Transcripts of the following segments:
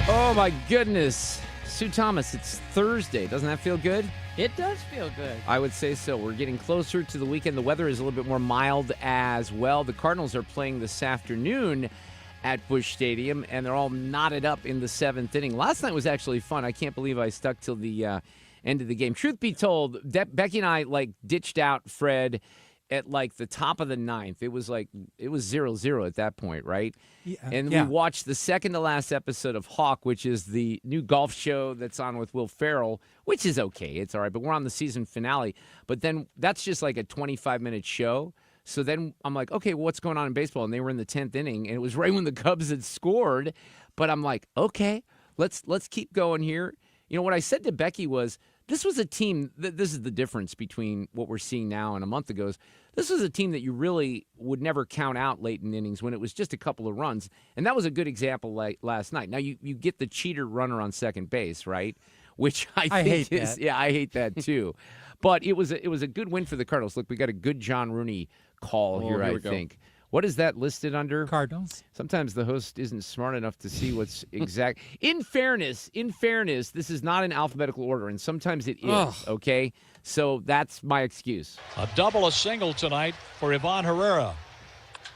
Oh, my goodness. Sue Thomas, it's Thursday. Doesn't that feel good? It does feel good. I would say so. We're getting closer to the weekend. The weather is a little bit more mild as well. The Cardinals are playing this afternoon at Busch Stadium, and they're all knotted up in the seventh inning. Last night was actually fun. I can't believe I stuck till the end of the game. Truth be told, Becky and I, ditched out Fred at, the top of the ninth. It was 0-0 at that point, right? Yeah. And we watched the second-to-last episode of Hawk, which is the new golf show that's on with Will Ferrell, which is okay. It's all right, but we're on the season finale. But then that's just a 25-minute show. So then I'm like, okay, well, what's going on in baseball? And they were in the 10th inning, and it was right when the Cubs had scored. But I'm like, okay, let's keep going here. You know, what I said to Becky was, this was a team, this is the difference between what we're seeing now and a month ago. This was a team that you really would never count out late in innings when it was just a couple of runs. And that was a good example last night. Now, you get the cheater runner on second base, right? Which I think hate that. Yeah, I hate that too. But it was a good win for the Cardinals. Look, we got a good John Rooney call here, I think. What is that listed under? Cardinals. Sometimes the host isn't smart enough to see what's exact. In fairness, this is not in alphabetical order, and sometimes it is, okay? So that's my excuse. A double, a single tonight for Ivan Herrera.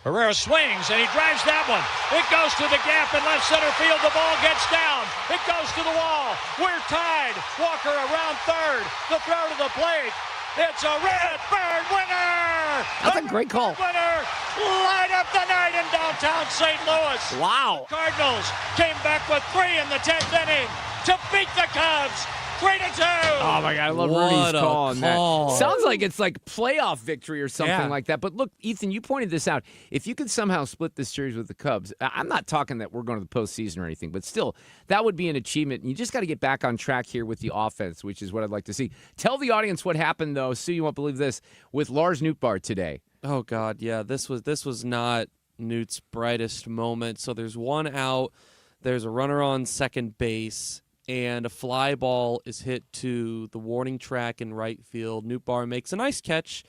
Herrera swings, and he drives that one. It goes to the gap in left center field. The ball gets down. It goes to the wall. We're tied. Walker around third. The throw to the plate. It's a Redbird winner! That's a great call. Winner! Light up the night in downtown St. Louis. Wow. The Cardinals came back with 3 in the 10th inning to beat the Cubs 3-2. Oh, my God. I love Rudy's call on that. Sounds like it's playoff victory or something like that. But look, Ethan, you pointed this out. If you could somehow split this series with the Cubs, I'm not talking that we're going to the postseason or anything, but still, that would be an achievement. You just got to get back on track here with the offense, which is what I'd like to see. Tell the audience what happened, though. Sue, you won't believe this, with Lars Nootbaar today. Oh, God, yeah. This was not Newt's brightest moment. So there's one out. There's a runner on second base, and a fly ball is hit to the warning track in right field. Nootbaar makes a nice catch.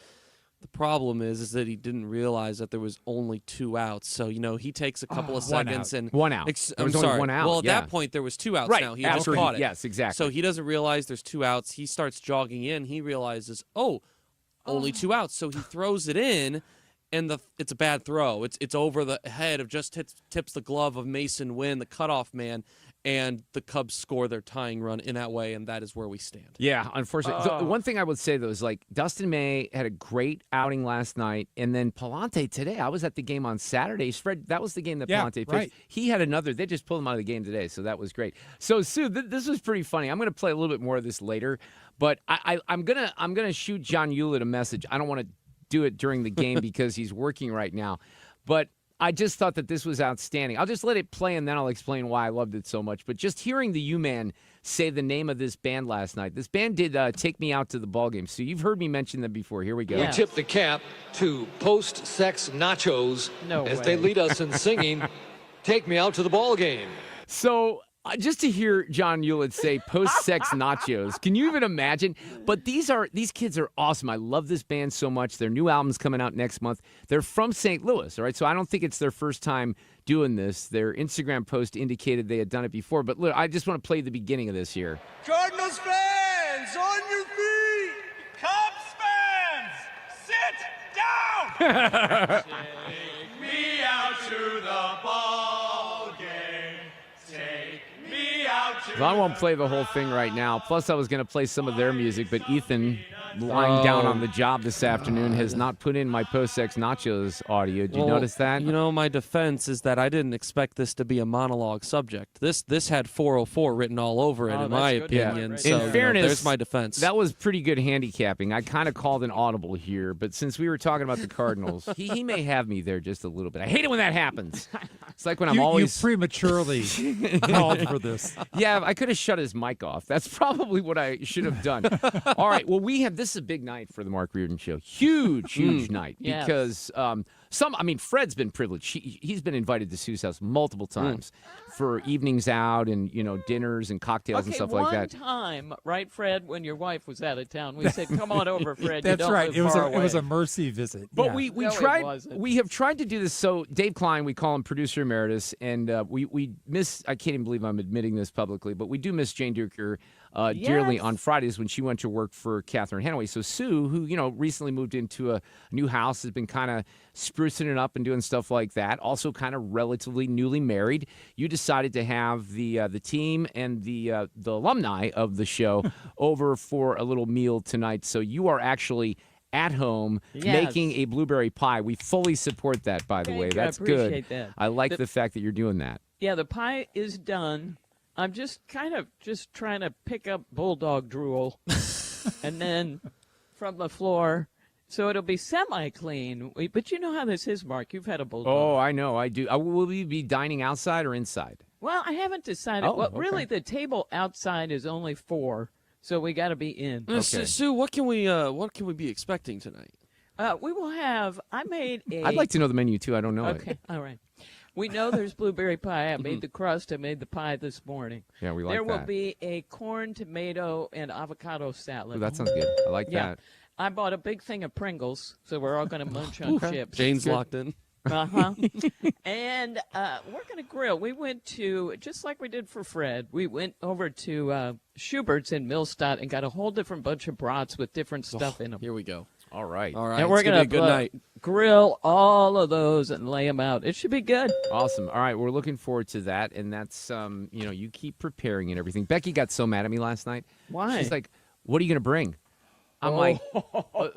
The problem is that he didn't realize that there was only 2 outs. So, he takes a couple of seconds. One out. I'm was sorry. only 1 out. Well, at that point, there was 2 outs right. now. He just caught it. Yes, exactly. So he doesn't realize there's 2 outs. He starts jogging in. He realizes, only 2 outs. So he throws it in, and it's a bad throw. It's over the head of just tips the glove of Mason Wynn, the cutoff man, and the Cubs score their tying run in that way, and that is where we stand. Yeah, unfortunately. The one thing I would say, though, is Dustin May had a great outing last night, and then Palante today. I was at the game on Saturday. Fred, that was the game that Palante pitched. Right. He had another. They just pulled him out of the game today, so that was great. So, Sue, this was pretty funny. I'm going to play a little bit more of this later, but I'm gonna shoot John Hewlett a message. I don't want to do it during the game because he's working right now, but I just thought that this was outstanding. I'll just let it play, and then I'll explain why I loved it so much. But just hearing the U-Man say the name of this band last night, this band did Take Me Out to the Ballgame. So you've heard me mention them before. Here we go. Yeah. We tip the cap to Post-Sex Nachos as they lead us in singing Take Me Out to the Ball Game. So just to hear John Hewlett say post-sex nachos, can you even imagine? But these kids are awesome. I love this band so much. Their new album's coming out next month. They're from St. Louis, all right? So I don't think it's their first time doing this. Their Instagram post indicated they had done it before. But look, I just want to play the beginning of this here. Cardinals fans, on your feet! Cubs fans, sit down! Take me out to the ball game. Take me out to Well, I won't play the whole thing right now. Plus, I was going to play some of their music, but Ethan, lying down on the job this afternoon, has not put in my post-sex nachos audio. Did you notice that? My defense is that I didn't expect this to be a monologue subject. This had 404 written all over it, in my opinion. Yeah. So, in fairness, there's my defense. That was pretty good handicapping. I kind of called an audible here, but since we were talking about the Cardinals, he may have me there just a little bit. I hate it when that happens. It's like when I'm always... You prematurely called for this. Yeah, I could have shut his mic off. That's probably what I should have done. All right, well, this is a big night for the Mark Reardon Show. Huge night. Yes. Because Fred's been privileged. He's been invited to Sue's house multiple times for evenings out and, dinners and cocktails and stuff like that. One time, right, Fred, when your wife was out of town, we said, come on over, Fred. That's you don't right. live It was far it was away. a mercy visit. But yeah. we No, it tried. wasn't. We have tried to do this. So Dave Klein, we call him producer emeritus, and we miss. I can't even believe I'm admitting this publicly, but we do miss Jane Duker dearly Yes. on Fridays when she went to work for Catherine Hanaway. So Sue, who recently moved into a new house, has been kind of sprucing it up and doing stuff like that. Also, kind of relatively newly married. You decided to have the team and the alumni of the show over for a little meal tonight. So you are actually at home Yes. making a blueberry pie. We fully support that, by the Thank way. you. That's I good. appreciate that. I like the fact that you're doing that. Yeah, the pie is done. I'm just trying to pick up bulldog drool and then from the floor. So it'll be semi-clean. But you know how this is, Mark. You've had a bulldog. Oh, I know. I do. Will we be dining outside or inside? Well, I haven't decided. Oh, well, okay. really, the table outside is only 4, so we got to be in. Okay. Sue, what can we be expecting tonight? We will have. I made a. I'd like to know the menu, too. I don't know Okay, it. all right. We know there's blueberry pie. I made the crust. I made the pie this morning. Yeah, we like There that. will be a corn, tomato, and avocado salad. Ooh, that sounds good. I like Yeah. that. I bought a big thing of Pringles, so we're all going to munch on chips. Jane's locked in. Uh-huh. And we're going to grill. We went to, just like we did for Fred, we went over to Schubert's in Millstadt and got a whole different bunch of brats with different stuff in them. Here we go. All right. All right. And we're it's gonna going be a good night. grill all of those and lay them out. It should be good. Awesome. All right, we're looking forward to that, and that's you keep preparing and everything. Becky got so mad at me last night. Why? She's like, "What are you going to bring?" I'm like,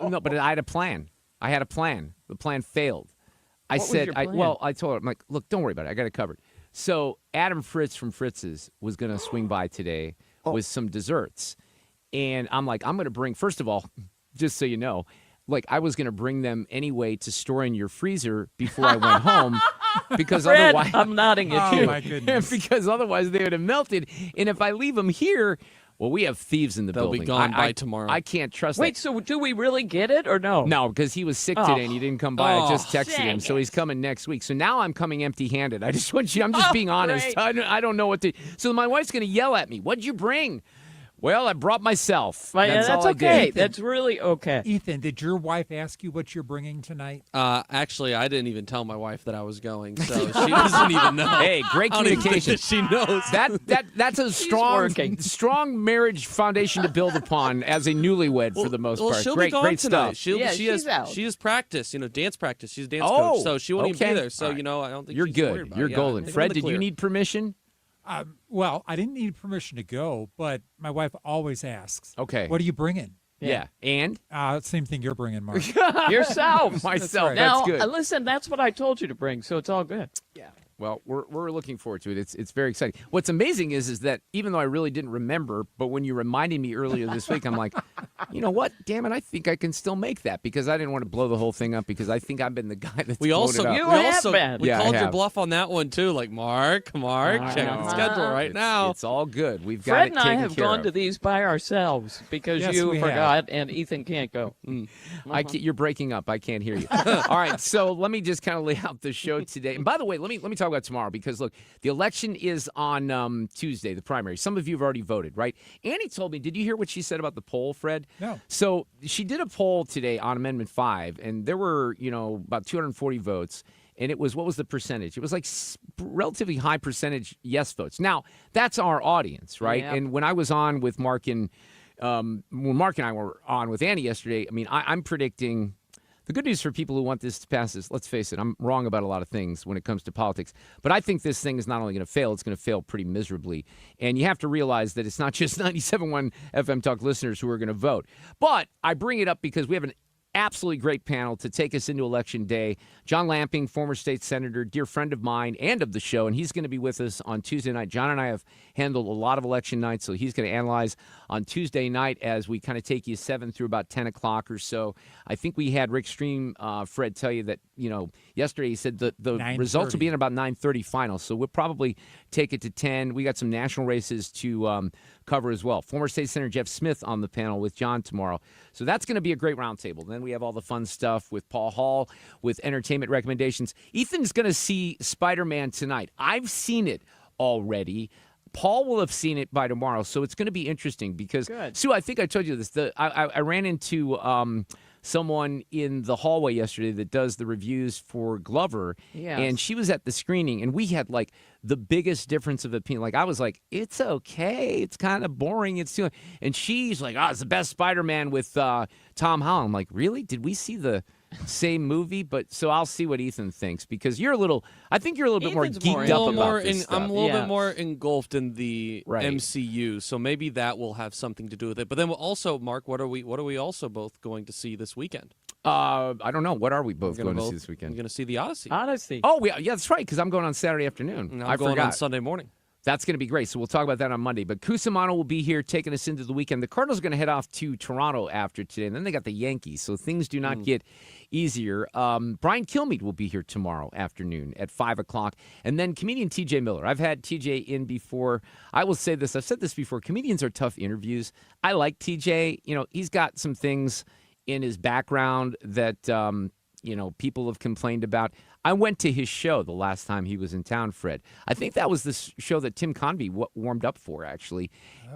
"No, but I had a plan. I had a plan. The plan failed." I What was said, your plan? I told her, I'm like, "Look, don't worry about it. I got it covered." So Adam Fritz from Fritz's was going to swing by today with some desserts, and I'm like, I'm going to bring. First of all, just so you know. Like, I was going to bring them anyway to store in your freezer before I went home because Fred, otherwise... I'm nodding at Oh, you. my goodness. because otherwise they would have melted. And if I leave them here, well, we have thieves in the They'll building. be gone by I tomorrow. I can't trust Wait, that. so do we really get it or no? No, because he was sick today and he didn't come by. I just texted him, dang so he's coming next week. So now I'm coming empty-handed. I just want you. I'm just Oh, being honest. great. I don't know what to. So my wife's going to yell at me. What'd you bring? Well, I brought myself. Well, yeah, That's all that's I okay. did. That's really okay. Ethan, did your wife ask you what you're bringing tonight? Actually, I didn't even tell my wife that I was going, so she doesn't even know. Hey, great I don't even think communication. that she knows. That's a working. strong marriage foundation to build upon as a newlywed for the most part. She'll Great, be gone great tonight. stuff. Yeah, She she's out. has practice, dance practice. She's a dance Oh, coach, so she won't even okay. be there. So All right. I don't think You're she's worried good. about You're it. Yeah, golden. I think I'm Fred, in the did you clear. need permission? Well, I didn't need permission to go, but my wife always asks. Okay. What are you bringing? Yeah. And Same thing you're bringing, Mark. Yourself. myself. right. Now, That's good. listen, that's what I told you to bring, so it's all good. Well, we're looking forward to it. It's very exciting. What's amazing is that even though I really didn't remember, but when you reminded me earlier this week, I'm like, you know what? Damn it, I think I can still make that because I didn't want to blow the whole thing up because I think I've been the guy that's We blown also, it up. You we have also, been. we Yeah, I called your have. bluff on that one too. Like Mark, check the schedule right now. It's all good. We've got Fred it and I taken have care gone of. to these by ourselves because Yes, you we have. forgot and Ethan can't go. You're breaking up. I can't hear you. All right, so let me just kind of lay out the show today. And by the way, let me talk about tomorrow because look, the election is on Tuesday, the primary. Some of you have already voted, right? Annie told me. Did you hear what she said about the poll, Fred? No. So she did a poll today on Amendment 5, and there were about 240 votes. And it was, what was the percentage? It was like relatively high percentage yes votes. Now, that's our audience, right? Yeah. And when I was on with Mark and when Mark and I were on with Andy yesterday, I mean, I'm predicting the good news for people who want this to pass is, let's face it, I'm wrong about a lot of things when it comes to politics. But I think this thing is not only going to fail, it's going to fail pretty miserably. And you have to realize that it's not just 97.1 FM Talk listeners who are going to vote. But I bring it up because we have an absolutely great panel to take us into Election Day. John Lamping, former state senator, dear friend of mine and of the show, and he's going to be with us on Tuesday night. John and I have handled a lot of election nights, so he's going to analyze on Tuesday night as we kind of take you 7 through about 10 o'clock or so. I think we had Rick Stream, Fred, tell you that, yesterday he said the results will be in about 9:30 final, so we'll probably take it to 10. We got some national races to cover as well. Former state senator Jeff Smith on the panel with John tomorrow. So that's going to be a great roundtable. Then we have all the fun stuff with Paul Hall with entertainment recommendations. Ethan's going to see Spider-Man tonight. I've seen it already. Paul will have seen it by tomorrow, so it's going to be interesting because, Sue, I think I told you this. I ran into someone in the hallway yesterday that does the reviews for Glover, and she was at the screening, and we had, like, the biggest difference of opinion. Like, I was like, it's okay. It's kind of boring. It's too... And she's like, it's the best Spider-Man with Tom Holland. I'm like, really? Did we see the same movie? But so I'll see what Ethan thinks because I think you're a little bit more geeked up about this stuff. I'm a little bit more engulfed in the MCU, so maybe that will have something to do with it. But then also, Mark, what are we also both going to see this weekend? I don't know. What are we both going to see this weekend? We're going to see The Odyssey. Oh, yeah, that's right, because I'm going on Saturday afternoon. I forgot. On Sunday morning. That's going to be great. So we'll talk about that on Monday. But Cusimano will be here taking us into the weekend. The Cardinals are going to head off to Toronto after today, and then they got the Yankees. So things do not get easier. Brian Kilmeade will be here tomorrow afternoon at 5 o'clock. And then comedian TJ Miller. I've had TJ in before. I will say this. I've said this before. Comedians are tough interviews. I like TJ. You know, he's got some things in his background that, people have complained about. I went to his show the last time he was in town, Fred. I think that was the show that Tim Convey warmed up for, actually.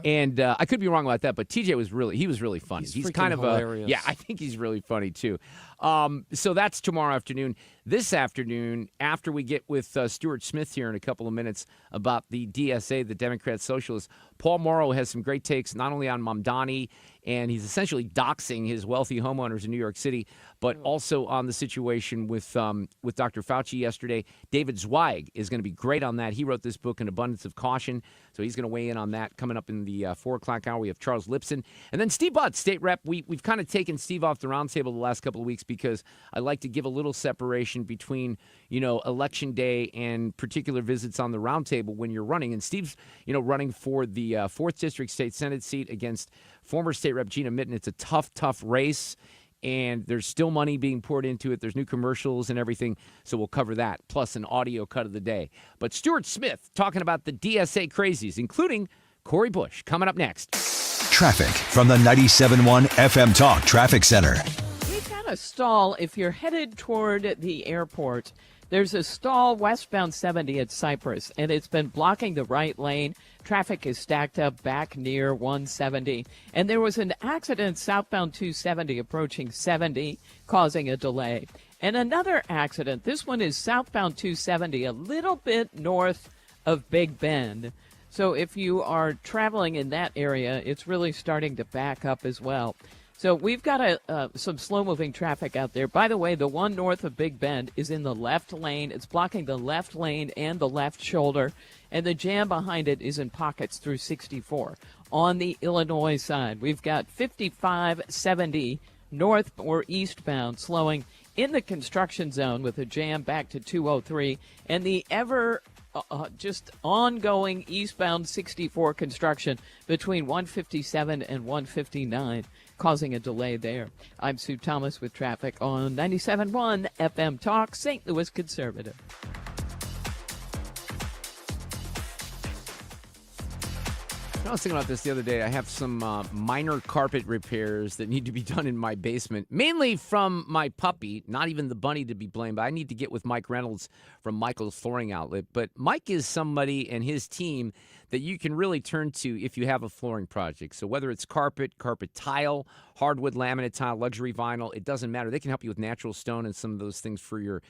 And I could be wrong about that, but TJ was really funny. He's kind of hilarious. I think he's really funny, too. So that's tomorrow afternoon. This afternoon, after we get with Stuart Smith here in a couple of minutes about the DSA, the Democrat Socialists, Paul Mauro has some great takes, not only on Mamdani, and he's essentially doxing his wealthy homeowners in New York City, but also on the situation with Dr. Fauci yesterday. David Zweig is going to be great on that. He wrote this book, An Abundance of Caution, so he's going to weigh in on that coming up in the 4 o'clock hour. We have Charles Lipson. And then Steve Butz, state rep. We've kind of taken Steve off the roundtable the last couple of weeks because I like to give a little separation between, Election Day and particular visits on the roundtable when you're running. And Steve's, running for the 4th District State Senate seat against former State Rep Gina Mitten. It's a tough race. And there's still money being poured into it. There's new commercials and everything, so we'll cover that, plus an audio cut of the day. But Stuart Smith talking about the DSA crazies, including Cori Bush, coming up next. Traffic from the 97.1 FM Talk Traffic Center. We've got a stall if you're headed toward the airport. There's a stall westbound 70 at Cypress, and it's been blocking the right lane. Traffic is stacked up back near 170. And there was an accident southbound 270 approaching 70, causing a delay. And another accident, this one is southbound 270, a little bit north of Big Bend. So if you are traveling in that area, it's really starting to back up as well. So we've got some slow-moving traffic out there. By the way, the one north of Big Bend is in the left lane. It's blocking the left lane and the left shoulder. And the jam behind it is in pockets through 64. On the Illinois side, we've got 5570 north or eastbound slowing in the construction zone with a jam back to 203. And the just ongoing eastbound 64 construction between 157 and 159, causing a delay there. I'm Sue Thomas with traffic on 97.1 FM Talk, St. Louis Conservative. I was thinking about this the other day. I have some minor carpet repairs that need to be done in my basement, mainly from my puppy, not even the bunny to be blamed, but I need to get with Mike Reynolds from Michael's Flooring Outlet. But Mike is somebody and his team that you can really turn to if you have a flooring project. So whether it's carpet tile, hardwood laminate tile, luxury vinyl, it doesn't matter. They can help you with natural stone and some of those things for your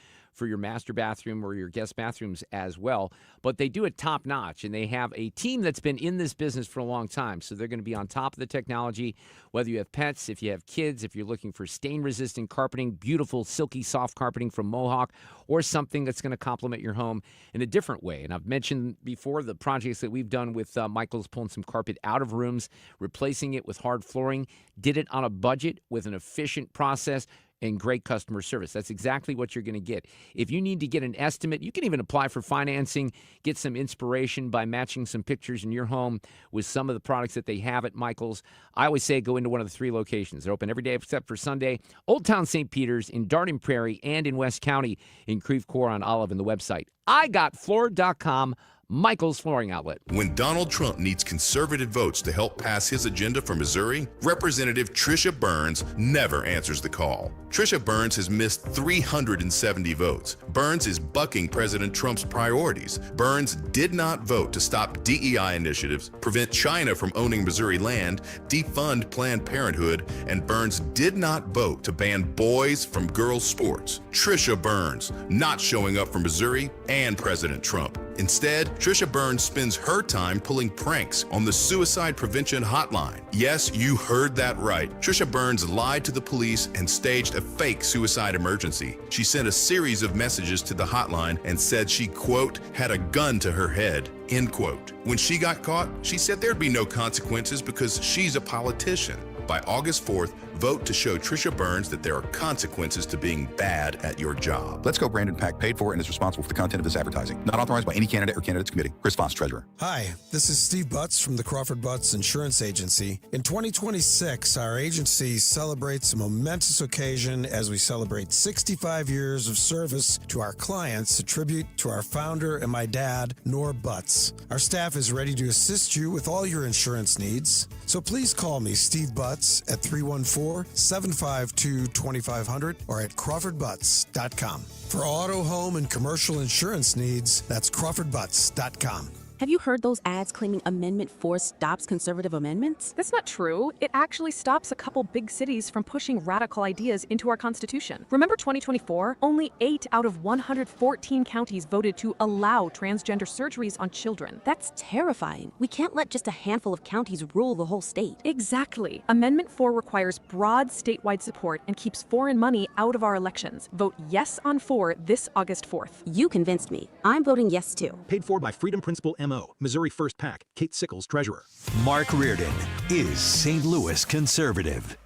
master bathroom or your guest bathrooms as well. But they do it top notch, and they have a team that's been in this business for a long time. So they're going to be on top of the technology, whether you have pets, if you have kids, if you're looking for stain-resistant carpeting, beautiful, silky, soft carpeting from Mohawk, or something that's going to complement your home in a different way. And I've mentioned before the projects that we've done with Michael's pulling some carpet out of rooms, replacing it with hard flooring, did it on a budget with an efficient process, and great customer service. That's exactly what you're going to get. If you need to get an estimate, you can even apply for financing, get some inspiration by matching some pictures in your home with some of the products that they have at Michael's. I always say go into one of the 3 locations. They're open every day except for Sunday. Old Town St. Peter's, in Darden Prairie, and in West County in Creve Coeur on Olive, and the website igotfloored.com. Michael's Flooring Outlet. When Donald Trump needs conservative votes to help pass his agenda for Missouri, Representative Trisha Burns never answers the call. Trisha Burns has missed 370 votes. Burns is bucking President Trump's priorities. Burns did not vote to stop DEI initiatives, prevent China from owning Missouri land, defund Planned Parenthood, and Burns did not vote to ban boys from girls' sports. Trisha Burns not showing up for Missouri and President Trump. Instead, Trisha Burns spends her time pulling pranks on the suicide prevention hotline. Yes, you heard that right. Trisha Burns lied to the police and staged a fake suicide emergency. She sent a series of messages to the hotline and said she, quote, had a gun to her head, end quote. When she got caught, she said there'd be no consequences because she's a politician. By August 4th, vote to show Trisha Burns that there are consequences to being bad at your job. Let's Go Brandon PAC paid for and is responsible for the content of this advertising. Not authorized by any candidate or candidates committee. Chris Foss, Treasurer. Hi, this is Steve Butz from the Crawford Butz Insurance Agency. In 2026, our agency celebrates a momentous occasion as we celebrate 65 years of service to our clients, a tribute to our founder and my dad, Nor Butz. Our staff is ready to assist you with all your insurance needs. So please call me, Steve Butz, at 314-752-2500 or at crawfordbutz.com. For auto, home, and commercial insurance needs, that's crawfordbutz.com. Have you heard those ads claiming Amendment 4 stops conservative amendments? That's not true. It actually stops a couple big cities from pushing radical ideas into our Constitution. Remember 2024? Only 8 out of 114 counties voted to allow transgender surgeries on children. That's terrifying. We can't let just a handful of counties rule the whole state. Exactly. Amendment 4 requires broad statewide support and keeps foreign money out of our elections. Vote yes on 4 this August 4th. You convinced me. I'm voting yes too. Paid for by Freedom Principle MO, Missouri First PAC, Kate Sickles, Treasurer. Mark Reardon is St. Louis conservative.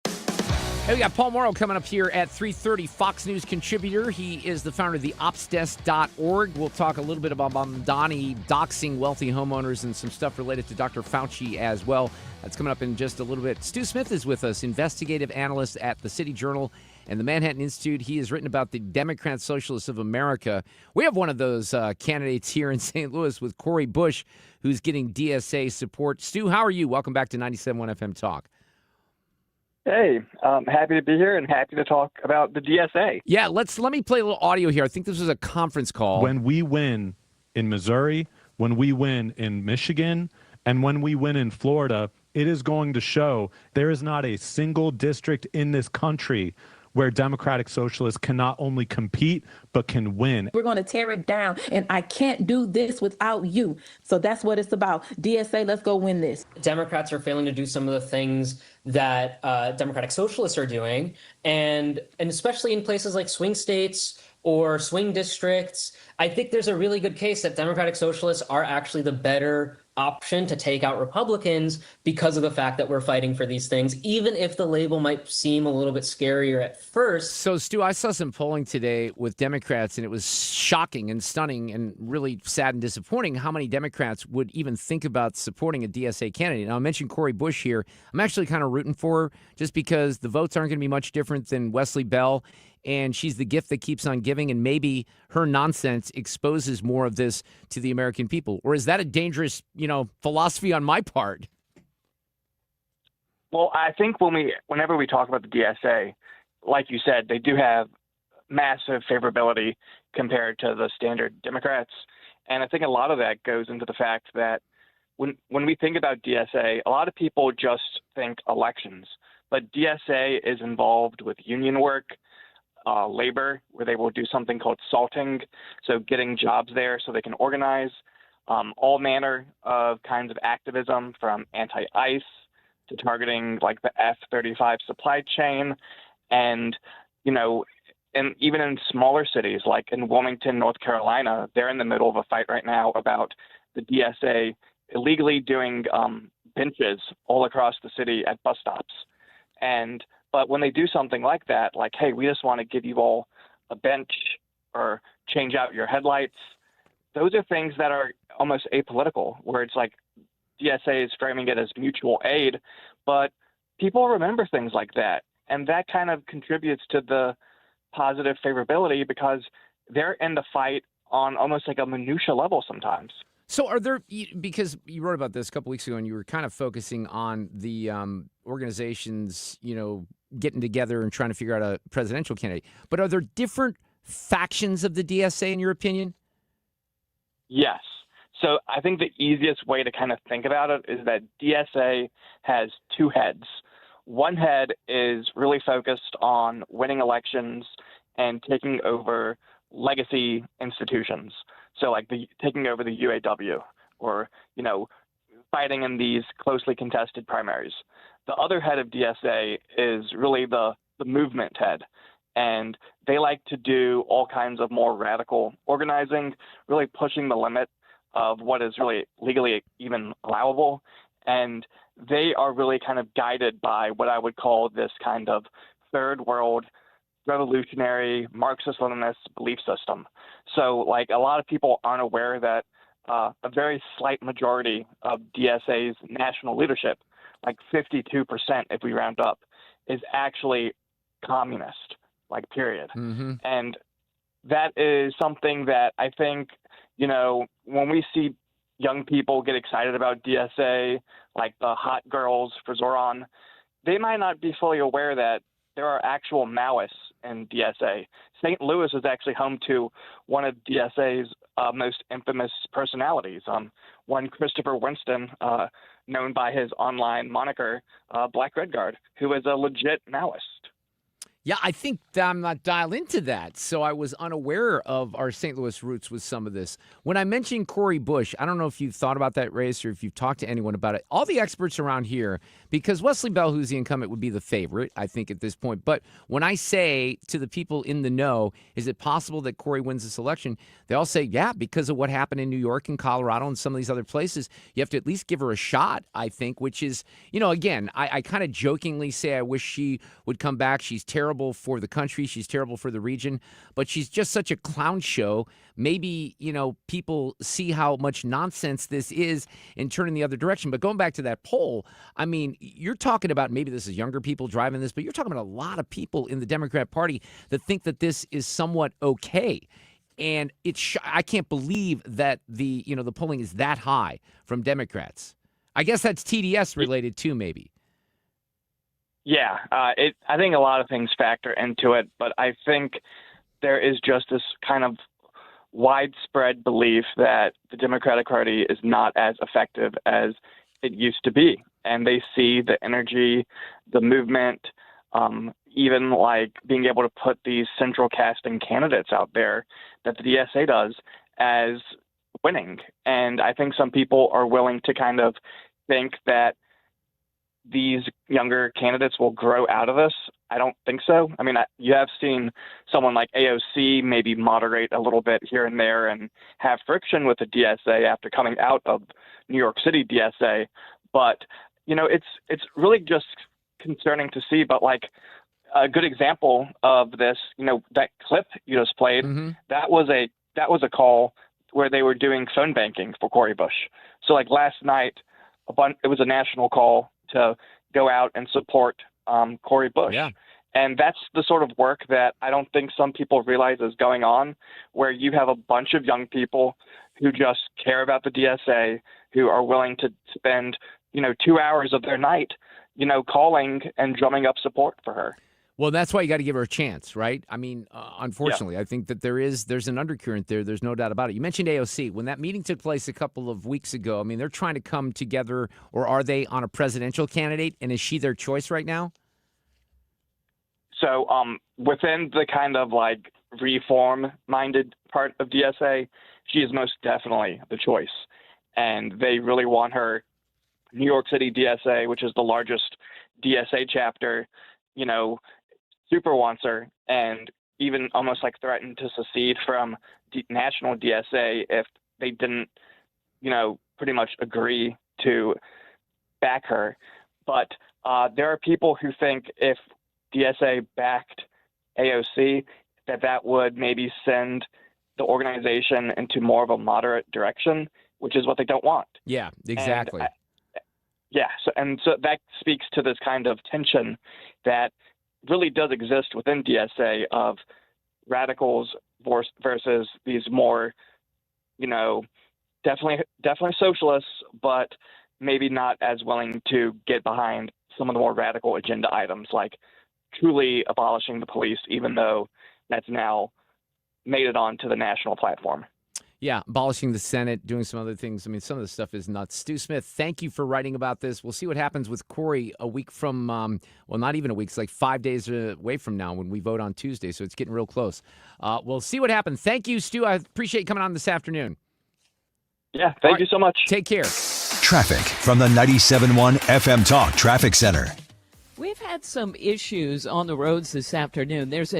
Hey, we got Paul Mauro coming up here at 3:30, Fox News contributor. He is the founder of the opsdesk.org. We'll talk a little bit about Mamdani doxing wealthy homeowners and some stuff related to Dr. Fauci as well. That's coming up in just a little bit. Stu Smith is with us, investigative analyst at the City Journal and the Manhattan Institute. He has written about the Democrat Socialists of America. We have one of those candidates here in St. Louis with Cori Bush, who's getting DSA support. Stu, how are you? Welcome back to 97.1 FM Talk. Hey, happy to be here and happy to talk about the DSA. Yeah, let me play a little audio here. I think this was a conference call. When we win in Missouri, when we win in Michigan, and when we win in Florida, it is going to show there is not a single district in this country where Democratic Socialists can not only compete, but can win. We're going to tear it down, and I can't do this without you. So that's what it's about. DSA, let's go win this. Democrats are failing to do some of the things that Democratic Socialists are doing, and especially in places like swing states or swing districts, I think there's a really good case that Democratic Socialists are actually the better option to take out Republicans because of the fact that we're fighting for these things, even if the label might seem a little bit scarier at first. So, Stu, I saw some polling today with Democrats, and it was shocking and stunning and really sad and disappointing how many Democrats would even think about supporting a DSA candidate. Now, I mentioned Cori Bush here. I'm actually kind of rooting for her just because the votes aren't going to be much different than Wesley Bell, and she's the gift that keeps on giving, and maybe her nonsense exposes more of this to the American people. Or is that a dangerous, philosophy on my part? Well, I think whenever we talk about the DSA, like you said, they do have massive favorability compared to the standard Democrats. And I think a lot of that goes into the fact that when we think about DSA, a lot of people just think elections. But DSA is involved with union work, labor, where they will do something called salting, so getting jobs there so they can organize, all manner of kinds of activism, from anti-ICE to targeting like the F-35 supply chain. And, and even in smaller cities like in Wilmington, North Carolina, they're in the middle of a fight right now about the DSA illegally doing benches all across the city at bus stops. But when they do something like that, like, hey, we just want to give you all a bench or change out your headlights, those are things that are almost apolitical, where it's like DSA is framing it as mutual aid, but people remember things like that. And that kind of contributes to the positive favorability because they're in the fight on almost like a minutia level sometimes. So are there, because you wrote about this a couple weeks ago and you were kind of focusing on the organizations, getting together and trying to figure out a presidential candidate, but are there different factions of the DSA in your opinion? Yes. So I think the easiest way to kind of think about it is that DSA has two heads. One head is really focused on winning elections and taking over legacy institutions. So like taking over the UAW or, fighting in these closely contested primaries. The other head of DSA is really the movement head. And they like to do all kinds of more radical organizing, really pushing the limit of what is really legally even allowable. And they are really kind of guided by what I would call this kind of third world revolutionary Marxist-Leninist belief system. So like a lot of people aren't aware that a very slight majority of DSA's national leadership, like 52% if we round up, is actually communist, like period. Mm-hmm. And that is something that I think, when we see young people get excited about DSA, like the hot girls for Zoran, they might not be fully aware that there are actual Maoists in DSA. St. Louis is actually home to one of DSA's most infamous personalities, one Christopher Winston, known by his online moniker, Black Redguard, who is a legit Maoist. Yeah, I think that I'm not dialed into that, so I was unaware of our St. Louis roots with some of this. When I mentioned Cori Bush, I don't know if you've thought about that race or if you've talked to anyone about it. All the experts around here, because Wesley Bell, who's the incumbent, would be the favorite, I think, at this point. But when I say to the people in the know, is it possible that Cori wins this election? They all say, yeah, because of what happened in New York and Colorado and some of these other places, you have to at least give her a shot, I think, which is, again, I kind of jokingly say I wish she would come back. She's terrible for the country. She's terrible for the region, but she's just such a clown show. Maybe, people see how much nonsense this is and turn in the other direction. But going back to that poll, I mean, you're talking about, maybe this is younger people driving this, but you're talking about a lot of people in the Democrat Party that think that this is somewhat okay. And I can't believe that the polling is that high from Democrats. I guess that's TDS related too, maybe. Yeah, I think a lot of things factor into it, but I think there is just this kind of widespread belief that the Democratic Party is not as effective as it used to be. And they see the energy, the movement, even like being able to put these central casting candidates out there that the DSA does as winning. And I think some people are willing to kind of think that these younger candidates will grow out of this. I don't think so. I mean, you have seen someone like AOC maybe moderate a little bit here and there and have friction with the DSA after coming out of New York City DSA. But, it's really just concerning to see. But like a good example of this, that clip you just played, that was a call where they were doing phone banking for Cori Bush. So like last night, it was a national call to go out and support Cori Bush. Yeah. And that's the sort of work that I don't think some people realize is going on, where you have a bunch of young people who just care about the DSA, who are willing to spend, 2 hours of their night, calling and drumming up support for her. Well, that's why you got to give her a chance, right? I mean, unfortunately, I think that there's an undercurrent there. There's no doubt about it. You mentioned AOC. When that meeting took place a couple of weeks ago, I mean, they're trying to come together, or are they on a presidential candidate? And is she their choice right now? So within the kind of like reform-minded part of DSA, she is most definitely the choice. And they really want her. New York City DSA, which is the largest DSA chapter, super wants her, and even almost like threatened to secede from national DSA if they didn't, pretty much agree to back her. But there are people who think if DSA backed AOC, that would maybe send the organization into more of a moderate direction, which is what they don't want. Yeah, exactly. So that speaks to this kind of tension that really does exist within DSA of radicals versus these more, definitely socialists, but maybe not as willing to get behind some of the more radical agenda items like truly abolishing the police, even though that's now made it onto the national platform. Yeah, abolishing the Senate, doing some other things. I mean, some of this stuff is nuts. Stu Smith, thank you for writing about this. We'll see what happens with Corey a week from, well, not even a week. It's like 5 days away from now when we vote on Tuesday, so it's getting real close. We'll see what happens. Thank you, Stu. I appreciate you coming on this afternoon. Yeah, thank you so much. Take care. Traffic from the 97.1 FM Talk Traffic Center. We've had some issues on the roads this afternoon. There's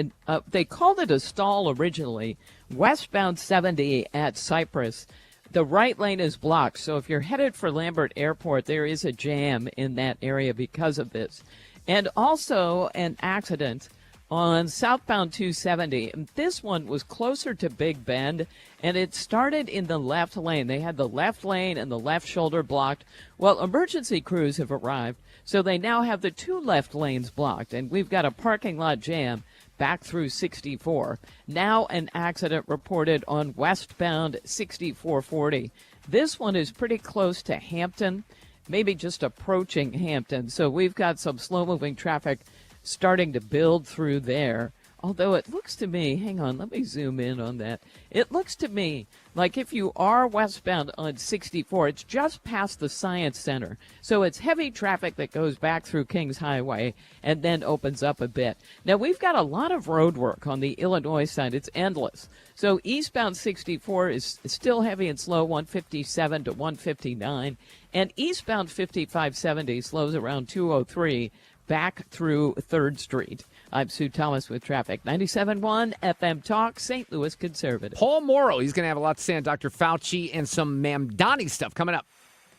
they called it a stall originally, westbound 70 at Cypress. The right lane is blocked, so if you're headed for Lambert Airport, there is a jam in that area because of this. And also an accident on southbound 270. This one was closer to Big Bend, and it started in the left lane. They had the left lane and the left shoulder blocked. Well, emergency crews have arrived, so they now have the two left lanes blocked, and we've got a parking lot jam back through 64. Now an accident reported on westbound 6440. This one is pretty close to Hampton, maybe just approaching Hampton. So we've got some slow-moving traffic starting to build through there. Although it looks to me, hang on, let me zoom in on that. It looks to me like if you are westbound on 64, it's just past the Science Center. So it's heavy traffic that goes back through Kings Highway and then opens up a bit. Now, we've got a lot of road work on the Illinois side. It's endless. So eastbound 64 is still heavy and slow, 157 to 159. And eastbound 5570 slows around 203 back through 3rd Street. I'm Sue Thomas with traffic. 97.1 FM Talk, St. Louis Conservative. Paul Mauro, he's going to have a lot to say on Dr. Fauci and some Mamdani stuff coming up.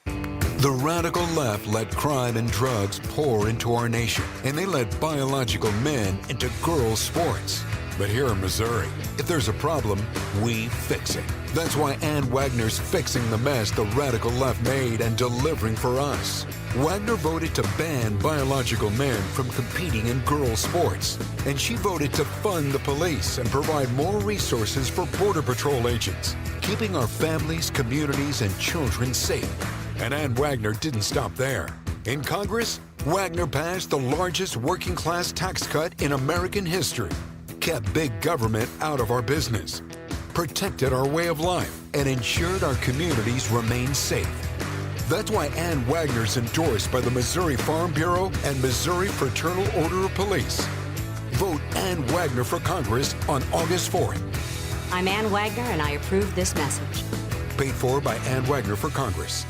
The radical left let crime and drugs pour into our nation, and they let biological men into girls' sports. But here in Missouri, if there's a problem, we fix it. That's why Ann Wagner's fixing the mess the radical left made and delivering for us. Wagner voted to ban biological men from competing in girls' sports, and she voted to fund the police and provide more resources for Border Patrol agents, keeping our families, communities, and children safe. And Ann Wagner didn't stop there. In Congress, Wagner passed the largest working-class tax cut in American history, kept big government out of our business, protected our way of life, and ensured our communities remain safe. That's why Ann Wagner's endorsed by the Missouri Farm Bureau and Missouri Fraternal Order of Police. Vote Ann Wagner for Congress on August 4th. I'm Ann Wagner, and I approve this message. Paid for by Ann Wagner for Congress.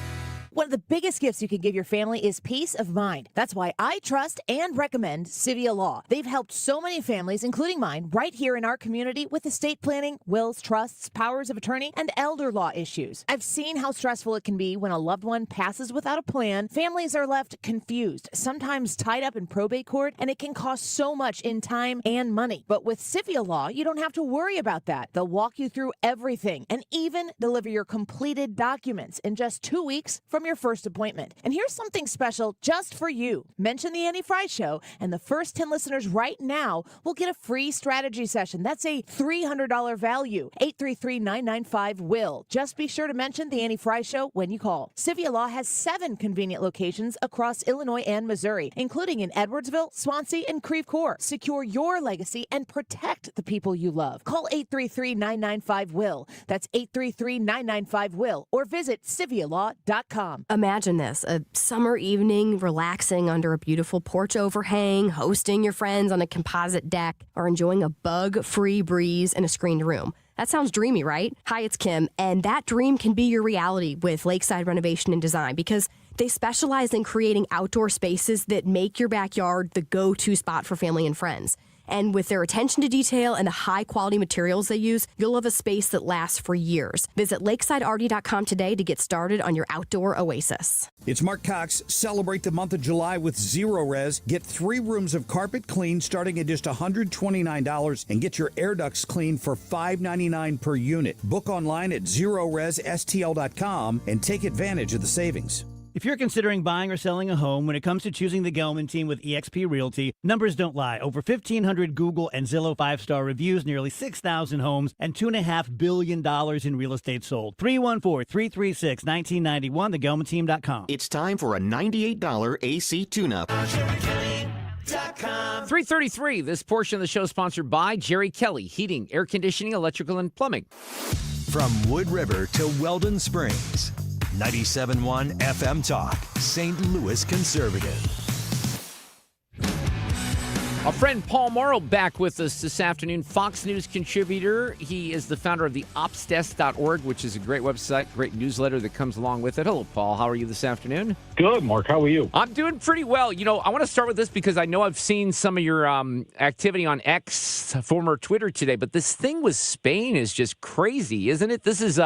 One of the biggest gifts you can give your family is peace of mind. That's why I trust and recommend Civia Law. They've helped so many families, including mine, right here in our community with estate planning, wills, trusts, powers of attorney, and elder law issues. I've seen how stressful it can be when a loved one passes without a plan. Families are left confused, sometimes tied up in probate court, and it can cost so much in time and money. But with Civia Law, you don't have to worry about that. They'll walk you through everything and even deliver your completed documents in just 2 weeks from your first appointment. And here's something special just for you. Mention the Annie Fry Show, and the first 10 listeners right now will get a free strategy session. That's a $300 value. 833-995-WILL. Just be sure to mention the Annie Fry Show when you call. Civia Law has 7 convenient locations across Illinois and Missouri, including in Edwardsville, Swansea, and Creve Coeur. Secure your legacy and protect the people you love. Call 833-995-WILL. That's 833-995-WILL, or visit civialaw.com. Imagine this, a summer evening, relaxing under a beautiful porch overhang, hosting your friends on a composite deck, or enjoying a bug-free breeze in a screened room. That sounds dreamy, right? Hi, it's Kim, and that dream can be your reality with Lakeside Renovation and Design because they specialize in creating outdoor spaces that make your backyard the go-to spot for family and friends. And with their attention to detail and the high-quality materials they use, you'll have a space that lasts for years. Visit lakesideRD.com today to get started on your outdoor oasis. It's Mark Cox. Celebrate the month of July with Zero Res. Get 3 rooms of carpet clean starting at just $129 and get your air ducts clean for $599 per unit. Book online at ZeroResSTL.com and take advantage of the savings. If you're considering buying or selling a home, when it comes to choosing the Gelman team with eXp Realty, numbers don't lie. Over 1,500 Google and Zillow 5-star reviews, nearly 6,000 homes, and $2.5 billion in real estate sold. 314-336-1991, thegelmanteam.com. It's time for a $98 AC tune-up. 333. This portion of the show is sponsored by Jerry Kelly, heating, air conditioning, electrical, and plumbing. From Wood River to Weldon Springs, 97.1 FM Talk, St. Louis Conservative. Our friend Paul Mauro back with us this afternoon, Fox News contributor. He is the founder of the opsdesk.org, which is a great website, great newsletter that comes along with it. Hello, Paul. How are you this afternoon? Good, Mark. How are you? I'm doing pretty well. You know, I want to start with this because I know I've seen some of your activity on X, former Twitter today, but this thing with Spain is just crazy, isn't it? This is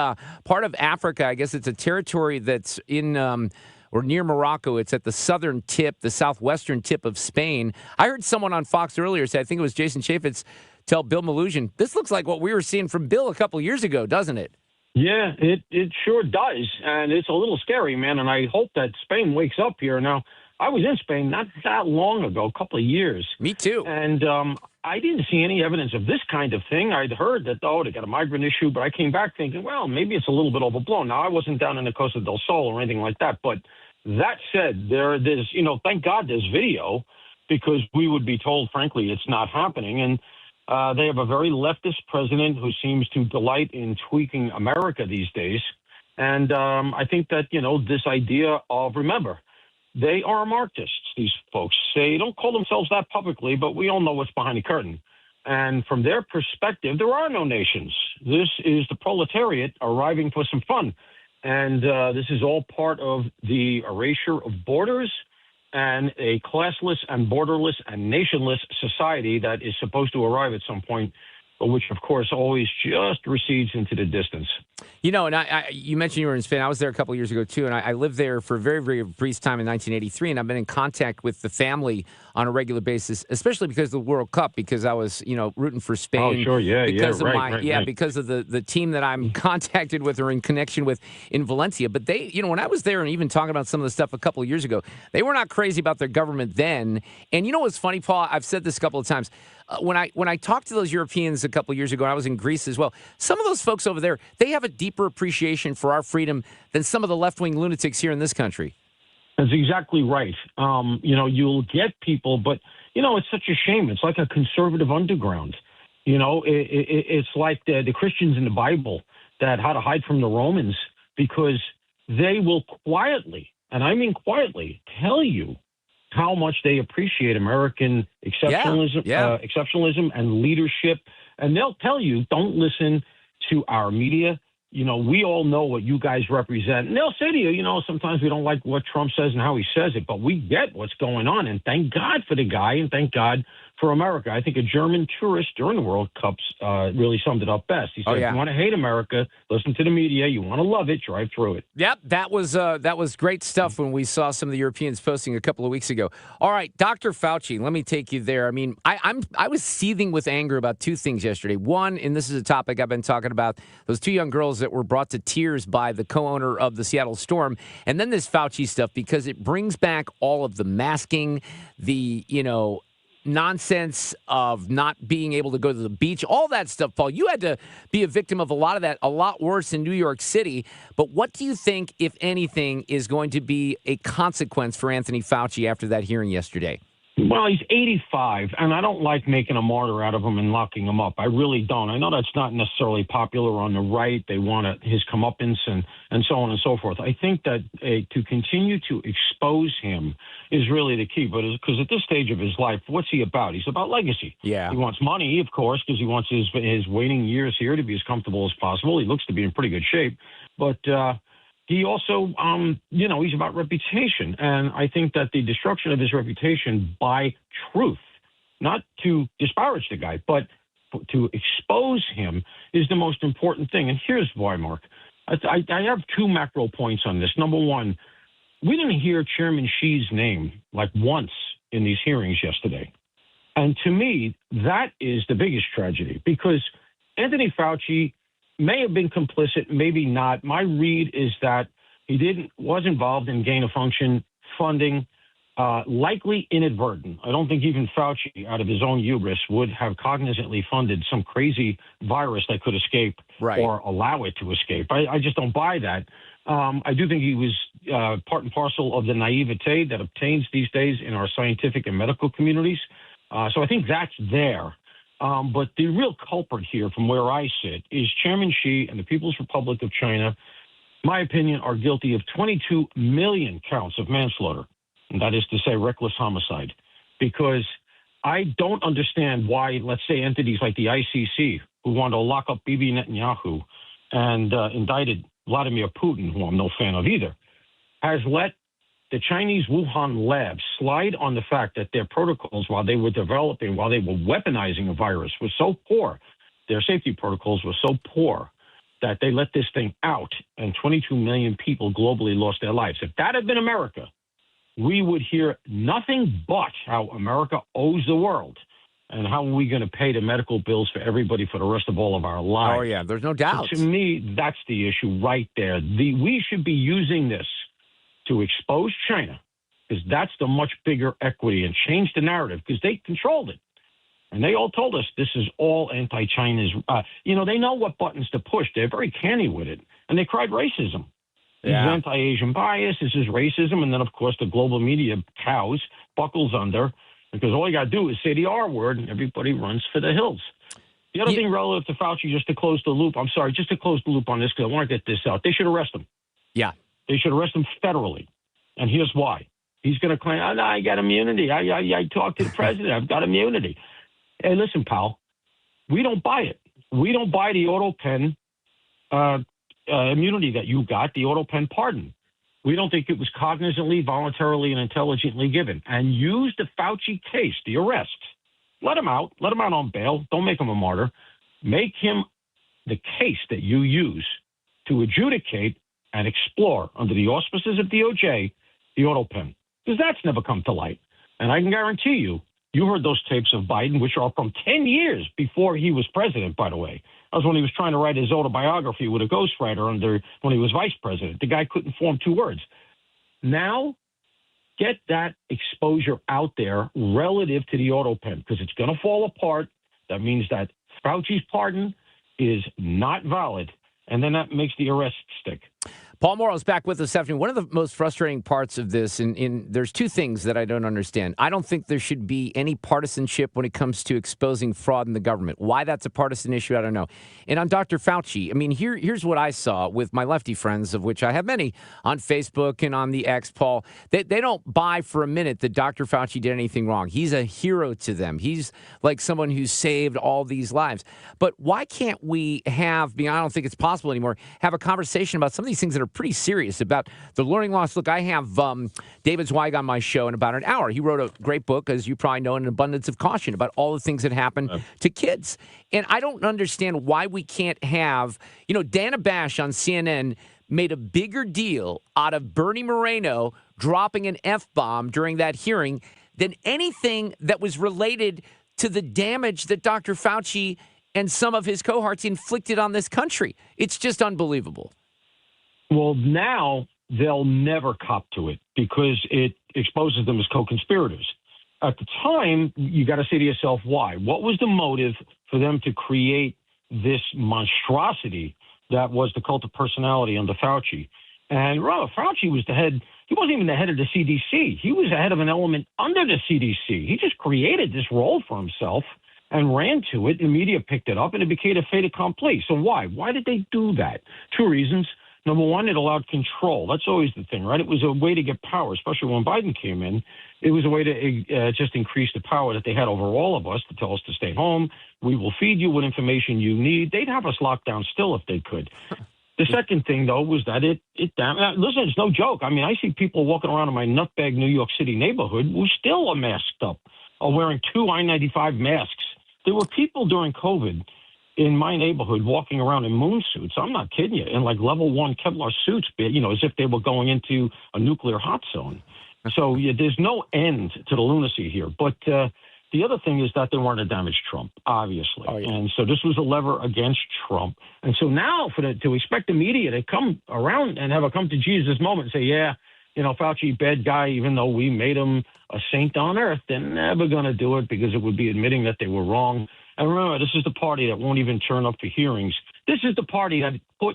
part of Africa. I guess it's a territory that's in or near Morocco. It's at the southern tip, the southwestern tip of Spain. I heard someone on Fox earlier say, I think it was Jason Chaffetz, tell Bill Malugin, this looks like what we were seeing from Bill a couple of years ago, doesn't it? Yeah, it sure does. And it's a little scary, man. And I hope that Spain wakes up here. Now, I was in Spain not that long ago, a couple of years. Me too. And I didn't see any evidence of this kind of thing. I'd heard that, they got a migrant issue, but I came back thinking, well, maybe it's a little bit overblown. Now, I wasn't down in the Costa del Sol or anything like that, but that said, there's, thank God there's video, because we would be told, frankly, it's not happening. And they have a very leftist president who seems to delight in tweaking America these days. And I think that, this idea of, remember, they are Marxists, these folks. They don't call themselves that publicly, but we all know what's behind the curtain. And from their perspective, there are no nations. This is the proletariat arriving for some fun. And this is all part of the erasure of borders and a classless and borderless and nationless society that is supposed to arrive at some point, but which, of course, always just recedes into the distance. And you mentioned you were in Spain. I was there a couple of years ago, too, and I lived there for a very, very brief time in 1983, and I've been in contact with the family on a regular basis, especially because of the World Cup, because I was, rooting for Spain. Oh, sure, because of right. Because of the team that I'm contacted with or in connection with in Valencia. But they, when I was there and even talking about some of the stuff a couple of years ago, they were not crazy about their government then. And you know what's funny, Paul? I've said this a couple of times. When I talked to those Europeans a couple of years ago, and I was in Greece as well, some of those folks over there, they have a deeper appreciation for our freedom than some of the left-wing lunatics here in this country. That's exactly right. You'll get people, but, it's such a shame. It's like a conservative underground. It's like the Christians in the Bible that had to hide from the Romans, because they will quietly, and I mean quietly, tell you how much they appreciate American exceptionalism and leadership. And they'll tell you, don't listen to our media. We all know what you guys represent. And they'll say to you, sometimes we don't like what Trump says and how he says it, but we get what's going on. And thank God for the guy, and thank God for America. I think a German tourist during the World Cups really summed it up best. He said, if you want to hate America, listen to the media. You want to love it, drive through it. Yep, that was great stuff when we saw some of the Europeans posting a couple of weeks ago. All right, Dr. Fauci, let me take you there. I mean, I was seething with anger about two things yesterday. One, and this is a topic I've been talking about, those two young girls that were brought to tears by the co-owner of the Seattle Storm, and then this Fauci stuff, because it brings back all of the masking, the, nonsense of not being able to go to the beach, all that stuff, Paul. You had to be a victim of a lot of that, a lot worse in New York City. But what do you think, if anything, is going to be a consequence for Anthony Fauci after that hearing yesterday? Well, he's 85, and I don't like making a martyr out of him and locking him up. I really don't. I know that's not necessarily popular on the right. They want his comeuppance and so on and so forth. I think that to continue to expose him is really the key. But because at this stage of his life, what's he about? He's about legacy. Yeah. He wants money, of course, because he wants his waning years here to be as comfortable as possible. He looks to be in pretty good shape. But he also, he's about reputation. And I think that the destruction of his reputation by truth, not to disparage the guy, but to expose him, is the most important thing. And here's why, Mark. I have two macro points on this. Number one, we didn't hear Chairman Xi's name like once in these hearings yesterday. And to me, that is the biggest tragedy, because Anthony Fauci may have been complicit, maybe not. My read is that He was involved in gain-of-function funding, likely inadvertent. I don't think even Fauci, out of his own hubris, would have cognizantly funded some crazy virus that could escape or allow it to escape. I just don't buy that. I do think he was part and parcel of the naivete that obtains these days in our scientific and medical communities. So I think that's there. But the real culprit here, from where I sit, is Chairman Xi and the People's Republic of China. My opinion, are guilty of 22 million counts of manslaughter. And that is to say reckless homicide. Because I don't understand why, let's say, entities like the ICC, who want to lock up Bibi Netanyahu and indicted Vladimir Putin, who I'm no fan of either, has let the Chinese Wuhan labs slide on the fact that their protocols, while they were developing, while they were weaponizing a virus, was so poor, their safety protocols were so poor that they let this thing out, and 22 million people globally lost their lives. If that had been America, we would hear nothing but how America owes the world and how are we going to pay the medical bills for everybody for the rest of all of our lives. Oh, yeah, there's no doubt. So to me, that's the issue right there. We should be using this to expose China, because that's the much bigger equity, and change the narrative, because they controlled it. And they all told us this is all anti-China's. They know what buttons to push. They're very canny with it. And they cried racism. This is anti-Asian bias. This is racism. And then, of course, the global media cows, buckles under, because all you got to do is say the R word and everybody runs for the hills. The other thing relative to Fauci, just to close the loop on this, because I want to get this out. They should arrest him. Yeah. They should arrest him federally. And here's why. He's going to claim, no, I got immunity. I talked to the president. I've got immunity. Hey, listen, pal, we don't buy it. We don't buy the auto pen immunity that you got, the auto pen pardon. We don't think it was cognizantly, voluntarily, and intelligently given. And use the Fauci case, the arrest. Let him out. Let him out on bail. Don't make him a martyr. Make him the case that you use to adjudicate and explore, under the auspices of DOJ, the auto pen. Because that's never come to light. And I can guarantee you, you heard those tapes of Biden, which are from 10 years before he was president, by the way. That was when he was trying to write his autobiography with a ghostwriter when he was vice president. The guy couldn't form two words. Now, get that exposure out there relative to the auto pen, because it's going to fall apart. That means that Fauci's pardon is not valid, and then that makes the arrest stick. Paul Mauro is back with us this afternoon. One of the most frustrating parts of this, and there's two things that I don't understand. I don't think there should be any partisanship when it comes to exposing fraud in the government. Why that's a partisan issue, I don't know. And on Dr. Fauci, I mean, here's what I saw with my lefty friends, of which I have many on Facebook and on the X, Paul. They don't buy for a minute that Dr. Fauci did anything wrong. He's a hero to them. He's like someone who's saved all these lives. But why can't we I don't think it's possible anymore, have a conversation about some of these things that are pretty serious, about the learning loss. Look, I have David Zweig on my show in about an hour. He wrote a great book, as you probably know, An Abundance of Caution, about all the things that happen to kids. And I don't understand why we can't have, Dana Bash on CNN made a bigger deal out of Bernie Moreno dropping an F-bomb during that hearing than anything that was related to the damage that Dr. Fauci and some of his cohorts inflicted on this country. It's just unbelievable. Well, now they'll never cop to it because it exposes them as co-conspirators. At the time, you got to say to yourself, why? What was the motive for them to create this monstrosity that was the cult of personality under Fauci? And remember, Fauci was the head. He wasn't even the head of the CDC. He was the head of an element under the CDC. He just created this role for himself and ran to it, and the media picked it up, and it became a fait accompli. So why? Why did they do that? Two reasons. Number one, it allowed control. That's always the thing, right? It was a way to get power, especially when Biden came in. It was a way to just increase the power that they had over all of us, to tell us to stay home. We will feed you what information you need. They'd have us locked down still if they could. The second thing, though, was that listen, it's no joke. I mean, I see people walking around in my nutbag New York City neighborhood who still are masked up, are wearing 2 I-95 masks. There were people during COVID in my neighborhood walking around in moon suits. I'm not kidding you, in like level 1 Kevlar suits, as if they were going into a nuclear hot zone. So there's no end to the lunacy here. But the other thing is that they want to damage Trump, obviously. Oh, yeah. And so this was a lever against Trump. And so now to expect the media to come around and have a come to Jesus moment and say, yeah, Fauci, bad guy, even though we made him a saint on earth, they're never going to do it because it would be admitting that they were wrong. And remember, this is the party that won't even turn up for hearings. This is the party that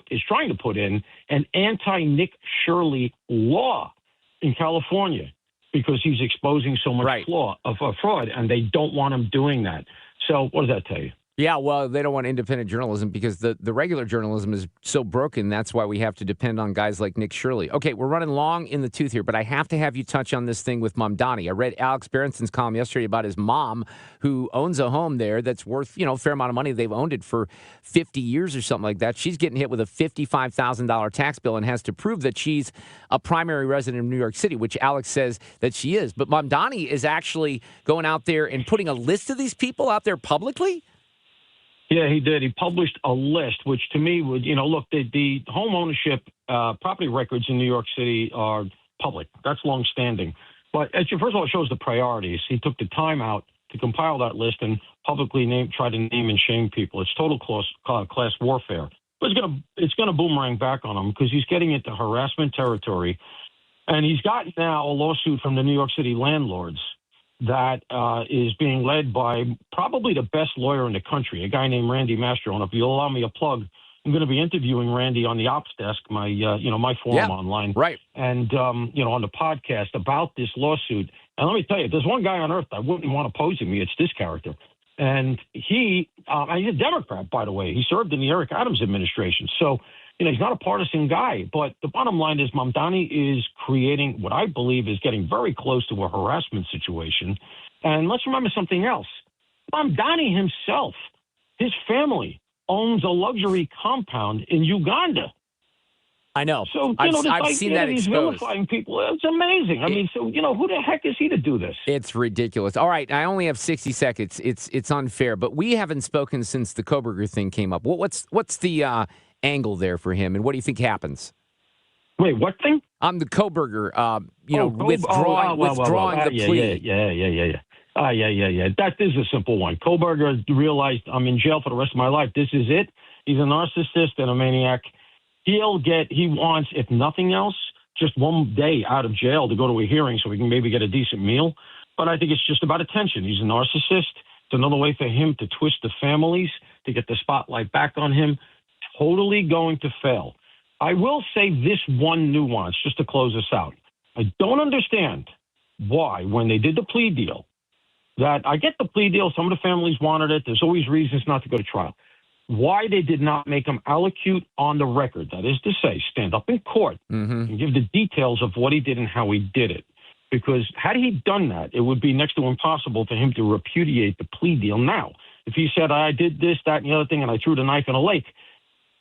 is trying to put in an anti-Nick Shirley law in California because he's exposing so much fraud, and they don't want him doing that. So what does that tell you? Yeah, well, they don't want independent journalism because the regular journalism is so broken. That's why we have to depend on guys like Nick Shirley. Okay, we're running long in the tooth here, but I have to have you touch on this thing with Mamdani. I read Alex Berenson's column yesterday about his mom who owns a home there that's worth, a fair amount of money. They've owned it for 50 years or something like that. She's getting hit with a $55,000 tax bill and has to prove that she's a primary resident of New York City, which Alex says that she is. But Mamdani is actually going out there and putting a list of these people out there publicly? Yeah, he did. He published a list, which to me would, look, the home ownership property records in New York City are public. That's longstanding. But first of all, it shows the priorities. He took the time out to compile that list and publicly try to name and shame people. It's total class warfare. But it's gonna boomerang back on him because he's getting into harassment territory. And he's got now a lawsuit from the New York City landlords that is being led by probably the best lawyer in the country, a guy named Randy Mastro. And if you'll allow me a plug, I'm going to be interviewing Randy on the Ops Desk, my forum online, right? And on the podcast about this lawsuit. And let me tell you, there's one guy on earth I wouldn't want opposing me. It's this character, and he's a Democrat, by the way. He served in the Eric Adams administration, so he's not a partisan guy. But the bottom line is Mamdani is creating what I believe is getting very close to a harassment situation. And let's remember something else. Mamdani himself, his family, owns a luxury compound in Uganda. I know. So, I've seen that he's exposed. vilifying people. It's amazing. I mean, so, who the heck is he to do this? It's ridiculous. All right, I only have 60 seconds. It's unfair, but we haven't spoken since the Koberger thing came up. What's the angle there for him, and what do you think happens? Wait, what thing? The Koberger, withdrawing the plea. Yeah. That is a simple one. Koberger realized I'm in jail for the rest of my life. This is it. He's a narcissist and a maniac. He wants, if nothing else, just one day out of jail to go to a hearing so he can maybe get a decent meal. But I think it's just about attention. He's a narcissist. It's another way for him to twist the families, to get the spotlight back on him. Totally going to fail. I will say this one nuance just to close this out. I don't understand why, when they did the plea deal, that I get the plea deal. Some of the families wanted it. There's always reasons not to go to trial. Why they did not make him allocute on the record, that is to say, stand up in court and give the details of what he did and how he did it. Because had he done that, it would be next to impossible for him to repudiate the plea deal now. If he said, I did this, that, and the other thing, and I threw the knife in a lake,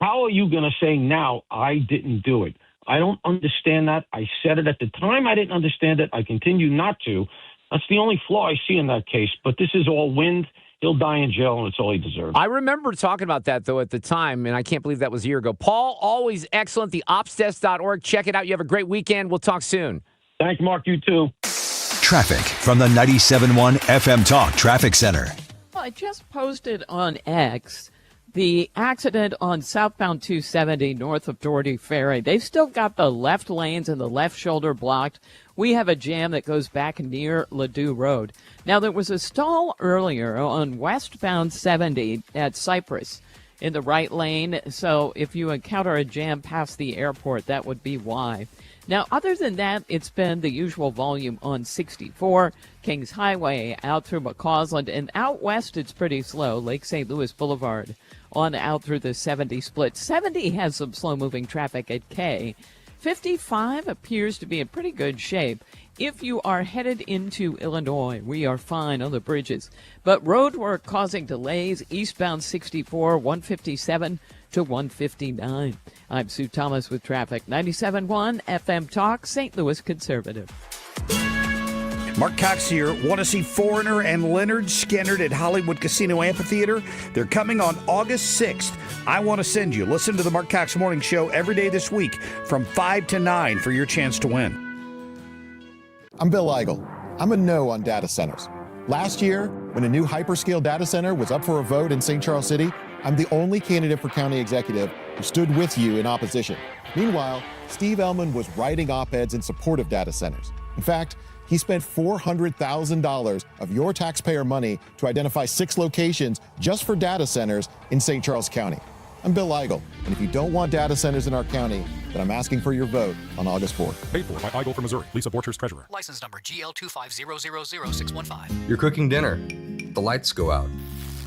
how are you going to say now, I didn't do it? I don't understand that. I said it at the time. I didn't understand it. I continue not to. That's the only flaw I see in that case. But this is all wind. He'll die in jail, and it's all he deserves. I remember talking about that, though, at the time, and I can't believe that was a year ago. Paul, always excellent. TheOpsDesk.org. Check it out. You have a great weekend. We'll talk soon. Thanks, Mark. You too. Traffic from the 97.1 FM Talk Traffic Center. Well, I just posted on X the accident on southbound 270 north of Doherty Ferry. They've still got the left lanes and the left shoulder blocked. We have a jam that goes back near Ladue Road. Now, there was a stall earlier on westbound 70 at Cypress in the right lane. So if you encounter a jam past the airport, that would be why. Now, other than that, it's been the usual volume on 64, Kings Highway, out through McCausland, and out west it's pretty slow, Lake St. Louis Boulevard, on out through the 70 split. 70 has some slow-moving traffic at K. 55 appears to be in pretty good shape. If you are headed into Illinois, we are fine on the bridges. But road work causing delays, eastbound 64, 157 to 159. I'm Sue Thomas with traffic. 97.1 FM Talk, St. Louis Conservative. Mark Cox here. Want to see Foreigner and Leonard Skinner at Hollywood Casino Amphitheater? They're coming on August 6th. I want to send you. Listen to the Mark Cox Morning Show every day this week from 5 to 9 for your chance to win. I'm Bill Eigel. I'm a no on data centers. Last year, when a new hyperscale data center was up for a vote in St. Charles City, I'm the only candidate for county executive who stood with you in opposition. Meanwhile, Steve Ellman was writing op-eds in support of data centers. In fact, he spent $400,000 of your taxpayer money to identify 6 locations just for data centers in St. Charles County. I'm Bill Eigel, and if you don't want data centers in our county, then I'm asking for your vote on August 4th. Paid for by Eigel for Missouri. Lisa Borchers, Treasurer. License number GL250000615. You're cooking dinner. The lights go out.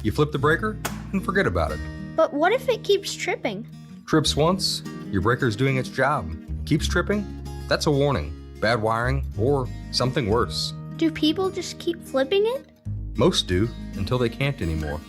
You flip the breaker and forget about it. But what if it keeps tripping? Trips once, your breaker's doing its job. Keeps tripping? That's a warning. Bad wiring or something worse. Do people just keep flipping it? Most do until they can't anymore.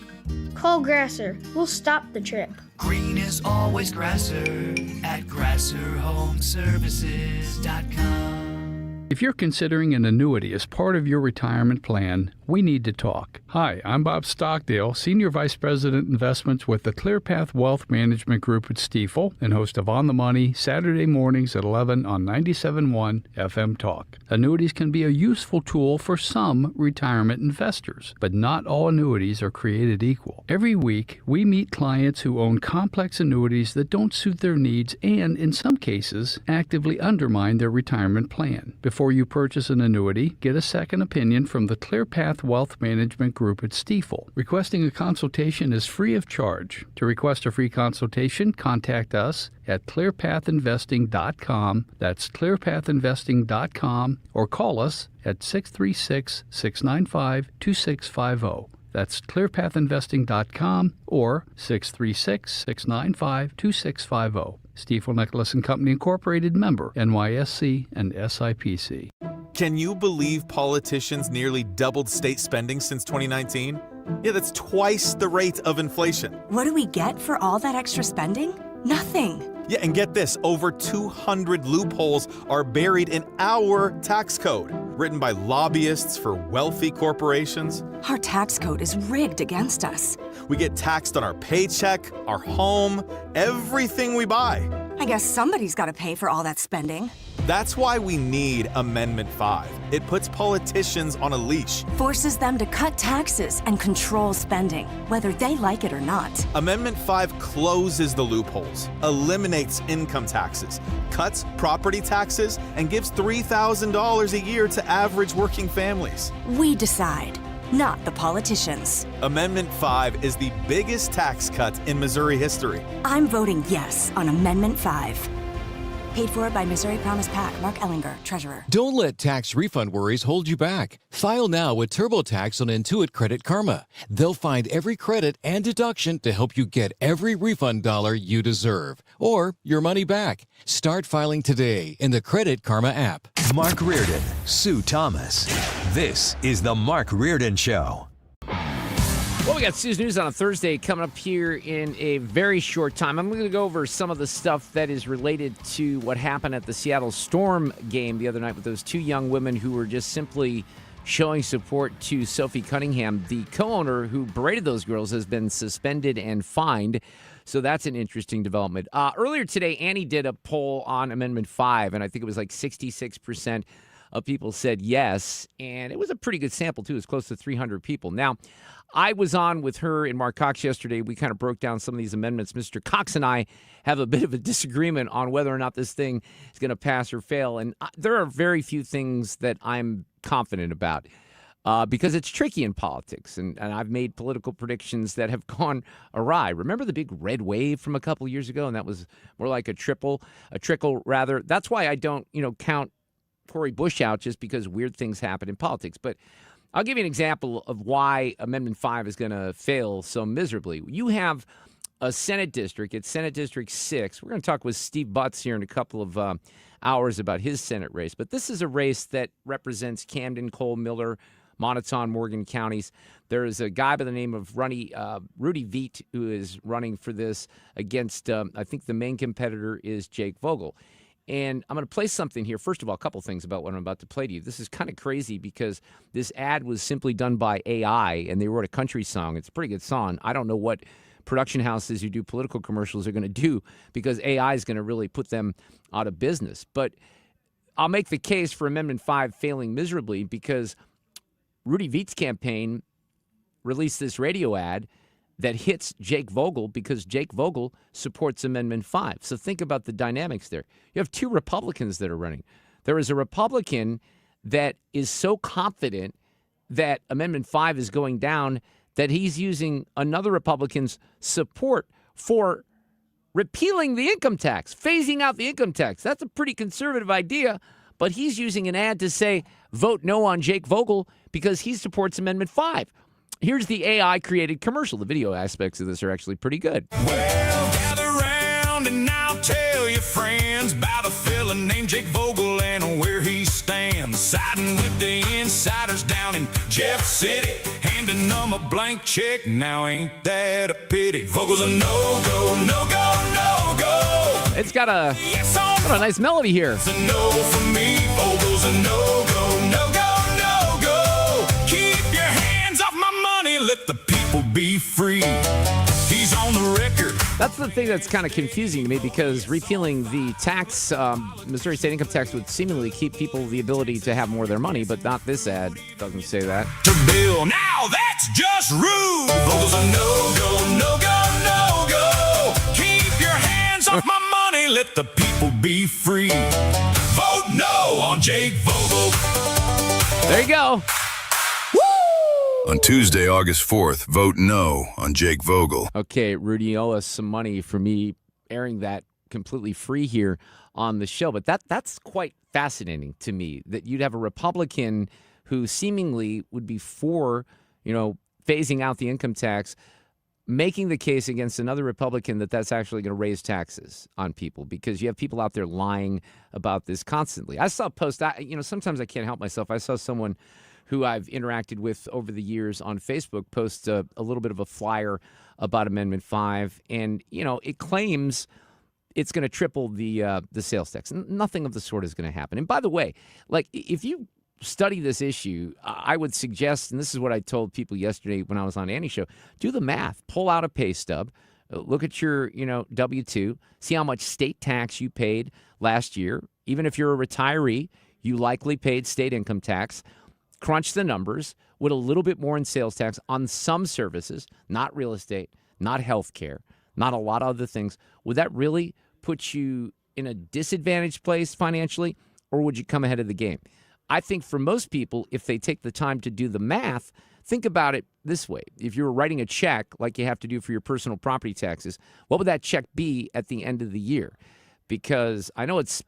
Call Grasser. We'll stop the trip. Green is always Grasser at GrasserHomeservices.com. If you're considering an annuity as part of your retirement plan, we need to talk. Hi, I'm Bob Stockdale, Senior Vice President Investments with the ClearPath Wealth Management Group at Stifel and host of On the Money Saturday mornings at 11 on 97.1 FM Talk. Annuities can be a useful tool for some retirement investors, but not all annuities are created equal. Every week, we meet clients who own complex annuities that don't suit their needs and, in some cases, actively undermine their retirement plan. Before you purchase an annuity, get a second opinion from the ClearPath Wealth Management Group at Stifel. Requesting a consultation is free of charge. To request a free consultation, contact us at clearpathinvesting.com. That's clearpathinvesting.com, or call us at 636-695-2650. That's clearpathinvesting.com or 636-695-2650. Stifel Nicholas and Company Incorporated, member NYSE and SIPC. Can you believe politicians nearly doubled state spending since 2019? Yeah, that's twice the rate of inflation. What do we get for all that extra spending? Nothing. Yeah, and get this, over 200 loopholes are buried in our tax code, written by lobbyists for wealthy corporations. Our tax code is rigged against us. We get taxed on our paycheck, our home, everything we buy. I guess somebody's got to pay for all that spending. That's why we need Amendment 5. It puts politicians on a leash. Forces them to cut taxes and control spending, whether they like it or not. Amendment 5 closes the loopholes, eliminates income taxes, cuts property taxes, and gives $3,000 a year to average working families. We decide, not the politicians. Amendment 5 is the biggest tax cut in Missouri history. I'm voting yes on Amendment 5. Paid for by Missouri Promise PAC. Mark Ellinger, Treasurer. Don't let tax refund worries hold you back. File now with TurboTax on Intuit Credit Karma. They'll find every credit and deduction to help you get every refund dollar you deserve, or your money back. Start filing today in the Credit Karma app. Mark Reardon, Sue Thomas. This is the Mark Reardon Show. Well, we got Sue's News on a Thursday coming up here in a very short time. I'm going to go over some of the stuff that is related to what happened at the Seattle Storm game the other night with those 2 young women who were just simply showing support to Sophie Cunningham. The co-owner who berated those girls has been suspended and fined, so that's an interesting development. Earlier today, Annie did a poll on Amendment 5, and I think it was like 66% of people said yes, and it was a pretty good sample, too. It was close to 300 people. Now, I was on with her and Mark Cox yesterday. We kind of broke down some of these amendments. Mr. Cox and I have a bit of a disagreement on whether or not this thing is going to pass or fail, and there are very few things that I'm confident about because it's tricky in politics, and I've made political predictions that have gone awry. Remember the big red wave from a couple years ago, and that was more like a trickle, rather. That's why I don't, count Cori Bush out just because weird things happen in politics. But I'll give you an example of why Amendment 5 is going to fail so miserably. You have a Senate district. It's Senate District 6. We're going to talk with Steve Butz here in a couple of hours about his Senate race. But this is a race that represents Camden, Cole, Miller, Monotone, Morgan counties. There is a guy by the name of Rudy Veit who is running for this against, I think the main competitor is Jake Vogel. And I'm going to play something here. First of all, a couple things about what I'm about to play to you. This is kind of crazy because this ad was simply done by AI, and they wrote a country song. It's a pretty good song. I don't know what production houses who do political commercials are going to do because AI is going to really put them out of business. But I'll make the case for Amendment 5 failing miserably because Rudy Veit's campaign released this radio ad that hits Jake Vogel because Jake Vogel supports Amendment 5. So think about the dynamics there. You have two Republicans that are running. There is a Republican that is so confident that Amendment 5 is going down that he's using another Republican's support for repealing the income tax, phasing out the income tax. That's a pretty conservative idea, but he's using an ad to say, vote no on Jake Vogel because he supports Amendment 5. Here's the AI-created commercial. The video aspects of this are actually pretty good. Well, gather round and I'll tell your friends about a fella named Jake Vogel and where he stands. Siding with the insiders down in Jeff City, handing them a blank check. Now ain't that a pity? Vogel's a no-go, no-go, no-go. It's got a nice melody here. It's a no for me. Vogel's a no-go, no-go, no-go. Keep your hands off my money. Let the people be free. He's on the record. That's the thing that's kind of confusing to me because repealing the tax, Missouri state income tax, would seemingly keep people the ability to have more of their money, but not this ad. Doesn't say that. To Bill, now that's just rude. Vogel's a no-go, no-go, no-go. Keep your hands off my money. Let the people be free. Vote no on Jake Vogel. There you go. On Tuesday, August 4th, vote no on Jake Vogel. Okay, Rudy, you owe us some money for me airing that completely free here on the show. But that's quite fascinating to me, that you'd have a Republican who seemingly would be for, phasing out the income tax, making the case against another Republican that that's actually going to raise taxes on people because you have people out there lying about this constantly. I saw a post, sometimes I can't help myself. I saw someone who I've interacted with over the years on Facebook post a little bit of a flyer about Amendment 5. And, it claims it's going to triple the sales tax. Nothing of the sort is going to happen. And by the way, if you study this issue, I would suggest, and this is what I told people yesterday when I was on Annie's show, do the math. Pull out a pay stub. Look at your, W-2. See how much state tax you paid last year. Even if you're a retiree, you likely paid state income tax. Crunch the numbers with a little bit more in sales tax on some services, not real estate, not health care, not a lot of other things. Would that really put you in a disadvantaged place financially, or would you come ahead of the game? I think for most people, if they take the time to do the math, think about it this way. If you were writing a check like you have to do for your personal property taxes, what would that check be at the end of the year? Because I know it's,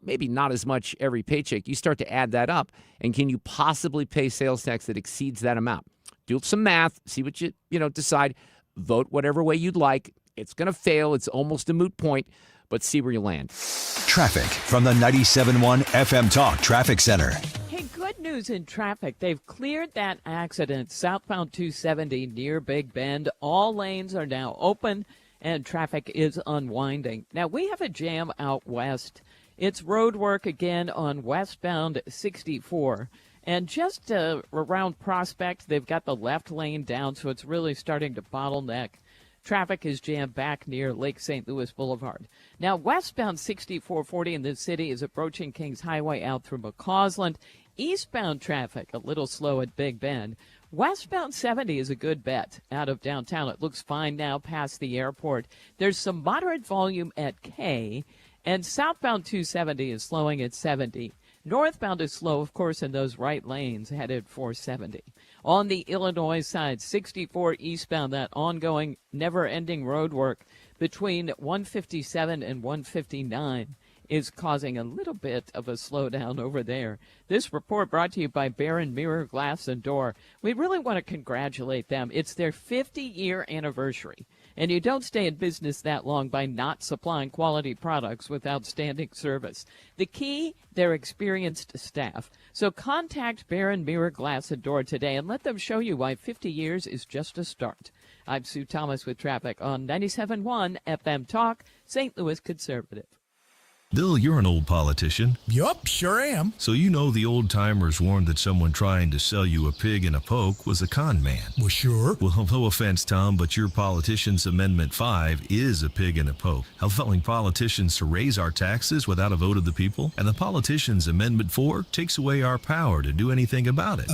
maybe not as much every paycheck. You start to add that up, and can you possibly pay sales tax that exceeds that amount? Do some math, see what you decide, vote whatever way you'd like. It's going to fail. It's almost a moot point, but see where you land. Traffic from the 97.1 FM Talk Traffic Center. Hey, good news in traffic. They've cleared that accident southbound 270 near Big Bend. All lanes are now open, and traffic is unwinding. Now, we have a jam out west. It's road work again on westbound 64. And just around Prospect, they've got the left lane down, so it's really starting to bottleneck. Traffic is jammed back near Lake St. Louis Boulevard. Now, westbound 6440 in the city is approaching Kings Highway out through McCausland. Eastbound traffic a little slow at Big Bend. Westbound 70 is a good bet out of downtown. It looks fine now past the airport. There's some moderate volume at K, and southbound 270 is slowing at 70. Northbound is slow, of course, in those right lanes headed for 70. On the Illinois side, 64 eastbound, that ongoing, never-ending road work between 157 and 159 is causing a little bit of a slowdown over there. This report brought to you by Barron Mirror, Glass, and Door. We really want to congratulate them. It's their 50-year anniversary, and you don't stay in business that long by not supplying quality products with outstanding service. The key, their experienced staff. So contact Barron Mirror, Glass, and Door today and let them show you why 50 years is just a start. I'm Sue Thomas with traffic on 97.1 FM Talk, St. Louis Conservative. Bill, you're an old politician. Yup, sure am. So you know the old-timers warned that someone trying to sell you a pig in a poke was a con man. Well, sure. Well, no offense, Tom, but your politician's Amendment 5 is a pig in a poke, allowing politicians to raise our taxes without a vote of the people, and the politician's Amendment 4 takes away our power to do anything about it.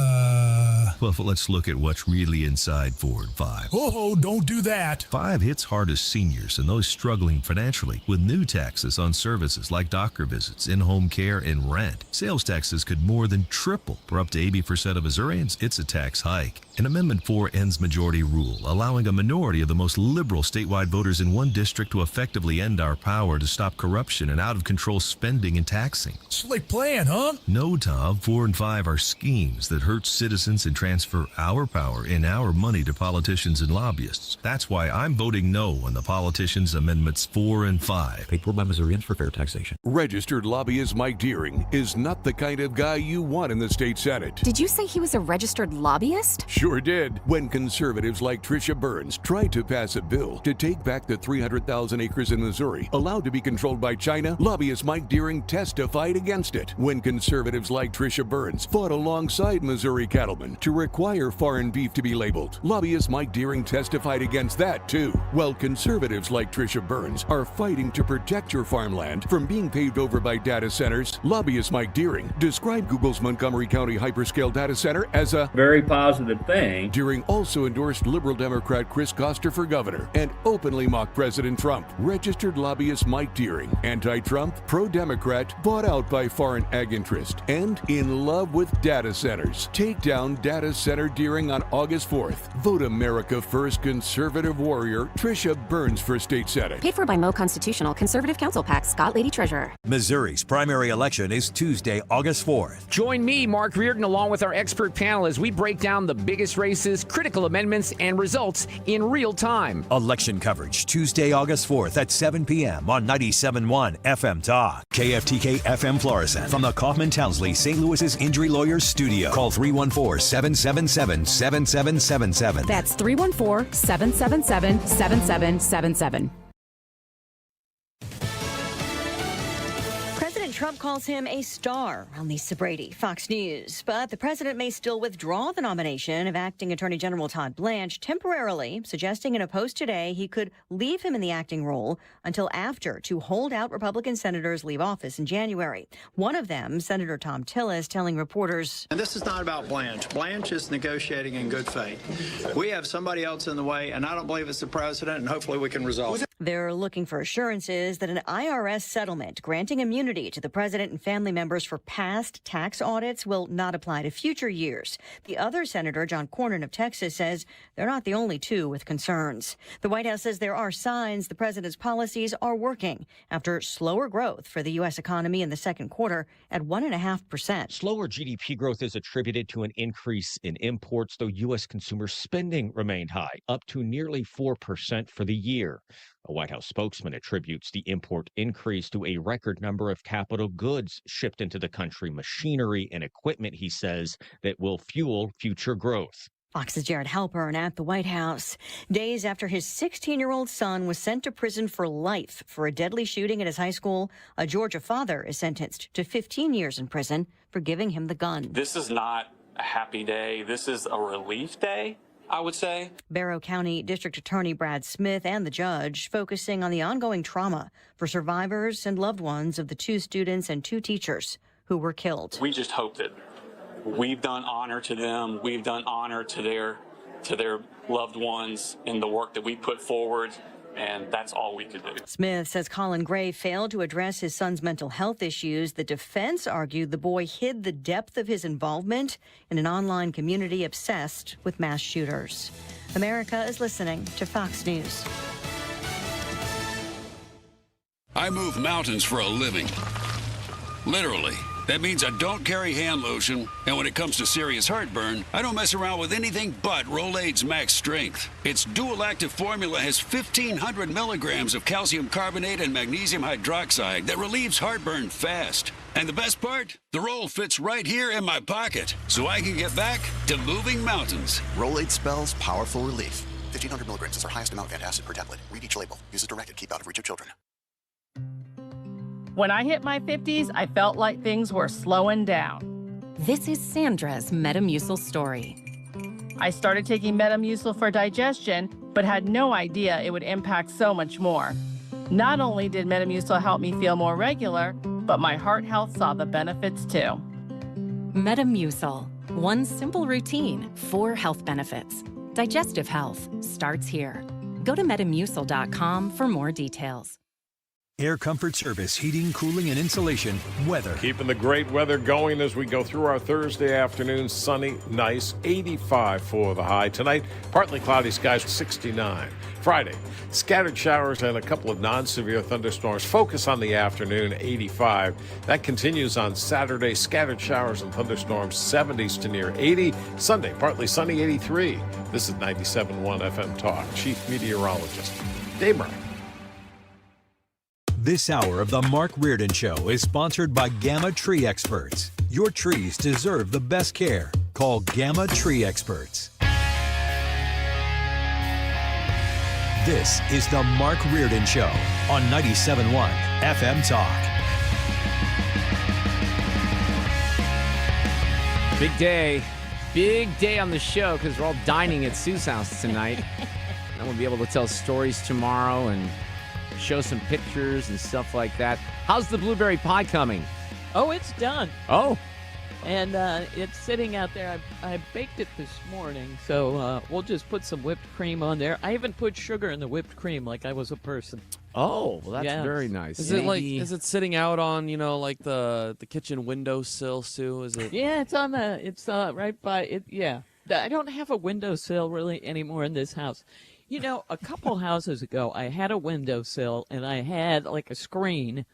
Well, let's look at what's really inside 4 and 5. Oh, don't do that. 5 hits hardest seniors and those struggling financially with new taxes on services like doctor visits, in-home care, and rent. Sales taxes could more than triple. For up to 80% of Missourians, it's a tax hike. And Amendment 4 ends majority rule, allowing a minority of the most liberal statewide voters in one district to effectively end our power to stop corruption and out-of-control spending and taxing. Slick plan, huh? No, Tom. 4 and 5 are schemes that hurt citizens and transfer our power and our money to politicians and lobbyists. That's why I'm voting no on the politicians' amendments 4 and 5. Paid for by Missourians for fair taxation. Registered lobbyist Mike Deering is not the kind of guy you want in the state Senate. Did you say he was a registered lobbyist? Sure did. When conservatives like Tricia Burns tried to pass a bill to take back the 300,000 acres in Missouri allowed to be controlled by China, lobbyist Mike Deering testified against it. When conservatives like Tricia Burns fought alongside Missouri cattlemen to require foreign beef to be labeled, lobbyist Mike Deering testified against that too. While conservatives like Tricia Burns are fighting to protect your farmland from being paved over by data centers, lobbyist Mike Deering described Google's Montgomery County hyperscale data center as a very positive thing. Deering also endorsed liberal Democrat Chris Koster for governor and openly mocked President Trump. Registered lobbyist Mike Deering, anti-Trump, pro-Democrat, bought out by foreign ag interest, and in love with data centers. Take down data center Deering on August 4th. Vote America First conservative warrior Tricia Burns for state senate. Paid for by Mo Constitutional Conservative Council PAC, Scott Lady Treasurer. Missouri's primary election is Tuesday, August 4th. Join me, Mark Reardon, along with our expert panel as we break down the biggest races, critical amendments, and results in real time. Election coverage Tuesday, August 4th at 7 p.m. on 97.1 FM Talk. KFTK FM Florissant from the Kaufman Townsley St. Louis's Injury Lawyers Studio. Call 314-777-7777. That's 314-777-7777. President Trump calls him a star on Lisa Brady, Fox News. But the president may still withdraw the nomination of acting Attorney General Todd Blanche temporarily, suggesting in a post today he could leave him in the acting role until after two holdout Republican senators leave office in January. One of them, Senator Tom Tillis, telling reporters, and this is not about Blanche. Blanche is negotiating in good faith. We have somebody else in the way, and I don't believe it's the president, and hopefully we can resolve it. They're looking for assurances that an IRS settlement granting immunity to the president and family members for past tax audits will not apply to future years. The other senator, John Cornyn of Texas, says they're not the only two with concerns. The White House says there are signs the president's policies are working after slower growth for the U.S. economy in the second quarter at 1.5%. Slower GDP growth is attributed to an increase in imports, though U.S. consumer spending remained high, up to nearly 4% for the year. A White House spokesman attributes the import increase to a record number of capital goods shipped into the country, machinery and equipment, he says, that will fuel future growth. Fox's Jared Halpern at the White House. Days after his 16-year-old son was sent to prison for life for a deadly shooting at his high school, a Georgia father is sentenced to 15 years in prison for giving him the gun. This is not a happy day. This is a relief day, I would say. Barrow County District Attorney Brad Smith and the judge focusing on the ongoing trauma for survivors and loved ones of the two students and two teachers who were killed. We just hope that we've done honor to them. We've done honor to their loved ones in the work that we put forward. And that's all we could do. Smith says Colin Gray failed to address his son's mental health issues. The defense argued the boy hid the depth of his involvement in an online community obsessed with mass shooters. America is listening to Fox News. I move mountains for a living. Literally. That means I don't carry hand lotion, and when it comes to serious heartburn, I don't mess around with anything but Rolaids Max Strength. Its dual-active formula has 1,500 milligrams of calcium carbonate and magnesium hydroxide that relieves heartburn fast. And the best part? The roll fits right here in my pocket, so I can get back to moving mountains. Rolaids spells powerful relief. 1,500 milligrams is our highest amount of antacid per tablet. Read each label. Use as directed. Keep out of reach of children. When I hit my 50s, I felt like things were slowing down. This is Sandra's Metamucil story. I started taking Metamucil for digestion, but had no idea it would impact so much more. Not only did Metamucil help me feel more regular, but my heart health saw the benefits too. Metamucil, One simple routine, 4 health benefits. Digestive health starts here. Go to Metamucil.com for more details. Air Comfort Service, heating, cooling, and insulation, weather. Keeping the great weather going as we go through our Thursday afternoon. Sunny, nice, 85 for the high. Tonight, partly cloudy skies, 69. Friday, scattered showers and a couple of non-severe thunderstorms. Focus on the afternoon, 85. That continues on Saturday, scattered showers and thunderstorms, 70s to near 80. Sunday, partly sunny, 83. This is 97.1 FM Talk. Chief Meteorologist Dave Murray. This hour of the Mark Reardon Show is sponsored by Gamma Tree Experts. Your trees deserve the best care. Call Gamma Tree Experts. This is the Mark Reardon Show on 97.1 FM Talk. Big day on the show because we're all dining at Sue's house tonight. And we'll be able to tell stories tomorrow and show some pictures and stuff like that. How's the blueberry pie coming? Oh, it's done. Oh. And it's sitting out there. I baked it this morning, so we'll just put some whipped cream on there. I even put sugar in the whipped cream like I was a person. Oh, well, that's very nice. Is it sitting out on, like the kitchen windowsill, Sue? Is it? Yeah, it's right by it. Yeah. I don't have a windowsill really anymore in this house. A couple houses ago, I had a windowsill, and I had like a screen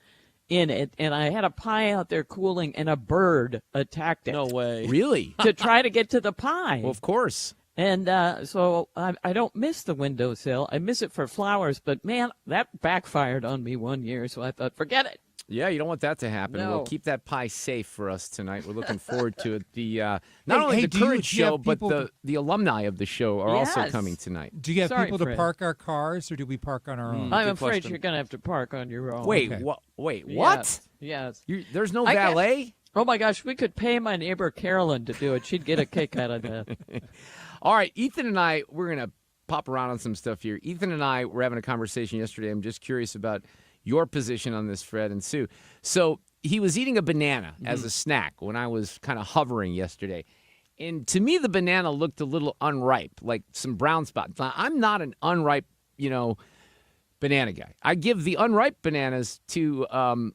in it, and I had a pie out there cooling, and a bird attacked it. No way. Really? To try to get to the pie. Well, of course. And so I don't miss the windowsill. I miss it for flowers, but, man, that backfired on me one year, so I thought, forget it. Yeah, you don't want that to happen. No. We'll keep that pie safe for us tonight. We're looking forward to it. The not only the current show, but the alumni of the show are also coming tonight. Do you have people Fred. to park our cars, or do we park on our own? I'm afraid you're going to have to park on your own. Wait, Wait, what? Yes. There's no valet? Oh, my gosh, we could pay my neighbor Carolyn to do it. She'd get a kick out of that. All right, Ethan and I, we're going to pop around on some stuff here. Ethan and I were having a conversation yesterday. I'm just curious about your position on this, Fred and Sue. So he was eating a banana as a snack when I was kind of hovering yesterday. And to me, the banana looked a little unripe, like some brown spots. Now, I'm not an unripe, banana guy. I give the unripe bananas to, not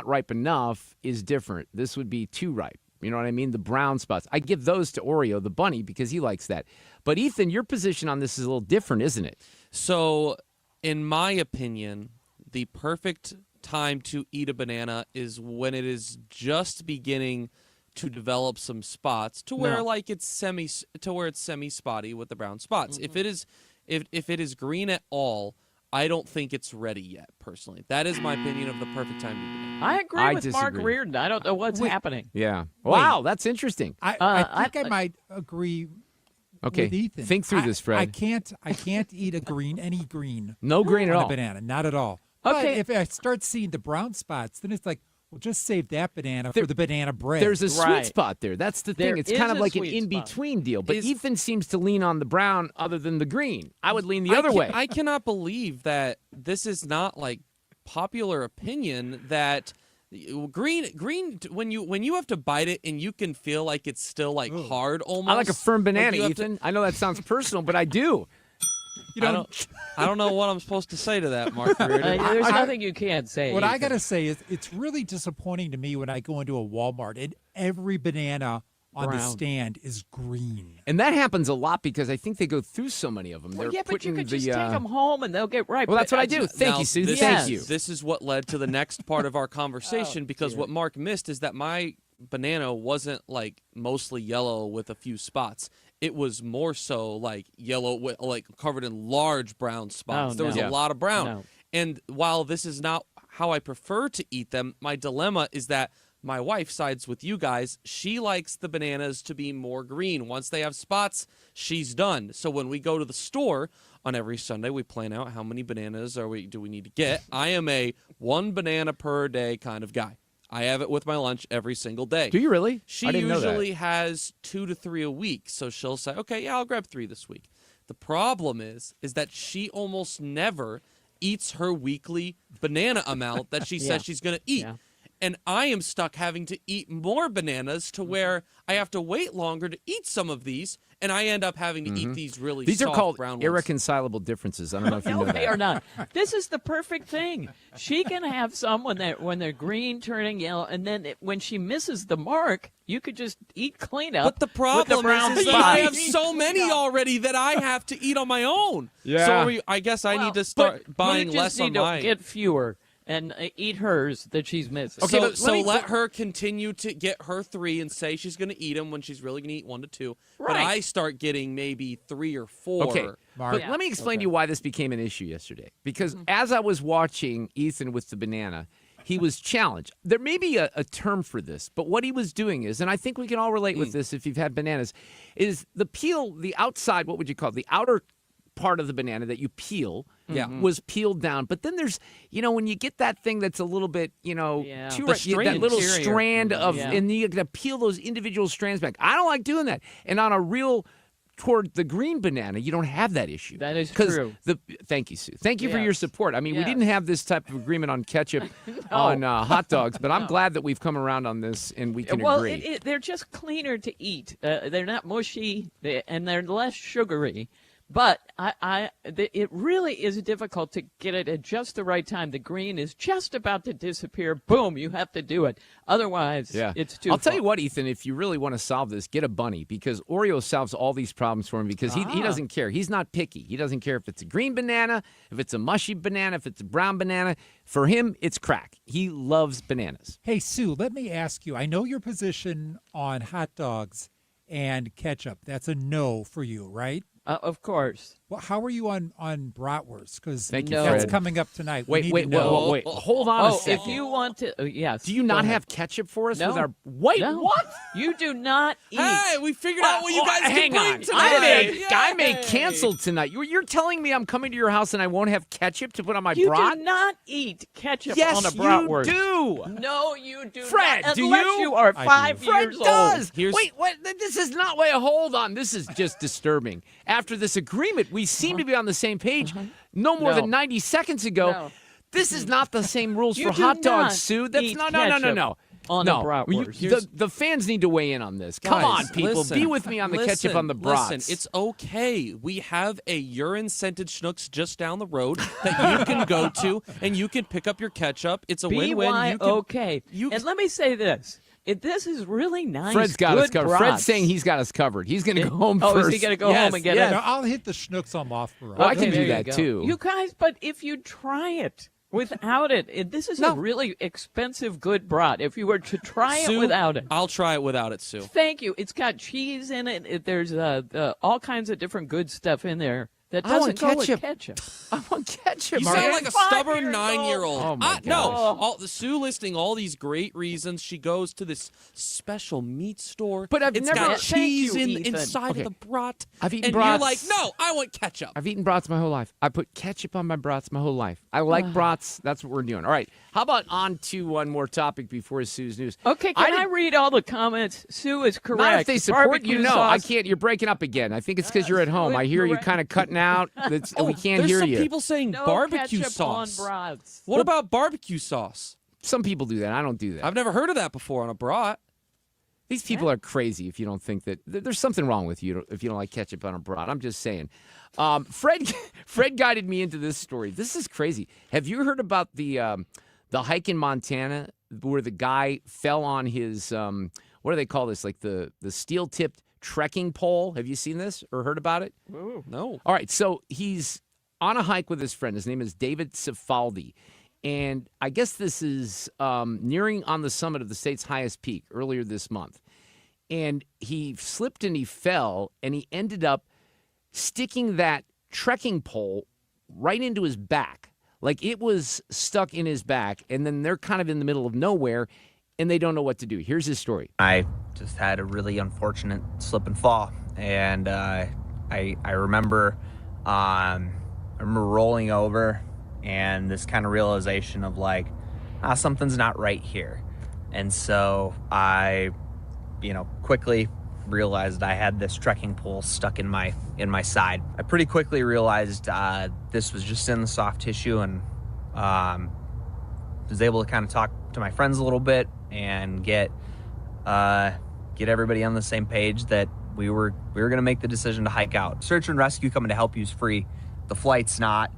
ripe enough is different. This would be too ripe. You know what I mean? The brown spots. I give those to Oreo, the bunny, because he likes that. But Ethan, your position on this is a little different, isn't it? So, in my opinion, the perfect time to eat a banana is when it is just beginning to develop some spots to where it's semi-spotty with the brown spots. Mm-hmm. If it is green at all, I don't think it's ready yet, personally. That is my opinion of the perfect time to eat banana. I agree with Mark Reardon. I don't know what's happening. Yeah. Wow, that's interesting. I think I might agree. Okay, with Ethan. Think through this, Fred. I can't eat any green. No green at all. On a banana, not at all. Okay. But if I start seeing the brown spots, then it's like, well, just save that banana for the banana bread. There's a sweet spot there. That's the thing. It's kind of like an spot. in-between deal. But Ethan seems to lean on the brown other than the green. I would lean the other way. I cannot believe that this is not popular opinion that green when you have to bite it and you can feel like it's still hard almost. I like a firm banana, Ethan. I know that sounds personal, but I do. I don't know what I'm supposed to say to that, Mark Reardon. There's nothing you can't say. What I got to say is it's really disappointing to me when I go into a Walmart and every banana on the stand is green. And that happens a lot because I think they go through so many of them. Well, They're but you could just the, take them home and they'll get ripe. Well, that's what I do. Thank you, Sue. Thank you. This is what led to the next part of our conversation because what Mark missed is that my banana wasn't mostly yellow with a few spots. It was more so yellow, with, covered in large brown spots. There was a lot of brown. No. And while this is not how I prefer to eat them, my dilemma is that my wife sides with you guys. She likes the bananas to be more green. Once they have spots, she's done. So when we go to the store on every Sunday, we plan out how many bananas do we need to get. I am a 1 banana per day kind of guy. I have it with my lunch every single day. Do you really? She usually has 2 to 3 a week, so she'll say, okay, yeah, I'll grab 3 this week. The problem is that she almost never eats her weekly banana amount that she says she's going to eat. Yeah. and I am stuck having to eat more bananas to where I have to wait longer to eat some of these, and I end up having to eat these really These soft are called brown ones. irreconcilable differences. I don't know if you know No, that. they are not. This is the perfect thing. She can have some when they're green turning yellow, and then when she misses the mark, you could just eat cleanup. But the problem is that I have so many already that I have to eat on my own. Yeah. So I guess I need to start buying you just less on need to mine. get fewer and eat hers that she's missing. Okay, so let her continue to get her 3 and say she's going to eat them when she's really going to eat 1 to 2. But Right. I start getting maybe 3 or 4. Okay, but let me explain to you why this became an issue yesterday. Because as I was watching Ethan with the banana, he was challenged. There may be a term for this, but what he was doing is, and I think we can all relate with this if you've had bananas, is the peel, the outside, what would you call it? The outer part of the banana that you peel was peeled down. But then there's, when you get that thing that's a little bit, too that little strand of, and you got to peel those individual strands back. I don't like doing that. And on a real toward the green banana, you don't have that issue. That is true. Thank you, Sue. Thank you for your support. I mean, we Yes. didn't have this type of agreement on ketchup on hot dogs, but I'm glad that we've come around on this and we can agree. They're just cleaner to eat. They're not mushy, and they're less sugary. But it really is difficult to get it at just the right time. The green is just about to disappear. Boom, you have to do it. Otherwise, it's too I'll tell you what, Ethan, if you really want to solve this, get a bunny, because Oreo solves all these problems for him because he doesn't care. He's not picky. He doesn't care if it's a green banana, if it's a mushy banana, if it's a brown banana. For him, it's crack. He loves bananas. Hey, Sue, let me ask you. I know your position on hot dogs and ketchup. That's a no for you, right? Of course. Well, how are you on bratwurst? Because Thank you, that's Fred. coming up tonight. Wait. Hold on a second. If you want to, yes. Do you not have ketchup for us No. with our? Wait, No. what? You do not eat. Hey, we figured out what you guys hang can bring on. tonight. I may cancel tonight. You're telling me I'm coming to your house and I won't have ketchup to put on my You brat? do not eat ketchup Yes, on a bratwurst. you do. No, you do Fred, not. do Unless you? you are I 5 do. Fred years does. old. Wait, what? This is not. Wait, hold on. This is just disturbing. After this agreement, we seem to be on the same page. No more than 90 seconds ago. No. This is not the same rules You for do hot not dogs, Sue. That's eat no. ketchup on a bratwurst. The fans need to weigh in on this. Come Guys, on, people. listen, Be with me on the ketchup on the brats. Listen, it's okay. We have a urine-scented Schnucks just down the road that you can go to, and you can pick up your ketchup. It's a win-win. Okay. And let me say this. This is really nice. Fred's got us good covered. brats. Fred's saying he's got us covered. He's going to go home Oh, first. is he going to go home and get No, it? I'll hit the schnooks on off for us. Well, I can Okay, do there you that go. too. You guys, but if you try it without it, this is a really expensive good brat. If you were to try Sue, it without it. I'll try it without it, Sue. Thank you. It's got cheese in it. There's all kinds of different good stuff in there that I want doesn't go with ketchup. ketchup. I want ketchup. You Mark. sound like a stubborn 9-year-old. Oh, my No, Sue listing all these great reasons. She goes to this special meat store. But I've it's never- got Thank cheese you, Ethan. inside Okay. of the brat. I've eaten and brats. you're like, no, I want ketchup. I've eaten brats my whole life. I put ketchup on my brats my whole life. I like brats. That's what we're doing. All right. How about on to one more topic before Sue's news? Okay, can I read all the comments? Sue is correct. Not if they support Barbecue you. No, I sauce. can't. You're breaking up again. I think it's because you're at home. I hear you kind of cutting out. We can't There's hear some you. people saying No barbecue ketchup sauce. on brats. What about barbecue sauce? Some people do that. I don't do that. I've never heard of that before on a brat. These people are crazy if you don't think that there's something wrong with you if you don't like ketchup on a brat. I'm just saying. Fred guided me into this story. This is crazy. Have you heard about the hike in Montana where the guy fell on his what do they call this? Like the steel-tipped trekking pole. Have you seen this or heard about it? Ooh, no. All right, so he's on a hike with his friend. His name is David Cifaldi. And I guess this is nearing on the summit of the state's highest peak earlier this month. And he slipped and he fell, and he ended up sticking that trekking pole right into his back. Like it was stuck in his back, and then they're kind of in the middle of nowhere, and they don't know what to do. Here's his story. I just had a really unfortunate slip and fall, and I remember rolling over, and this kind of realization of like, something's not right here, and so I, quickly realized I had this trekking pole stuck in my side. I pretty quickly realized this was just in the soft tissue, and was able to kind of talk to my friends a little bit and get everybody on the same page that we were going to make the decision to hike out. Search and rescue coming to help you is free. The flight's not.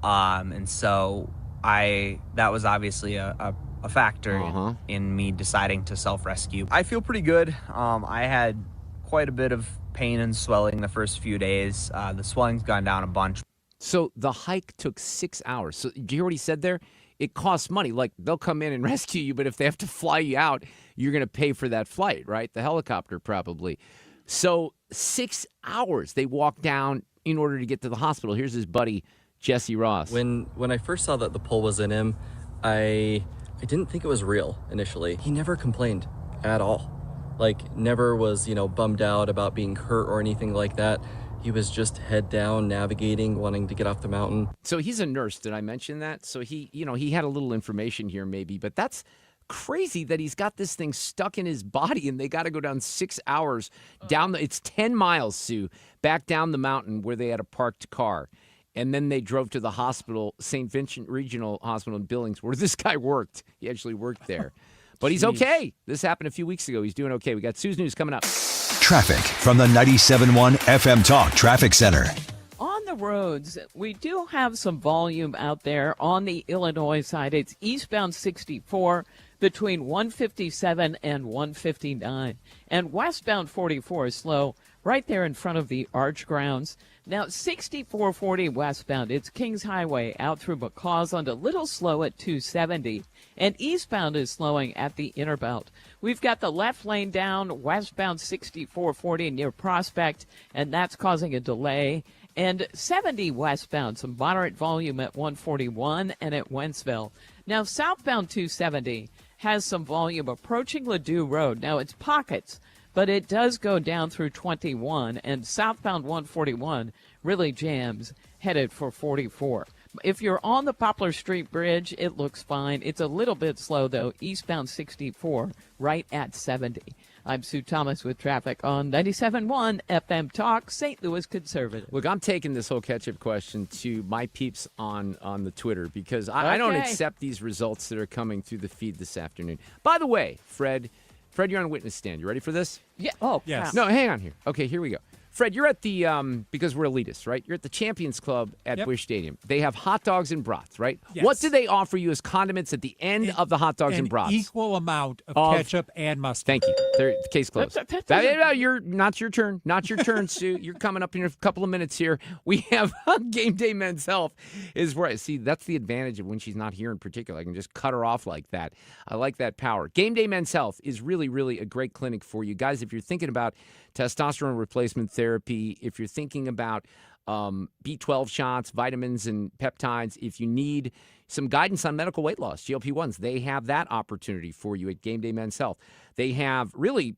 And so that was obviously a factor in me deciding to self-rescue. I feel pretty good. I had quite a bit of pain and swelling the first few days. The swelling's gone down a bunch. So the hike took 6 hours. So do you hear what he said there? It costs money. Like, they'll come in and rescue you, but if they have to fly you out, you're going to pay for that flight, right? The helicopter probably. So 6 hours they walked down in order to get to the hospital. Here's his buddy, Jesse Ross. When I first saw that the pole was in him, I didn't think it was real initially. He never complained at all. Like, never was, bummed out about being hurt or anything like that. He was just head down, navigating, wanting to get off the mountain. So he's a nurse. Did I mention that? So he had a little information here maybe, but that's crazy that he's got this thing stuck in his body and they got to go down 6 hours down it's 10 miles, Sue, back down the mountain where they had a parked car. And then they drove to the hospital, St. Vincent Regional Hospital in Billings, where this guy worked. He actually worked there. But he's okay. This happened a few weeks ago. He's doing okay. We got Sue's News coming up. Traffic from the 97.1 FM Talk Traffic Center. On the roads, we do have some volume out there. On the Illinois side, it's eastbound 64 between 157 and 159. And westbound 44 is slow right there in front of the Arch grounds. Now, 6440 westbound, it's Kings Highway out through McCausland, a little slow at 270. And eastbound is slowing at the inner belt. We've got the left lane down, westbound 6440 near Prospect, and that's causing a delay. And 70 westbound, some moderate volume at 141 and at Wentzville. Now, southbound 270 has some volume approaching Ladue Road. Now, it's pockets, but it does go down through 21, and southbound 141 really jams, headed for 44. If you're on the Poplar Street Bridge, it looks fine. It's a little bit slow, though, eastbound 64, right at 70. I'm Sue Thomas with traffic on 97.1 FM Talk, St. Louis Conservative. Look, I'm taking this whole catch-up question to my peeps on the Twitter because I don't accept these results that are coming through the feed this afternoon. By the way, Fred, you're on a witness stand. You ready for this? Yeah. Oh, yes. No, hang on here. Okay, here we go. Fred, you're at the, because we're elitists, right? You're at the Champions Club at Busch Stadium. They have hot dogs and brats, right? Yes. What do they offer you as condiments at the end of the hot dogs and brats? An equal amount of ketchup and mustard. Thank you. Case closed. Not your turn. Not your turn, Sue. You're coming up in a couple of minutes here. We have Game Day Men's Health is where, see, that's the advantage of when she's not here in particular. I can just cut her off like that. I like that power. Game Day Men's Health is really, really a great clinic for you. Guys, if you're thinking about testosterone replacement therapy, if you're thinking about B12 shots, vitamins, and peptides, if you need some guidance on medical weight loss, GLP-1s, they have that opportunity for you at Game Day Men's Health. They have really,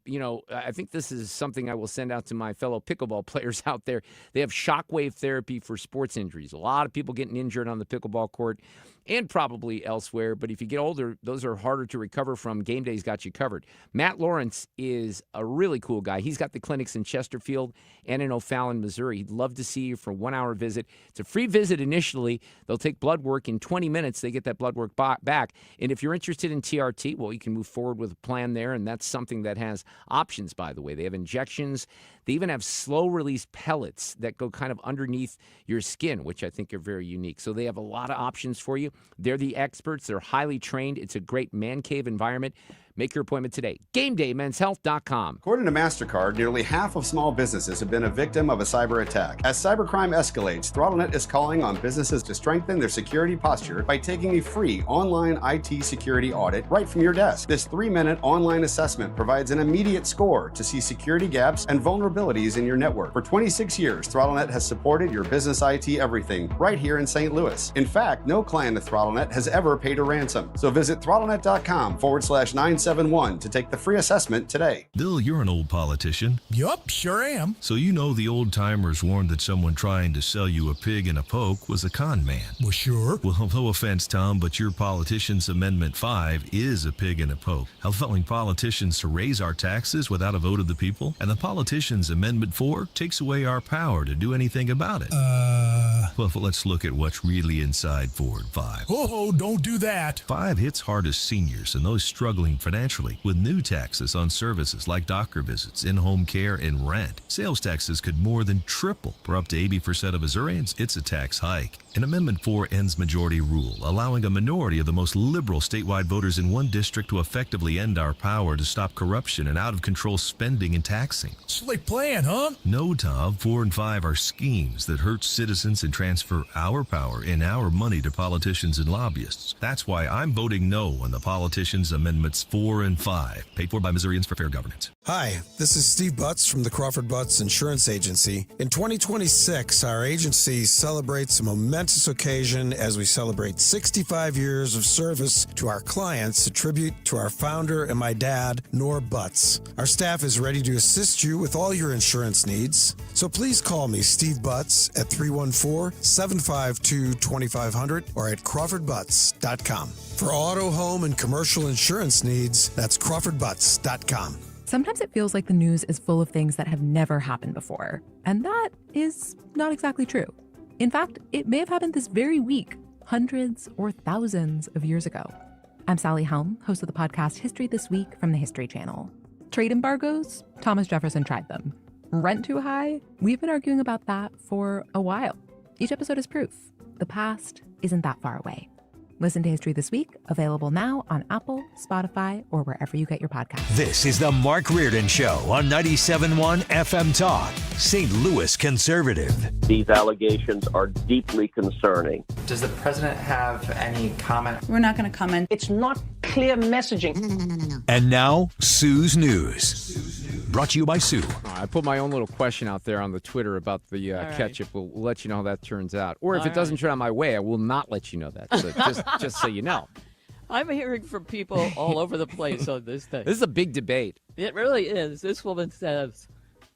I think this is something I will send out to my fellow pickleball players out there. They have shockwave therapy for sports injuries. A lot of people getting injured on the pickleball court and probably elsewhere. But if you get older, those are harder to recover from. Game Day's got you covered. Matt Lawrence is a really cool guy. He's got the clinics in Chesterfield and in O'Fallon, Missouri. He'd love to see you for a 1-hour visit. It's a free visit initially. They'll take blood work in 20 minutes. They get that blood work back. And if you're interested in TRT, well, you can move forward with a plan there. And that's something that has options, by the way. They have injections. They even have slow-release pellets that go kind of underneath your skin, which I think are very unique. So they have a lot of options for you. They're the experts. They're highly trained. It's a great man cave environment. Make your appointment today. GameDayMen'sHealth.com. According to MasterCard, nearly half of small businesses have been a victim of a cyber attack. As cybercrime escalates, ThrottleNet is calling on businesses to strengthen their security posture by taking a free online IT security audit right from your desk. This 3-minute online assessment provides an immediate score to see security gaps and vulnerabilities in your network. For 26 years, ThrottleNet has supported your business IT everything right here in St. Louis. In fact, no client of ThrottleNet has ever paid a ransom. So visit ThrottleNet.com/971 to take the free assessment today. Bill, you're an old politician. Yup, sure am. So you know the old-timers warned that someone trying to sell you a pig in a poke was a con man. Well, sure. Well, no offense, Tom, but your Politicians Amendment 5 is a pig in a poke, allowing politicians to raise our taxes without a vote of the people, and the Politicians Amendment 4 takes away our power to do anything about it. Well, let's look at what's really inside Ford 5. Oh, don't do that. 5 hits hardest seniors and those struggling financially with new taxes on services like doctor visits, in-home care, and rent. Sales taxes could more than triple. For up to 80% of Missourians, it's a tax hike. And Amendment 4 ends majority rule, allowing a minority of the most liberal statewide voters in one district to effectively end our power to stop corruption and out-of-control spending and taxing. Slick plan, huh? No, Tom. 4 and 5 are schemes that hurt citizens and transfer our power and our money to politicians and lobbyists. That's why I'm voting no on the politicians' Amendments 4 and 5, paid for by Missourians for fair governance. Hi, this is Steve Butz from the Crawford Butz Insurance Agency. In 2026, our agency celebrates a momentous occasion as we celebrate 65 years of service to our clients, a tribute to our founder and my dad, Nor Butz. Our staff is ready to assist you with all your insurance needs. So please call me, Steve Butz, at 314-752-2500 or at crawfordbutz.com. For auto, home, and commercial insurance needs, that's crawfordbutz.com. Sometimes it feels like the news is full of things that have never happened before, and that is not exactly true. In fact, it may have happened this very week, hundreds or thousands of years ago. I'm Sally Helm, host of the podcast History This Week from the History Channel. Trade embargoes? Thomas Jefferson tried them. Rent too high? We've been arguing about that for a while. Each episode is proof. The past isn't that far away. Listen to History This Week, available now on Apple, Spotify, or wherever you get your podcasts. This is the Mark Reardon Show on 97.1 FM Talk, St. Louis Conservative. These allegations are deeply concerning. Does the president have any comment? We're not going to comment. It's not clear messaging. No. And now, Sue's News. Brought to you by Sue. I put my own little question out there on the Twitter about the ketchup. We'll let you know how that turns out. Or if it doesn't turn out my way, I will not let you know that. So just so you know. I'm hearing from people all over the place on this thing. This is a big debate. It really is. This woman says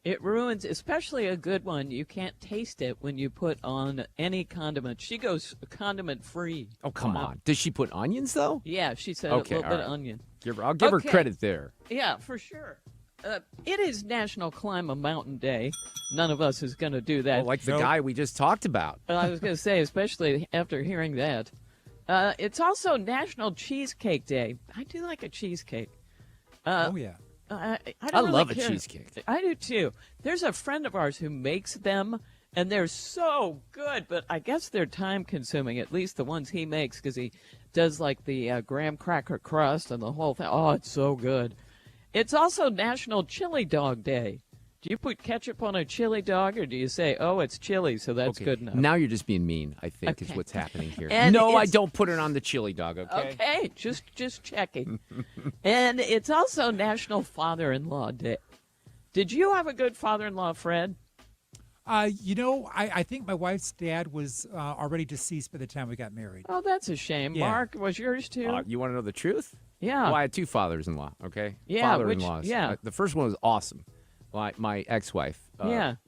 it ruins, especially a good one. You can't taste it when you put on any condiment. She goes condiment free. Oh, come on. Does she put onions, though? Yeah, she said a little bit of onion. I'll give her credit there. Yeah, for sure. It is National Climb a Mountain Day. None of us is going to do that. Oh, like the guy we just talked about. I was going to say, especially after hearing that. It's also National Cheesecake Day. I do like a cheesecake. Oh, yeah. I love a cheesecake. I do, too. There's a friend of ours who makes them, and they're so good, but I guess they're time-consuming, at least the ones he makes, because he does, like, the graham cracker crust and the whole thing. Oh, it's so good. It's also National Chili Dog Day. Do you put ketchup on a chili dog, or do you say, oh, it's chili, so that's good enough? Now you're just being mean, I think, is what's happening here. And no, I don't put it on the chili dog, okay? Okay, just checking. And it's also National Father-in-Law Day. Did you have a good father-in-law, Fred? I think my wife's dad was already deceased by the time we got married. Oh, that's a shame. Yeah. Mark, was yours too? You want to know the truth? Yeah. Well, I had 2 fathers-in-law, okay? Yeah, Father-in-laws. The first one was awesome. My ex-wife,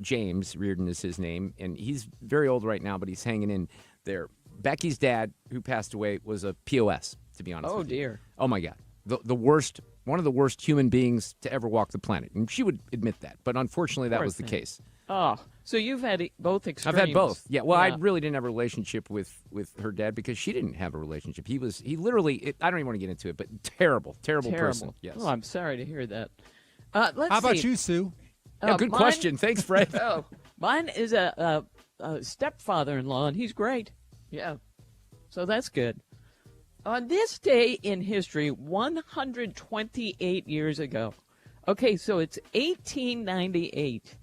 James Reardon is his name, and he's very old right now, but he's hanging in there. Becky's dad, who passed away, was a POS, to be honest with you. Dear. Oh, my God. The worst, one of the worst human beings to ever walk the planet. And she would admit that, but unfortunately that was the case. Oh, so you've had both extremes. I've had both. Yeah, well, I really didn't have a relationship with her dad because she didn't have a relationship. He literally, I don't even want to get into it, but terrible person. Yes. Oh, I'm sorry to hear that. How about you, Sue? Yeah, good question. Thanks, Fred. Mine is a stepfather-in-law, and he's great. Yeah, so that's good. On this day in history, 128 years ago. Okay, so it's 1898.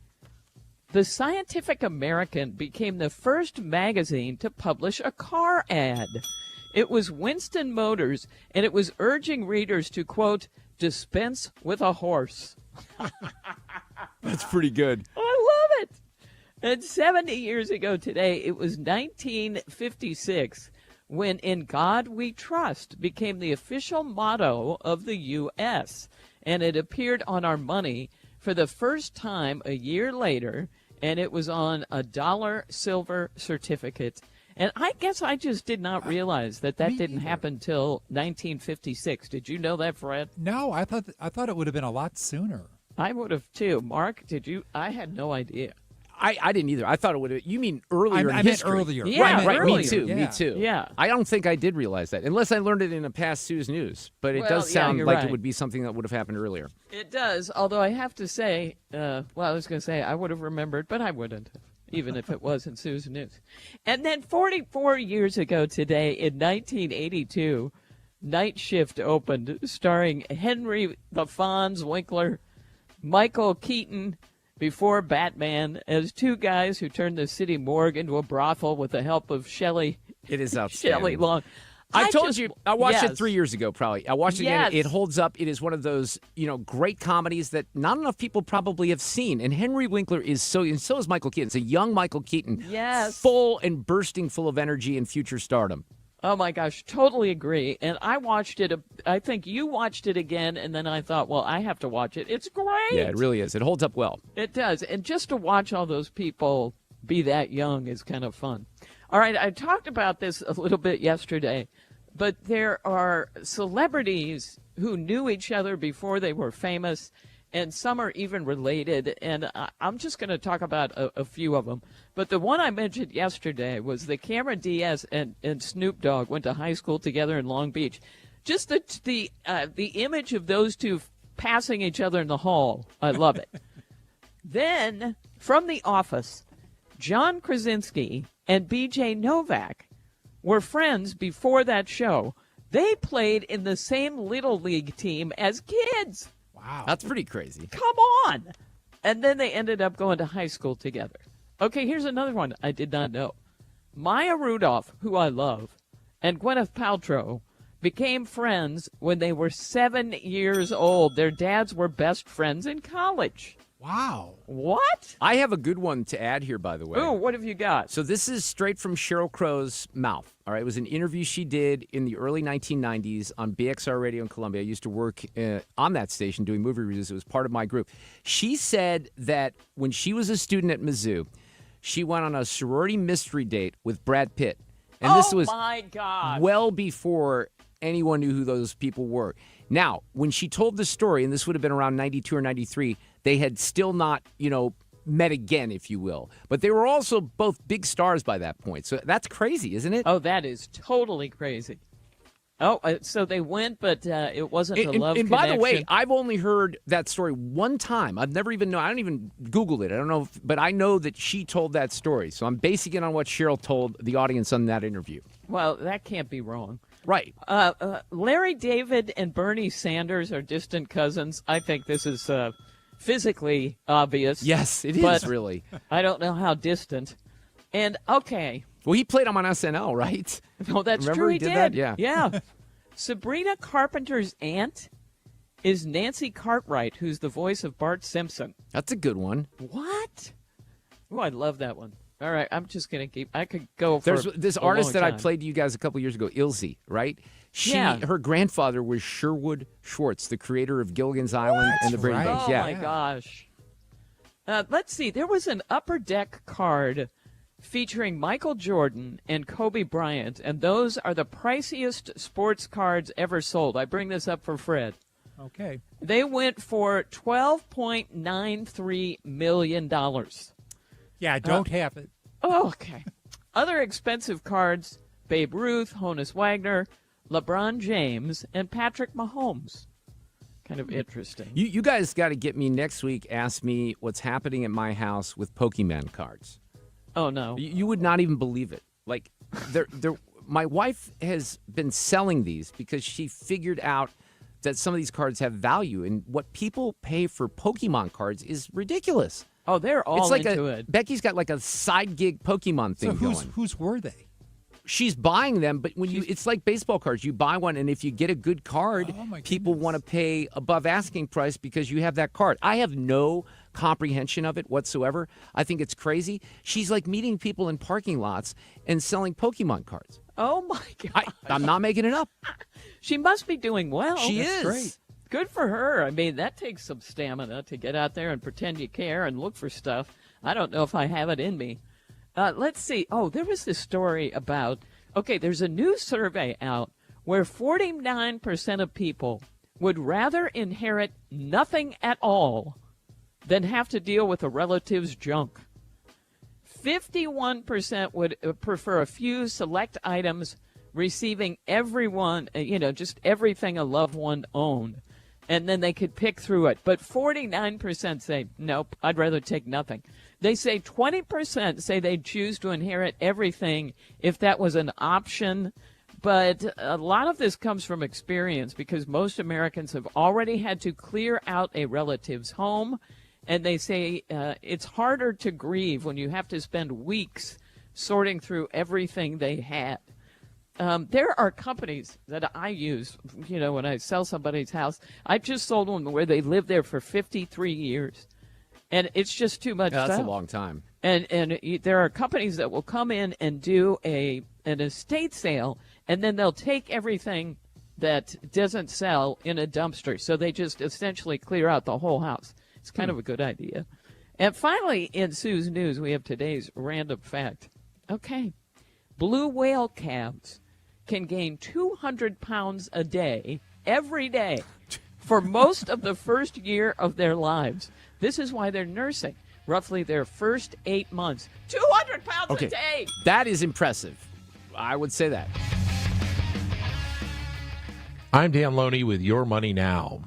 The Scientific American became the first magazine to publish a car ad. It was Winston Motors, and it was urging readers to, quote, dispense with a horse. That's pretty good. I love it. And 70 years ago today, it was 1956, when In God We Trust became the official motto of the U.S., and it appeared on our money for the first time a year later, and it was on a $1 silver certificate. And I guess I just did not realize that didn't happen till 1956. Did you know that, Fred? No, I thought it would have been a lot sooner. I would have too. Mark, did you? I had no idea. I didn't either. I thought it would have. You mean earlier I in meant history? earlier. Yeah, right. Earlier. Me too. Yeah. Me too. Yeah. I don't think I did realize that, unless I learned it in a past Sue's News. But it does sound like it would be something that would have happened earlier. It does, although I have to say, I was going to say I would have remembered, but I wouldn't have, even if it was in Sue's News. And then 44 years ago today, in 1982, Night Shift opened, starring Henry the Fonz Winkler, Michael Keaton, before Batman, as two guys who turned the city morgue into a brothel with the help of Shelley. It is outstanding. Shelley Long. I told you, I watched it 3 years ago, probably. I watched it again. Yes. It holds up. It is one of those, great comedies that not enough people probably have seen. And Henry Winkler is and so is Michael Keaton. It's a young Michael Keaton. Yes. Full and bursting full of energy and future stardom. Oh, my gosh, totally agree. And I watched it, I think you watched it again, and then I thought, well, I have to watch it. It's great. Yeah, it really is. It holds up well. It does. And just to watch all those people be that young is kind of fun. All right, I talked about this a little bit yesterday, but there are celebrities who knew each other before they were famous, and some are even related. And I'm just going to talk about a few of them. But the one I mentioned yesterday was that Cameron Diaz and Snoop Dogg went to high school together in Long Beach. Just the image of those two passing each other in the hall, I love it. Then, from The Office, John Krasinski and B.J. Novak were friends before that show. They played in the same Little League team as kids. Wow. That's pretty crazy. Come on. And then they ended up going to high school together. Okay, here's another one I did not know. Maya Rudolph, who I love, and Gwyneth Paltrow became friends when they were 7 years old. Their dads were best friends in college. Wow. What? I have a good one to add here, by the way. Oh, what have you got? So this is straight from Sheryl Crow's mouth. All right, it was an interview she did in the early 1990s on BXR Radio in Columbia. I used to work on that station doing movie reviews. It was part of my group. She said that when she was a student at Mizzou, she went on a sorority mystery date with Brad Pitt. And this was my God. well before anyone knew who those people were. Now, when she told the story, and this would have been around 92 or 93, they had still not, met again, if you will. But they were also both big stars by that point. So that's crazy, isn't it? Oh, that is totally crazy. Oh, so they went, but it wasn't a love and connection. by the way, I've only heard that story one time. I've never even known. I don't even Googled it. I don't know, but I know that she told that story. So I'm basing it on what Sheryl told the audience on that interview. Well, that can't be wrong. Right. Larry David and Bernie Sanders are distant cousins. I think this is physically obvious. Yes, it but is, really. I don't know how distant. And, okay. Well, he played him on SNL, right? Oh, that's Remember true. he did that? Yeah. Sabrina Carpenter's aunt is Nancy Cartwright, who's the voice of Bart Simpson. That's a good one. What? Oh, I love that one. All right, I'm just going to keep... I could go for There's this artist that I played to you guys a couple years ago, Ilse, right? Her grandfather was Sherwood Schwartz, the creator of Gilligan's Island and the Brady Bunch. Oh, my gosh. Let's see. There was an Upper Deck card featuring Michael Jordan and Kobe Bryant, and those are the priciest sports cards ever sold. I bring this up for Fred. Okay. They went for $12.93 million. Yeah, I don't have it. Oh, okay. Other expensive cards, Babe Ruth, Honus Wagner, LeBron James, and Patrick Mahomes. Kind of interesting. You guys got to get me next week, ask me what's happening at my house with Pokemon cards. Oh, no. You would not even believe it. Like, my wife has been selling these because she figured out that some of these cards have value, and what people pay for Pokemon cards is ridiculous. Oh, they're all into it. Becky's got like a side gig Pokemon thing going. Whose were they? She's buying them, but it's like baseball cards. You buy one, and if you get a good card, people want to pay above asking price because you have that card. I have no comprehension of it whatsoever. I think it's crazy. She's like meeting people in parking lots and selling Pokemon cards. Oh, my God. I'm not making it up. She must be doing well. She That's is. Great. Good for her. I mean, that takes some stamina to get out there and pretend you care and look for stuff. I don't know if I have it in me. Let's see. Oh, there was this story about, there's a new survey out where 49% of people would rather inherit nothing at all than have to deal with a relative's junk. 51% would prefer a few select items receiving everyone, just everything a loved one owned. And then they could pick through it. But 49% say, nope, I'd rather take nothing. They say 20% say they'd choose to inherit everything if that was an option. But a lot of this comes from experience because most Americans have already had to clear out a relative's home. And they say it's harder to grieve when you have to spend weeks sorting through everything they had. There are companies that I use, when I sell somebody's house. I just sold one where they lived there for 53 years. And it's just too much That's stuff. a long time. And there are companies that will come in and do an estate sale, and then they'll take everything that doesn't sell in a dumpster. So they just essentially clear out the whole house. It's kind of a good idea. And finally, in Sue's News, we have today's random fact. Okay. Blue whale calves can gain 200 pounds a day, every day, for most of the first year of their lives. This is why they're nursing, roughly their first 8 months. 200 pounds a day! That is impressive. I would say that. I'm Dan Loney with Your Money Now.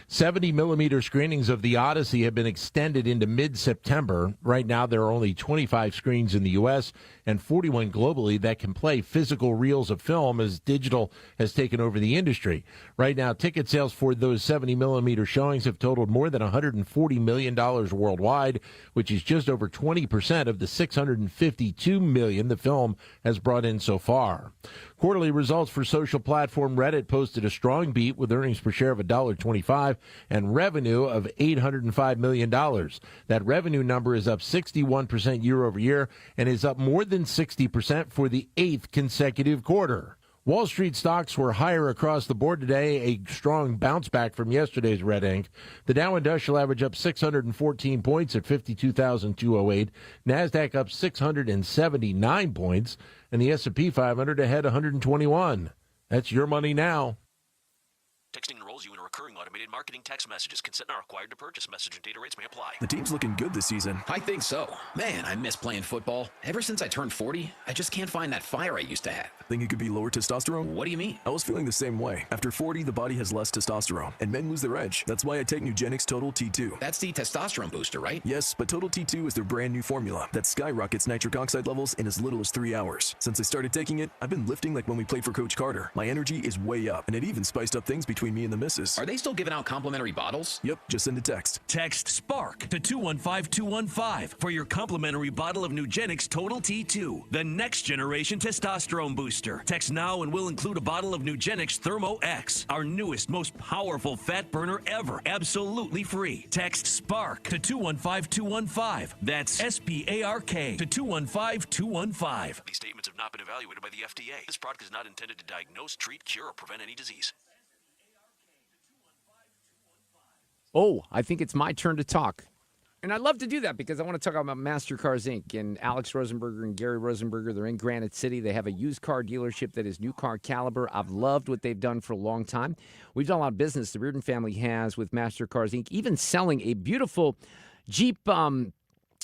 70-millimeter screenings of The Odyssey have been extended into mid-September. Right now, there are only 25 screens in the U.S. and 41 globally that can play physical reels of film as digital has taken over the industry. Right now, ticket sales for those 70-millimeter showings have totaled more than $140 million worldwide, which is just over 20% of the $652 million the film has brought in so far. Quarterly results for social platform Reddit posted a strong beat with earnings per share of $1.25 and revenue of $805 million. That revenue number is up 61% year over year and is up more than 60% for the 8th consecutive quarter. Wall Street stocks were higher across the board today, a strong bounce back from yesterday's red ink. The Dow Industrial Average up 614 points at 52,208. NASDAQ up 679 points, and the S&P 500 ahead 121. That's Your Money Now. Texting enrolls you in a recurring automated marketing text messages. Consent not required to purchase. Message and data rates may apply. The team's looking good this season. I think so. Man, I miss playing football. Ever since I turned 40, I just can't find that fire I used to have. Think it could be lower testosterone? What do you mean? I was feeling the same way. After 40, the body has less testosterone, and men lose their edge. That's why I take Nugenix Total T2. That's the testosterone booster, right? Yes, but Total T2 is their brand new formula that skyrockets nitric oxide levels in as little as 3 hours. Since I started taking it, I've been lifting like when we played for Coach Carter. My energy is way up, and it even spiced up things between me and the missus. Are they still giving out complimentary bottles? Yep, just send a text. Text SPARK to 215-215 for your complimentary bottle of Nugenix Total T2, the next generation testosterone booster. Text now and we'll include a bottle of Nugenix Thermo X, our newest, most powerful fat burner ever, absolutely free. Text SPARK to 215-215. That's SPARK to 215-215. These statements have not been evaluated by the FDA. This product is not intended to diagnose, treat, cure, or prevent any disease. Oh, I think it's my turn to talk. And I'd love to do that because I want to talk about MasterCars Inc. and Alex Rosenberger and Gary Rosenberger. They're in Granite City. They have a used car dealership that is new car caliber. I've loved what they've done for a long time. We've done a lot of business the Reardon family has with MasterCars Inc., even selling a beautiful Jeep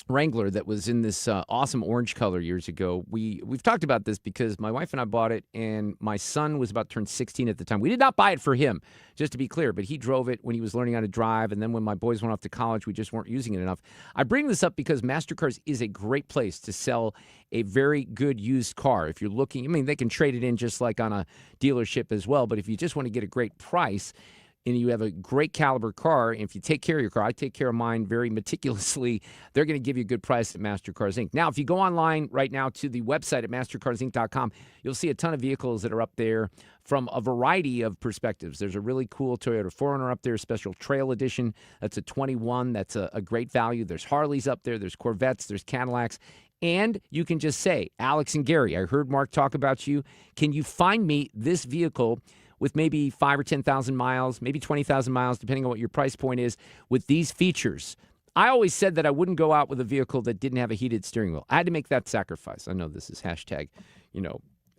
Wrangler that was in this awesome orange color years ago. We've talked about this because my wife and I bought it, and my son was about to turn 16 at the time. We did not buy it for him, just to be clear, but he drove it when he was learning how to drive, and then when my boys went off to college, we just weren't using it enough. I bring this up because MasterCars is a great place to sell a very good used car. If you're looking, I mean, they can trade it in just like on a dealership as well, but if you just want to get a great price, and you have a great caliber car, and if you take care of your car, I take care of mine very meticulously, they're going to give you a good price at MasterCars Inc. Now, if you go online right now to the website at mastercarsinc.com, you'll see a ton of vehicles that are up there from a variety of perspectives. There's a really cool Toyota 4Runner up there, Special Trail Edition. That's a 21. That's a great value. There's Harleys up there. There's Corvettes. There's Cadillacs. And you can just say, Alex and Gary, I heard Mark talk about you. Can you find me this vehicle with maybe 5,000 or 10,000 miles, maybe 20,000 miles, depending on what your price point is, with these features? I always said that I wouldn't go out with a vehicle that didn't have a heated steering wheel. I had to make that sacrifice. I know this is hashtag,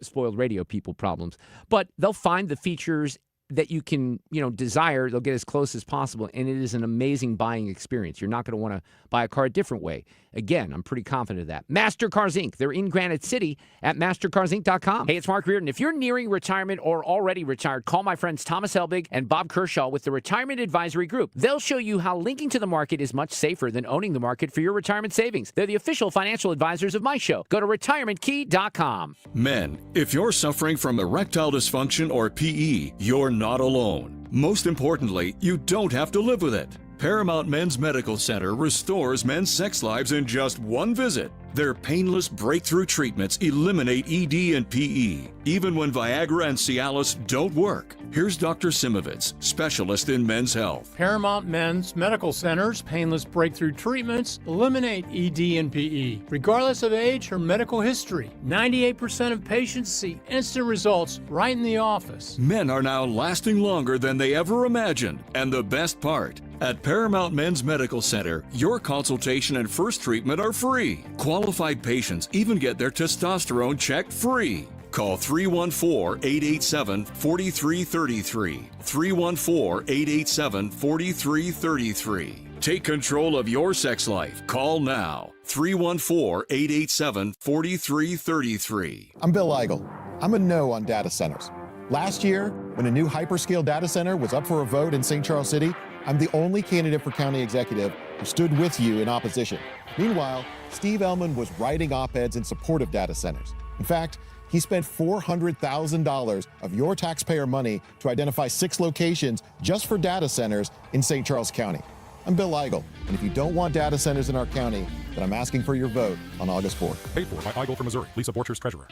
spoiled radio people problems. But they'll find the features that you can, desire. They'll get as close as possible, and it is an amazing buying experience. You're not going to want to buy a car a different way. Again, I'm pretty confident of that. Mastercars Inc. They're in Granite City at mastercarsinc.com. Hey, it's Mark Reardon. If you're nearing retirement or already retired, call my friends Thomas Helbig and Bob Kershaw with the Retirement Advisory Group. They'll show you how linking to the market is much safer than owning the market for your retirement savings. They're the official financial advisors of my show. Go to retirementkey.com. Men, if you're suffering from erectile dysfunction or PE, you're not alone. Most importantly, you don't have to live with it. Paramount Men's Medical Center restores men's sex lives in just one visit. Their painless breakthrough treatments eliminate ED and PE, even when Viagra and Cialis don't work. Here's Dr. Simovitz, specialist in men's health. Paramount Men's Medical Center's painless breakthrough treatments eliminate ED and PE, regardless of age or medical history. 98% of patients see instant results right in the office. Men are now lasting longer than they ever imagined. And the best part, at Paramount Men's Medical Center, your consultation and first treatment are free. Qualified patients even get their testosterone checked free. Call 314-887-4333. 314-887-4333. Take control of your sex life. Call now. 314-887-4333. I'm Bill Eigel. I'm a no on data centers. Last year, when a new hyperscale data center was up for a vote in St. Charles City, I'm the only candidate for county executive who stood with you in opposition. Meanwhile, Steve Ellman was writing op-eds in support of data centers. In fact, he spent $400,000 of your taxpayer money to identify 6 locations just for data centers in St. Charles County. I'm Bill Eigel, and if you don't want data centers in our county, then I'm asking for your vote on August 4th. Paid for by Eigel from Missouri. Lisa Borchers, treasurer.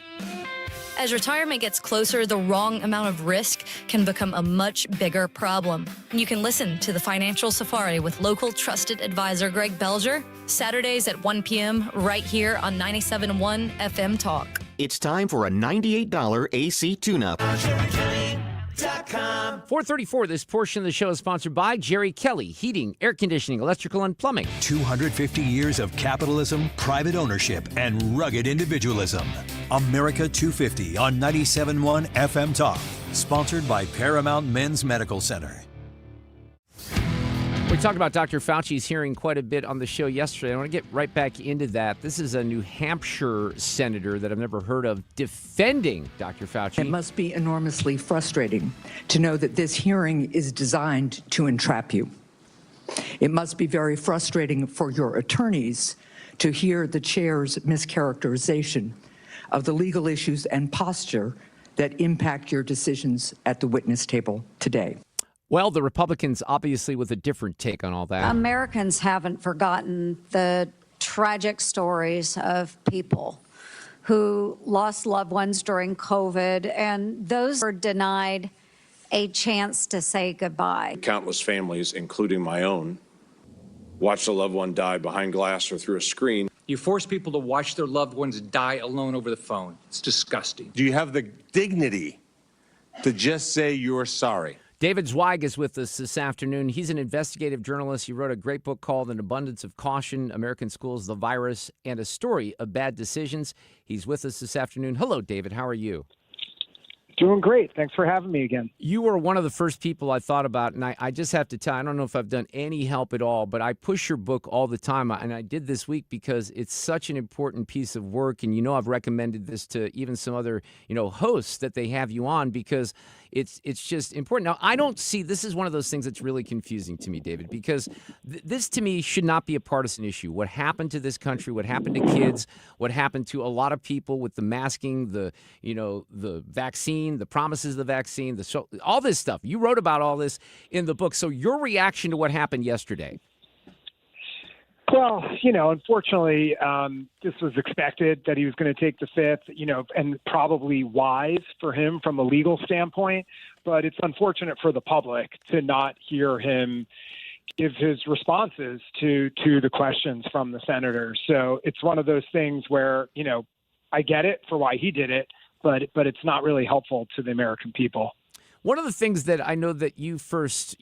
As retirement gets closer, the wrong amount of risk can become a much bigger problem. You can listen to the Financial Safari with local trusted advisor Greg Belger, Saturdays at 1 p.m. right here on 97.1 FM Talk. It's time for a $98 AC tune-up. 434, this portion of the show is sponsored by Jerry Kelly, heating, air conditioning, electrical, and plumbing. 250 years of capitalism, private ownership, and rugged individualism. America 250 on 97.1 FM Talk. Sponsored by Paramount Men's Medical Center. We talked about Dr. Fauci's hearing quite a bit on the show yesterday. I want to get right back into that. This is a New Hampshire senator that I've never heard of defending Dr. Fauci. It must be enormously frustrating to know that this hearing is designed to entrap you. It must be very frustrating for your attorneys to hear the chair's mischaracterization of the legal issues and posture that impact your decisions at the witness table today. Well, the Republicans obviously with a different take on all that. Americans haven't forgotten the tragic stories of people who lost loved ones during COVID, and those were denied a chance to say goodbye. Countless families, including my own, watched a loved one die behind glass or through a screen. You force people to watch their loved ones die alone over the phone. It's disgusting. Do you have the dignity to just say you're sorry? David Zweig is with us this afternoon. He's an investigative journalist. He wrote a great book called An Abundance of Caution, American Schools, the Virus, and a Story of Bad Decisions. He's with us this afternoon. Hello, David. How are you? Doing great. Thanks for having me again. You were one of the first people I thought about, and I just have to tell you, I don't know if I've done any help at all, but I push your book all the time, and I did this week because it's such an important piece of work, and I've recommended this to even some other, hosts that they have you on because it's just important. Now, I don't see, this is one of those things that's really confusing to me, David, because this to me should not be a partisan issue. What happened to this country, what happened to kids, what happened to a lot of people with the masking, the vaccine, the promises of the vaccine, all this stuff. You wrote about all this in the book. So your reaction to what happened yesterday? Well, unfortunately, this was expected that he was going to take the fifth, and probably wise for him from a legal standpoint. But it's unfortunate for the public to not hear him give his responses to the questions from the senator. So it's one of those things where, I get it for why he did it, but it's not really helpful to the American people. One of the things that I know that you first,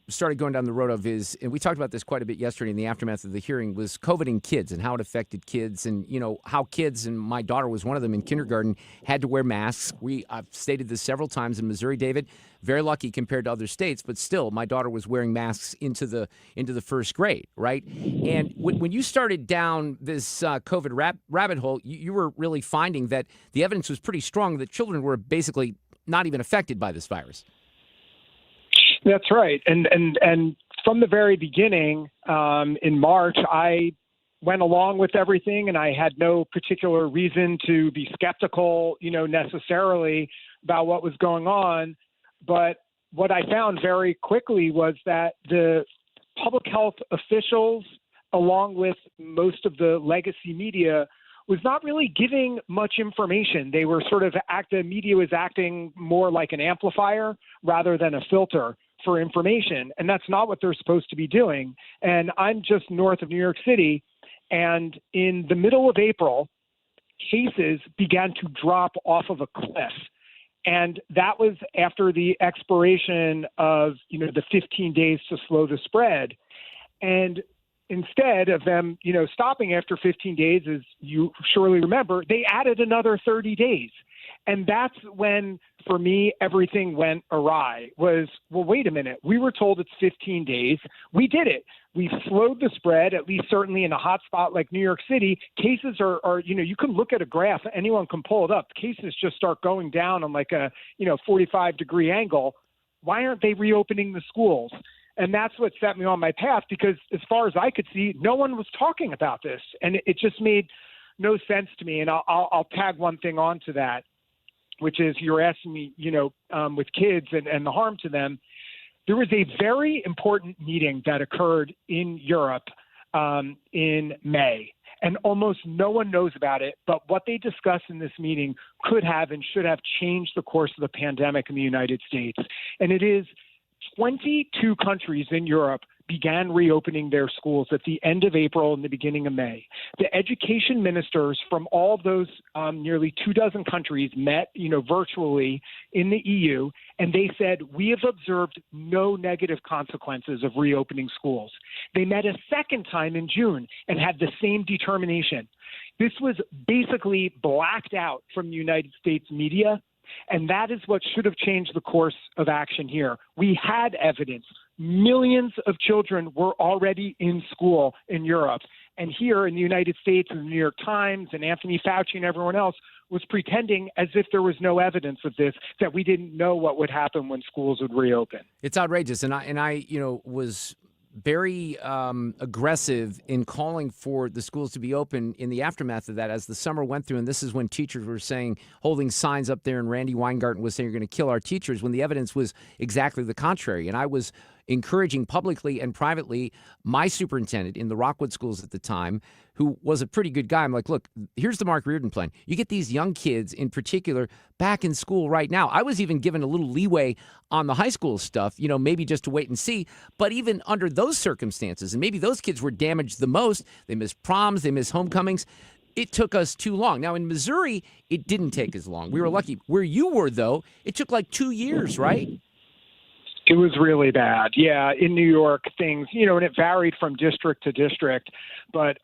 started going down the road of is, and we talked about this quite a bit yesterday in the aftermath of the hearing, was COVID in kids and how it affected kids and, how kids, and my daughter was one of them in kindergarten, had to wear masks. I've stated this several times in Missouri, David, very lucky compared to other states, but still my daughter was wearing masks into the first grade, right? And when you started down this COVID rabbit hole, you were really finding that the evidence was pretty strong that children were basically not even affected by this virus. That's right. And from the very beginning, in March, I went along with everything, and I had no particular reason to be skeptical, necessarily about what was going on. But what I found very quickly was that the public health officials, along with most of the legacy media, was not really giving much information. They were the media was acting more like an amplifier rather than a filter for information. And that's not what they're supposed to be doing. And I'm just north of New York City. And in the middle of April, cases began to drop off of a cliff. And that was after the expiration of, the 15 days to slow the spread. And instead of them, stopping after 15 days, as you surely remember, they added another 30 days. And that's when, for me, everything went awry. Well, wait a minute. We were told it's 15 days. We did it. We slowed the spread, at least certainly in a hot spot like New York City. Cases are you can look at a graph. Anyone can pull it up. Cases just start going down on like a, 45-degree angle. Why aren't they reopening the schools? And that's what set me on my path, because as far as I could see, no one was talking about this. And it just made no sense to me. And I'll tag one thing onto that, which is you're asking me, with kids and the harm to them. There was a very important meeting that occurred in Europe in May. And almost no one knows about it. But what they discussed in this meeting could have and should have changed the course of the pandemic in the United States. And it is 22 countries in Europe began reopening their schools at the end of April and the beginning of May. The education ministers from all of those nearly 24 countries met, virtually in the EU, and they said, we have observed no negative consequences of reopening schools. They met a second time in June and had the same determination. This was basically blacked out from the United States media. And that is what should have changed the course of action here. We had evidence. Millions of children were already in school in Europe. And here in the United States, and the New York Times and Anthony Fauci and everyone else was pretending as if there was no evidence of this, that we didn't know what would happen when schools would reopen. It's outrageous. And I was very aggressive in calling for the schools to be open in the aftermath of that as the summer went through. And this is when teachers were saying, holding signs up there, and Randy Weingarten was saying, you're going to kill our teachers, when the evidence was exactly the contrary. And I was encouraging publicly and privately my superintendent in the Rockwood schools at the time, who was a pretty good guy. I'm like, look, here's the Mark Reardon plan. You get these young kids in particular back in school right now. I was even given a little leeway on the high school stuff, maybe just to wait and see. But even under those circumstances, and maybe those kids were damaged the most, they missed proms, they missed homecomings. It took us too long. Now, in Missouri, it didn't take as long. We were lucky. Where you were, though, it took like 2 years, right? It was really bad. Yeah, in New York, things, and it varied from district to district, but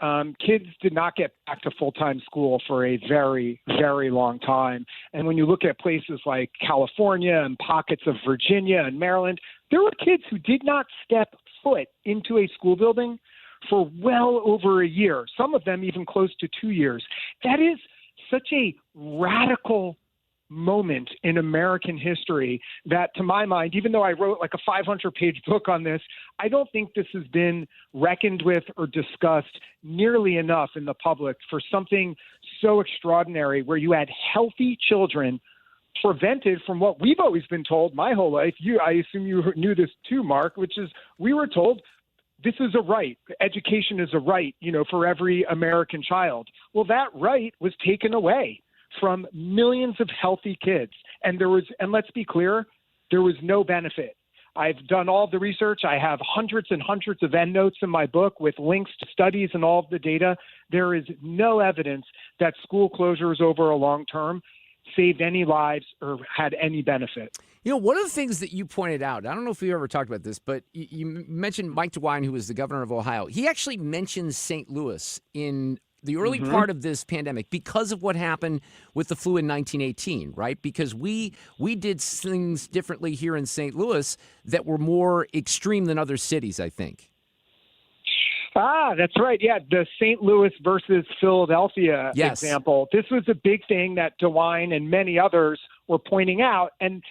kids did not get back to full-time school for a very, very long time. And when you look at places like California and pockets of Virginia and Maryland, there were kids who did not step foot into a school building for well over a year, some of them even close to 2 years. That is such a radical moment in American history that, to my mind, even though I wrote like a 500-page book on this, I don't think this has been reckoned with or discussed nearly enough in the public for something so extraordinary, where you had healthy children prevented from what we've always been told my whole life. I assume you knew this too, Mark, which is we were told this is a right. Education is a right, for every American child. Well, that right was taken away from millions of healthy kids. And let's be clear, there was no benefit. I've done all the research. I have hundreds and hundreds of endnotes in my book with links to studies and all of the data. There is no evidence that school closures over a long term saved any lives or had any benefit. You know, one of the things that you pointed out, I don't know if we ever talked about this, but you mentioned Mike DeWine, who was the governor of Ohio. He actually mentions St. Louis in the early part of this pandemic because of what happened with the flu in 1918, right? Because we did things differently here in St. Louis that were more extreme than other cities, I think. That's right. Yeah, the St. Louis versus Philadelphia example. This was a big thing that DeWine and many others were pointing out. And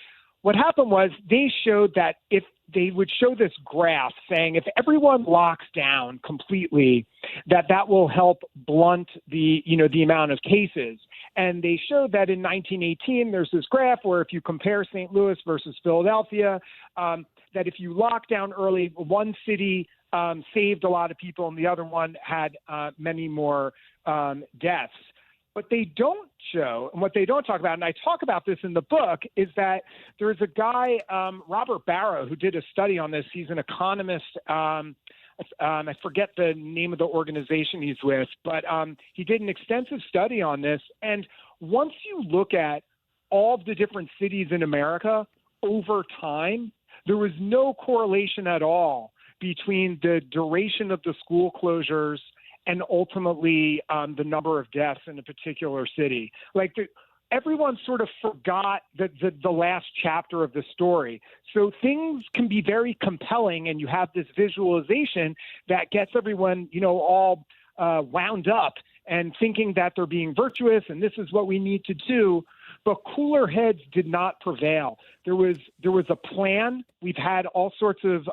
what happened was they showed that if they would show this graph saying if everyone locks down completely, that will help blunt the amount of cases. And they showed that in 1918, there's this graph where if you compare St. Louis versus Philadelphia, that if you lock down early, one city saved a lot of people and the other one had many more deaths. What they don't show and what they don't talk about, and I talk about this in the book, is that there's a guy, Robert Barrow, who did a study on this. He's an economist. I forget the name of the organization he's with, but he did an extensive study on this. And once you look at all of the different cities in America over time, there was no correlation at all between the duration of the school closures and ultimately the number of deaths in a particular city. Everyone sort of forgot the last chapter of the story. So things can be very compelling, and you have this visualization that gets everyone, all wound up and thinking that they're being virtuous and this is what we need to do. But cooler heads did not prevail. There was a plan. We've had all sorts of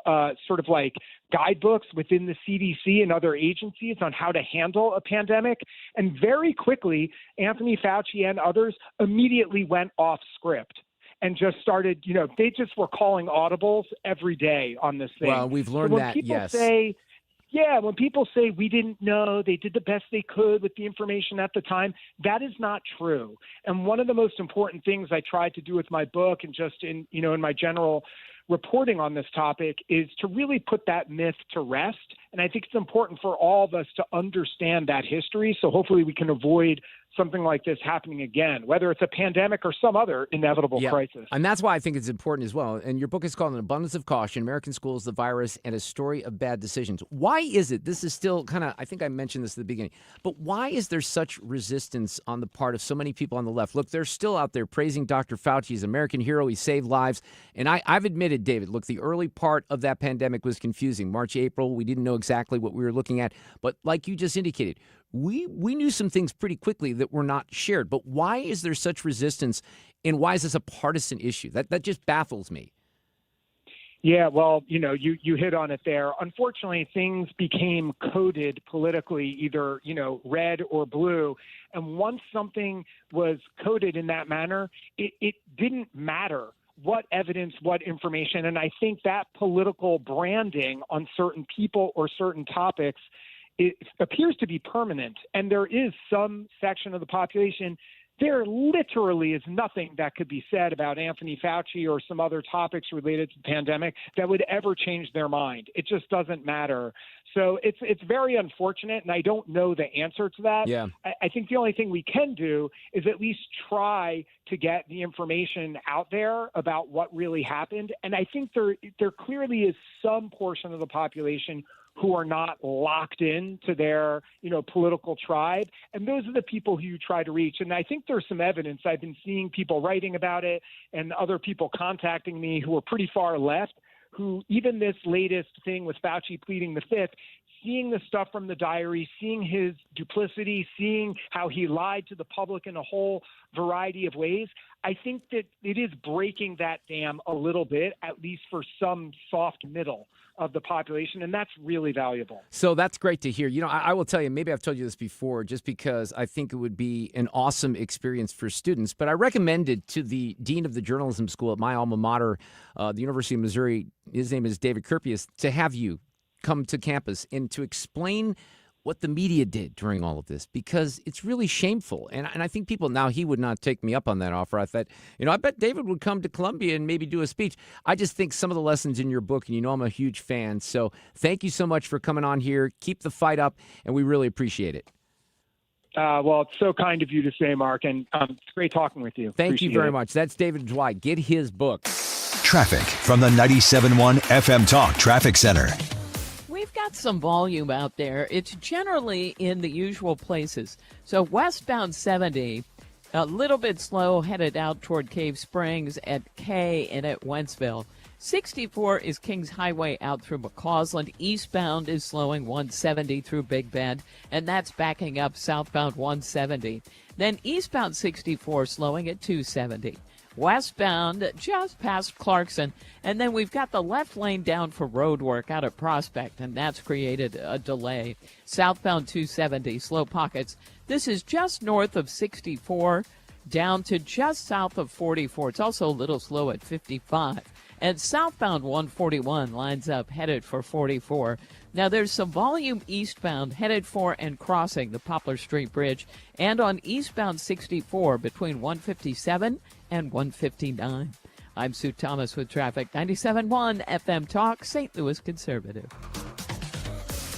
guidebooks within the CDC and other agencies on how to handle a pandemic. And very quickly, Anthony Fauci and others immediately went off script and just started, they just were calling audibles every day on this thing. Well, we've learned that, yes. When people say we didn't know, they did the best they could with the information at the time, that is not true. And one of the most important things I tried to do with my book and just in my general reporting on this topic is to really put that myth to rest. And I think it's important for all of us to understand that history. So hopefully we can avoid something like this happening again, whether it's a pandemic or some other inevitable crisis. And that's why I think it's important as well. And your book is called An Abundance of Caution, American Schools, the Virus, and a Story of Bad Decisions. Why is it, this is still kind of, I think I mentioned this at the beginning, but why is there such resistance on the part of so many people on the left? Look, they're still out there praising Dr. Fauci. He's an American hero. He saved lives. And I've admitted, David, look, the early part of that pandemic was confusing. March, April, we didn't know exactly what we were looking at. But like you just indicated, we knew some things pretty quickly that were not shared. But why is there such resistance, and why is this a partisan issue? That just baffles me. Yeah, well, you hit on it there. Unfortunately, things became coded politically, either, red or blue. And once something was coded in that manner, it didn't matter what evidence, what information. And I think that political branding on certain people or certain topics, it appears to be permanent. And there is some section of the population, there literally is nothing that could be said about Anthony Fauci or some other topics related to the pandemic that would ever change their mind. It just doesn't matter. So it's very unfortunate, and I don't know the answer to that. Yeah. I think the only thing we can do is at least try to get the information out there about what really happened. And I think there clearly is some portion of the population who are not locked in to their, political tribe. And those are the people who you try to reach. And I think there's some evidence. I've been seeing people writing about it and other people contacting me who are pretty far left, who even this latest thing with Fauci pleading the fifth, seeing the stuff from the diary, seeing his duplicity, seeing how he lied to the public in a whole variety of ways, I think that it is breaking that dam a little bit, at least for some soft middle of the population, and that's really valuable. So that's great to hear. I will tell you, maybe I've told you this before, just because I think it would be an awesome experience for students, but I recommended to the dean of the journalism school at my alma mater, the University of Missouri, his name is David Kurpius, to have you come to campus and to explain what the media did during all of this, because it's really shameful. And I think people, now he would not take me up on that offer. I thought, I bet David would come to Columbia and maybe do a speech. I just think some of the lessons in your book, and I'm a huge fan. So thank you so much for coming on here. Keep the fight up, and we really appreciate it. Well, it's so kind of you to say, Mark, and it's great talking with you. Thank you very it. much. That's David Zweig. Get his book. Traffic from the 97.1 FM Talk Traffic Center. We've got some volume out there. It's generally in the usual places. So westbound 70, a little bit slow, headed out toward Cave Springs at K and at Wentzville. 64 is Kings Highway out through McCausland. Eastbound is slowing 170 through Big Bend, and that's backing up southbound 170. Then eastbound 64 slowing at 270. Westbound just past Clarkson, and then we've got the left lane down for road work out at Prospect, and that's created a delay. Southbound 270, slow pockets. This is just north of 64, down to just south of 44. It's also a little slow at 55. And southbound 141 lines up headed for 44. Now there's some volume eastbound headed for and crossing the Poplar Street Bridge, and on eastbound 64 between 157 and 159. I'm Sue Thomas with traffic. 97.1 FM Talk, St. Louis Conservative.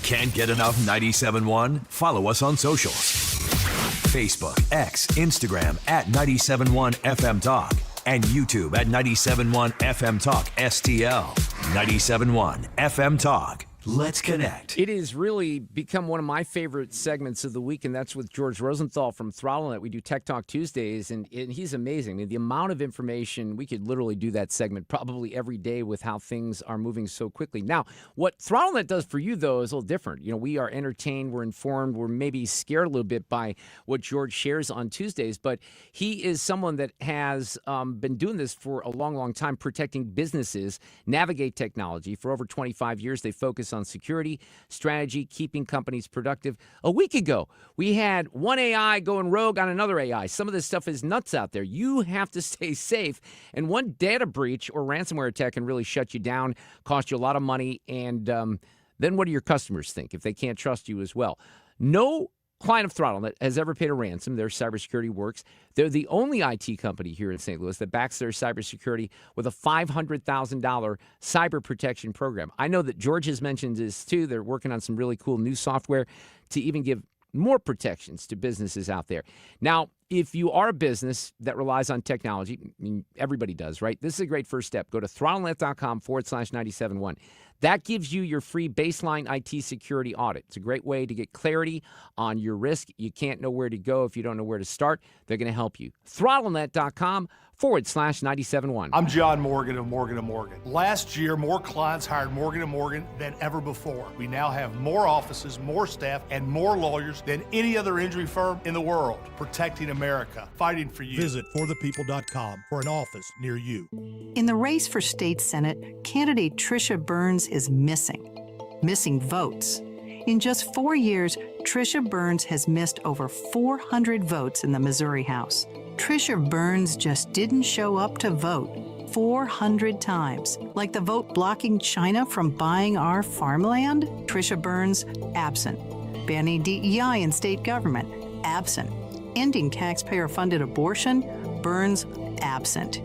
Can't get enough 97.1? Follow us on socials. Facebook, X, Instagram at 97.1 FM Talk, and YouTube at 97.1 FM Talk STL. 97.1 FM Talk. Let's connect. It has really become one of my favorite segments of the week, and that's with George Rosenthal from ThrottleNet. We do Tech Talk Tuesdays, and he's amazing. I mean, the amount of information, we could literally do that segment probably every day with how things are moving so quickly. Now, what ThrottleNet does for you, though, is a little different. You know, we are entertained, we're informed, we're maybe scared a little bit by what George shares on Tuesdays, but he is someone that has been doing this for a long, long time, protecting businesses, navigate technology. For over 25 years, they focus on security, strategy, keeping companies productive. A week ago, we had one AI going rogue on another AI. Some of this stuff is nuts out there. You have to stay safe. And one data breach or ransomware attack can really shut you down, cost you a lot of money. And then what do your customers think if they can't trust you as well? No client of ThrottleNet has ever paid a ransom. Their cybersecurity works. They're the only IT company here in St. Louis that backs their cybersecurity with a $500,000 cyber protection program. I know that George has mentioned this too. They're working on some really cool new software to even give more protections to businesses out there. Now, if you are a business that relies on technology, I mean, everybody does, right? This is a great first step. Go to throttlenet.com/971. That gives you your free baseline IT security audit. It's a great way to get clarity on your risk. You can't know where to go if you don't know where to start. They're going to help you. throttlenet.com/971. I'm John Morgan of Morgan & Morgan. Last year, more clients hired Morgan & Morgan than ever before. We now have more offices, more staff, and more lawyers than any other injury firm in the world, protecting America, fighting for you. Visit forthepeople.com for an office near you. In the race for state senate, candidate Tricia Burns is missing votes. In just 4 years, Tricia Burns has missed over 400 votes in the Missouri House. Tricia Burns just didn't show up to vote 400 times. Like the vote blocking China from buying our farmland? Tricia Burns, absent. Banning DEI in state government? Absent. Ending taxpayer-funded abortion? Burns, absent.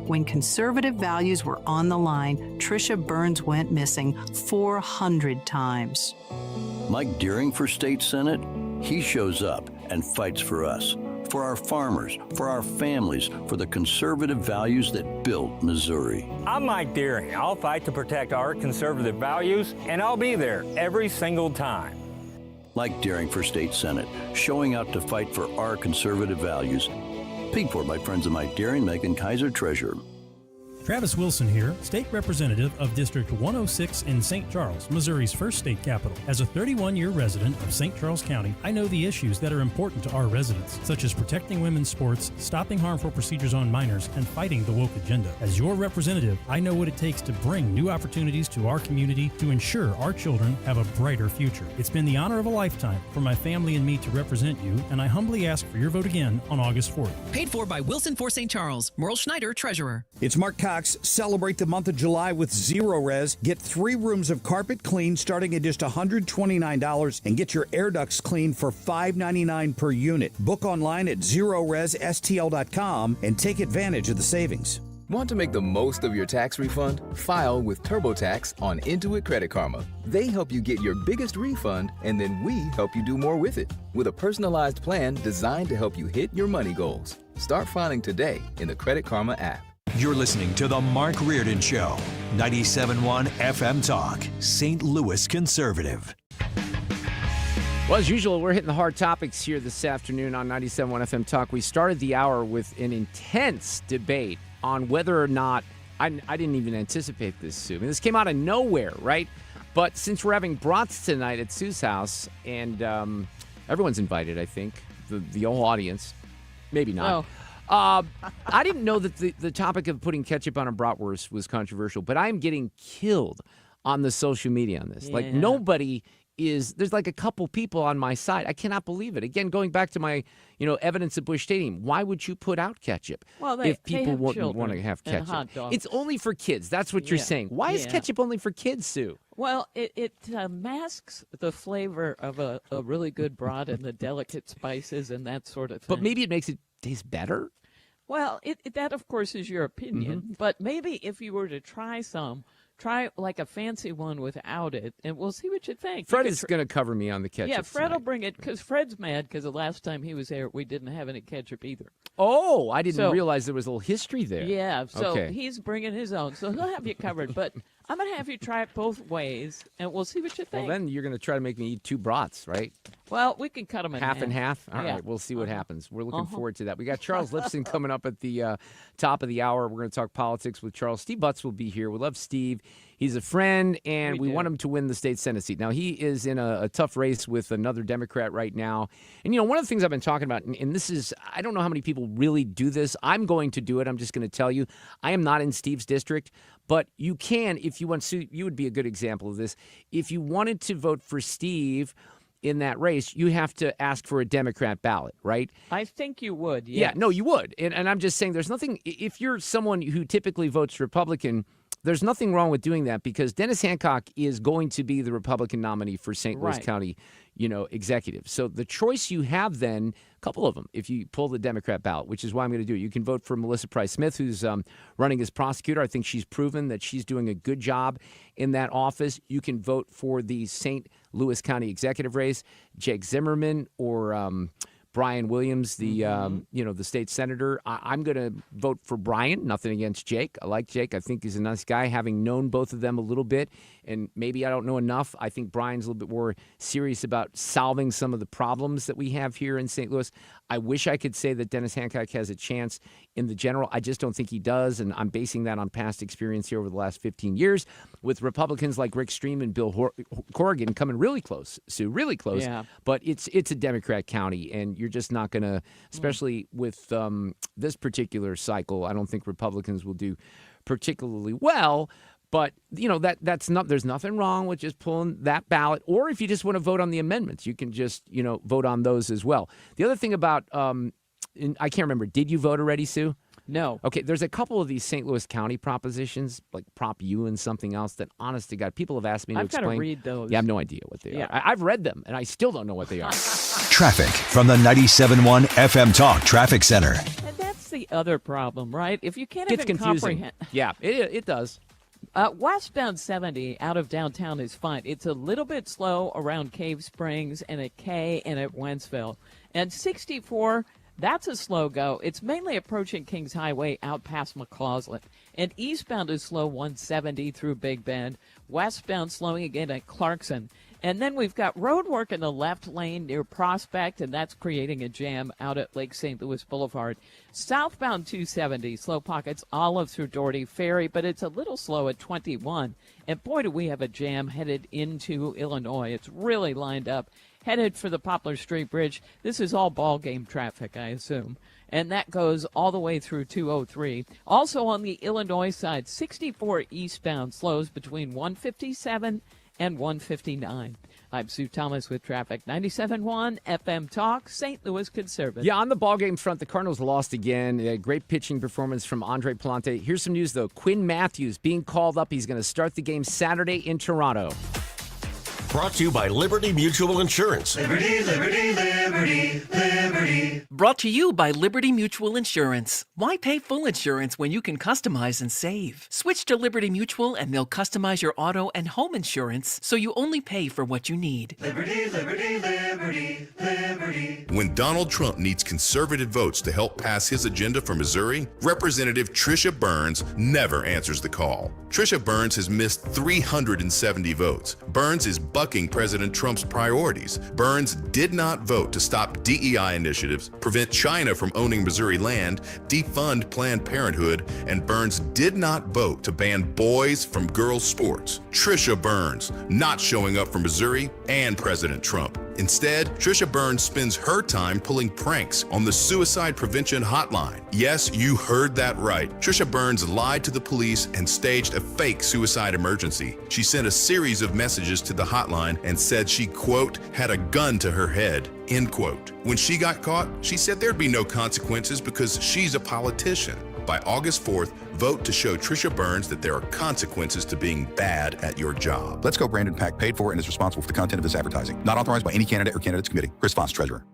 When conservative values were on the line, Tricia Burns went missing 400 times. Mike Deering for state senate, he shows up and fights for us, for our farmers, for our families, for the conservative values that built Missouri. I'm Mike Deering. I'll fight to protect our conservative values, and I'll be there every single time. Mike Deering for state senate, showing out to fight for our conservative values. Paid for by friends of Mike Deering, Megan Kaiser, Treasurer. Travis Wilson here, State Representative of District 106 in St. Charles, Missouri's first state capital. As a 31-year resident of St. Charles County, I know the issues that are important to our residents, such as protecting women's sports, stopping harmful procedures on minors, and fighting the woke agenda. As your representative, I know what it takes to bring new opportunities to our community to ensure our children have a brighter future. It's been the honor of a lifetime for my family and me to represent you, and I humbly ask for your vote again on August 4th. Paid for by Wilson for St. Charles. Merle Schneider, Treasurer. It's Mark Cox. Celebrate the month of July with Zero Res. Get 3 rooms of carpet clean starting at just $129 and get your air ducts cleaned for $5.99 per unit. Book online at ZeroResSTL.com and take advantage of the savings. Want to make the most of your tax refund? File with TurboTax on Intuit Credit Karma. They help you get your biggest refund, and then we help you do more with it with a personalized plan designed to help you hit your money goals. Start filing today in the Credit Karma app. You're listening to The Mark Reardon Show, 97.1 FM Talk, St. Louis Conservative. Well, as usual, we're hitting the hard topics here this afternoon on 97.1 FM Talk. We started the hour with an intense debate on whether or not, I didn't even anticipate this, Sue. I mean, this came out of nowhere, right? But since we're having brats tonight at Sue's house, and everyone's invited, I think, the whole audience, maybe not. Oh. I didn't know that the topic of putting ketchup on a bratwurst was controversial, but I'm getting killed on the social media on this. Like, nobody is, there's like a couple people on my side. I cannot believe it. Again, going back to my, evidence at Busch Stadium, why would you put out ketchup if people wouldn't want to have ketchup? Hot dogs. It's only for kids. That's what you're saying. Why is ketchup only for kids, Sue? Well, it masks the flavor of a really good brat and the delicate spices and that sort of thing. But maybe it makes it taste better? Well, that, of course, is your opinion. But maybe if you were to try like a fancy one without it, and we'll see what you think. Fred is going to cover me on the ketchup. Yeah, Fred will tonight. bring it, because Fred's mad because the last time he was there, we didn't have any ketchup either. Oh, I didn't realize there was a little history there. Yeah, so Okay. he's bringing his own, so he'll have you covered. But I'm going to have you try it both ways, and we'll see what you think. Well, then you're going to try to make me eat two brats, right? Well, we can cut them in half. Half and half? All right, we'll see what happens. We're looking forward to that. We got Charles Lipson coming up at the top of the hour. We're going to talk politics with Charles. Steve Butz will be here. We love Steve. He's a friend, and we want him to win the state Senate seat. Now, he is in a tough race with another Democrat right now. And, one of the things I've been talking about, and this is, I don't know how many people really do this. I'm going to do it. I'm just going to tell you. I am not in Steve's district, but you can, if you want to, you would be a good example of this. If you wanted to vote for Steve in that race, you have to ask for a Democrat ballot, right? I think you would, yes. Yeah, no, you would. And I'm just saying there's nothing, if you're someone who typically votes Republican, there's nothing wrong with doing that because Dennis Hancock is going to be the Republican nominee for St. Louis County, executive. So the choice you have then, a couple of them, if you pull the Democrat ballot, which is why I'm going to do it. You can vote for Melissa Price Smith, who's running as prosecutor. I think she's proven that she's doing a good job in that office. You can vote for the St. Louis County executive race, Jake Zimmerman or Brian Williams, the the state senator. I'm going to vote for Brian. Nothing against Jake. I like Jake. I think he's a nice guy. Having known both of them a little bit, and maybe I don't know enough, I think Brian's a little bit more serious about solving some of the problems that we have here in St. Louis. I wish I could say that Dennis Hancock has a chance in the general. I just don't think he does, and I'm basing that on past experience here over the last 15 years with Republicans like Rick Stream and Bill Corrigan coming really close, Sue, really close. Yeah. But it's a Democrat county, and you're just not going to, especially with this particular cycle, I don't think Republicans will do particularly well. But, that's not, there's nothing wrong with just pulling that ballot. Or if you just want to vote on the amendments, you can just, vote on those as well. The other thing about, I can't remember, did you vote already, Sue? No. Okay, there's a couple of these St. Louis County propositions, like Prop U and something else, that, honest to God, people have asked me to explain. I've got to read those. Yeah, I have no idea what they are. I've read them, and I still don't know what they are. Traffic from the 97.1 FM Talk Traffic Center. And that's the other problem, right? If you can't It's even confusing. comprehend. Yeah, it does. Westbound 70 out of downtown is fine. It's a little bit slow around Cave Springs and at K and at Wentzville. And 64, that's a slow go. It's mainly approaching Kings Highway out past McCausland. And eastbound is slow 170 through Big Bend. Westbound slowing again at Clarkson. And then we've got road work in the left lane near Prospect, and that's creating a jam out at Lake St. Louis Boulevard. Southbound 270, slow pockets Olive through Doherty Ferry, but it's a little slow at 21. And boy, do we have a jam headed into Illinois. It's really lined up. Headed for the Poplar Street Bridge. This is all ball game traffic, I assume. And that goes all the way through 203. Also on the Illinois side, 64 eastbound slows between 157 and 159. I'm Sue Thomas with traffic. 97.1 FM Talk, St. Louis Conservative. Yeah, on the ballgame front, the Cardinals lost again. A great pitching performance from Andre Palante. Here's some news, though. Quinn Matthews being called up. He's going to start the game Saturday in Toronto. Brought to you by Liberty Mutual Insurance. Liberty, liberty, liberty, liberty. Brought to you by Liberty Mutual Insurance. Why pay full insurance when you can customize and save? Switch to Liberty Mutual and they'll customize your auto and home insurance so you only pay for what you need. Liberty, liberty, liberty, liberty. liberty. When Donald Trump needs conservative votes to help pass his agenda for Missouri, Representative Tricia Burns never answers the call. Tricia Burns has missed 370 votes. Burns is bucking President Trump's priorities. Burns did not vote to stop DEI initiatives, prevent China from owning Missouri land, defund Planned Parenthood, and Burns did not vote to ban boys from girls' sports. Tricia Burns not showing up for Missouri and President Trump. Instead, Tricia Burns spends her time pulling pranks on the suicide prevention hotline. Yes, you heard that right. Tricia Burns lied to the police and staged a fake suicide emergency. She sent a series of messages to the hotline and said she, quote, had a gun to her head, end quote. When she got caught, she said there'd be no consequences because she's a politician. By August 4th, vote to show Tricia Burns that there are consequences to being bad at your job. Let's Go Brandon PAC paid for and is responsible for the content of this advertising. Not authorized by any candidate or candidates committee. Chris Foss, Treasurer.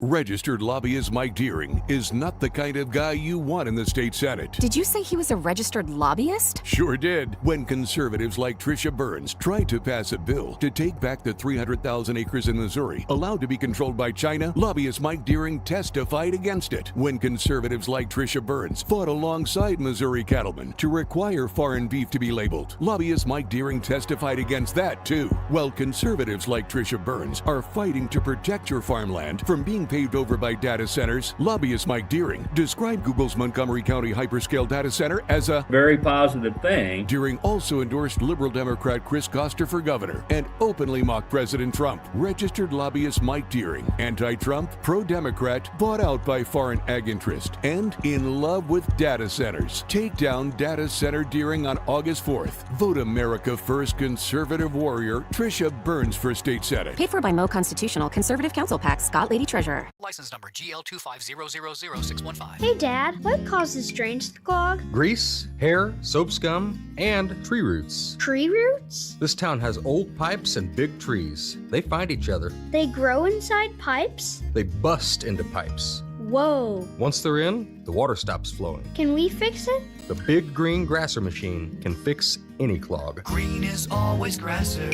Registered lobbyist Mike Deering is not the kind of guy you want in the state Senate. Did you say he was a registered lobbyist? Sure did. When conservatives like Tricia Burns tried to pass a bill to take back the 300,000 acres in Missouri allowed to be controlled by China, lobbyist Mike Deering testified against it. When conservatives like Tricia Burns fought alongside Missouri cattlemen to require foreign beef to be labeled, lobbyist Mike Deering testified against that too. While conservatives like Tricia Burns are fighting to protect your farmland from being paved over by data centers, lobbyist Mike Deering described Google's Montgomery County hyperscale data center as a very positive thing. Deering also endorsed liberal Democrat Chris Koster for governor and openly mocked President Trump. Registered lobbyist Mike Deering, anti-Trump, pro-Democrat, bought out by foreign ag interest, and in love with data centers. Take down data center Deering on August 4th. Vote America First conservative warrior Tricia Burns for state senate. Paid for by Mo Constitutional Conservative Council PAC, Scott Lady Treasurer. License number GL250000615. Hey Dad, what causes drains to clog? Grease, hair, soap scum, and tree roots. Tree roots? This town has old pipes and big trees. They find each other. They grow inside pipes? They bust into pipes. Whoa. Once they're in, the water stops flowing. Can we fix it? The big green grasser machine can fix any clog. Green is always grasser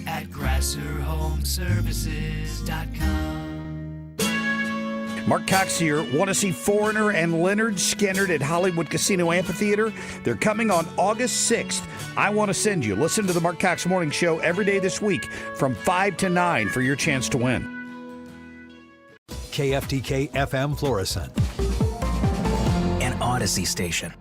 at grasserhomeservices.com. Mark Cox here. Want to see Foreigner and Leonard Skinner at Hollywood Casino Amphitheater? They're coming on August 6th. I want to send you. Listen to the Mark Cox Morning Show every day this week from 5 to 9 for your chance to win. KFTK FM Florissant. An Odyssey station.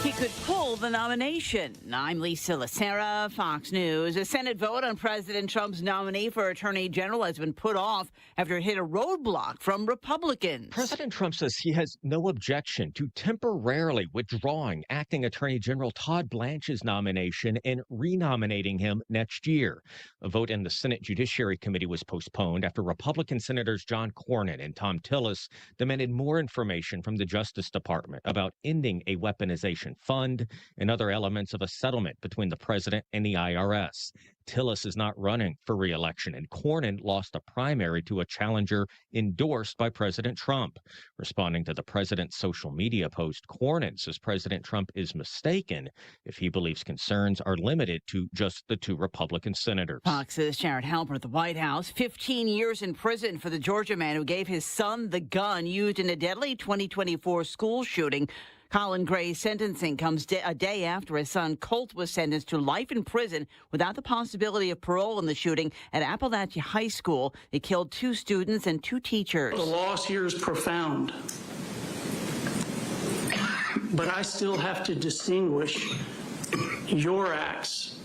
He could pull the nomination. I'm Lisa Lacera, Fox News. A Senate vote on President Trump's nominee for Attorney General has been put off after it hit a roadblock from Republicans. President Trump says he has no objection to temporarily withdrawing Acting Attorney General Todd Blanche's nomination and renominating him next year. A vote in the Senate Judiciary Committee was postponed after Republican Senators John Cornyn and Tom Tillis demanded more information from the Justice Department about ending a weaponization fund and other elements of a settlement between the president and the IRS. Tillis is not running for re-election, and Cornyn lost a primary to a challenger endorsed by President Trump. Responding to the president's social media post, Cornyn says President Trump is mistaken if he believes concerns are limited to just the two Republican senators. Fox's Jared Halper at the White House, 15 years in prison for the Georgia man who gave his son the gun used in a deadly 2024 school shooting. Colin Gray's sentencing comes a day after his son Colt was sentenced to life in prison without the possibility of parole in the shooting at Appalachia High School. It killed 2 students and 2 teachers. The loss here is profound, but I still have to distinguish your acts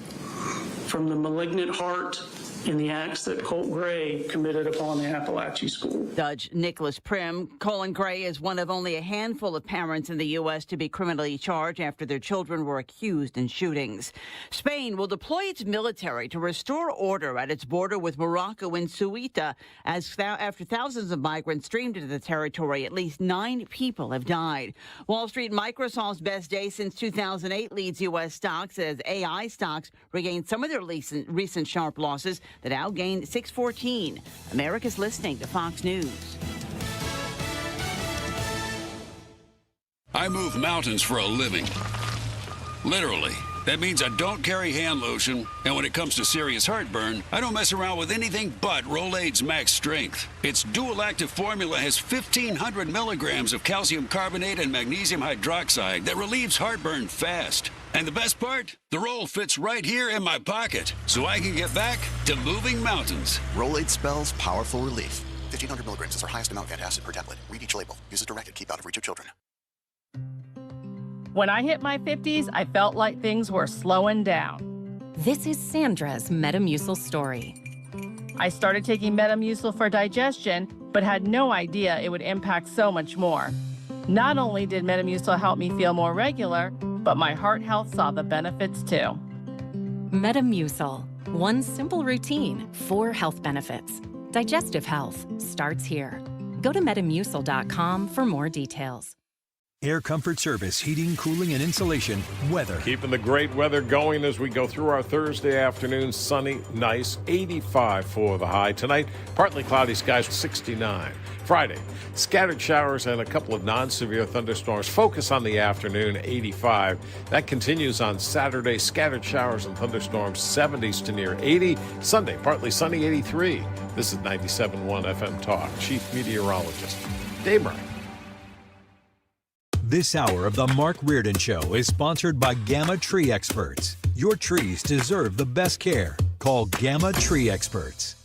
from the malignant heart in the acts that Colt Gray committed upon the Appalachia School. Judge Nicholas Prim, Colin Gray is one of only a handful of parents in the U.S. to be criminally charged after their children were accused in shootings. Spain will deploy its military to restore order at its border with Morocco in Ceuta. After thousands of migrants streamed into the territory, at least 9 people have died. Wall Street, Microsoft's best day since 2008 leads U.S. stocks as AI stocks regained some of their recent sharp losses. The Dow gained 614. America's listening to Fox News. I move mountains for a living. Literally. That means I don't carry hand lotion, and when it comes to serious heartburn, I don't mess around with anything but Rolaids Max Strength. Its dual-active formula has 1,500 milligrams of calcium carbonate and magnesium hydroxide that relieves heartburn fast. And the best part? The roll fits right here in my pocket, so I can get back to moving mountains. Rolaids spells powerful relief. 1,500 milligrams is our highest amount of antacid per tablet. Read each label. Use as directed. Keep out of reach of children. When I hit my 50s, I felt like things were slowing down. This is Sandra's Metamucil story. I started taking Metamucil for digestion, but had no idea it would impact so much more. Not only did Metamucil help me feel more regular, but my heart health saw the benefits too. Metamucil. One simple routine, 4 health benefits. Digestive health starts here. Go to Metamucil.com for more details. Air Comfort Service, heating, cooling, and insulation, weather. Keeping the great weather going as we go through our Thursday afternoon. Sunny, nice, 85 for the high. Tonight, partly cloudy skies, 69. Friday, scattered showers and a couple of non-severe thunderstorms. Focus on the afternoon, 85. That continues on Saturday, scattered showers and thunderstorms, 70s to near 80. Sunday, partly sunny, 83. This is 97.1 FM Talk. Chief Meteorologist Dave Murray. This hour of the Mark Reardon Show is sponsored by Gamma Tree Experts. Your trees deserve the best care. Call Gamma Tree Experts.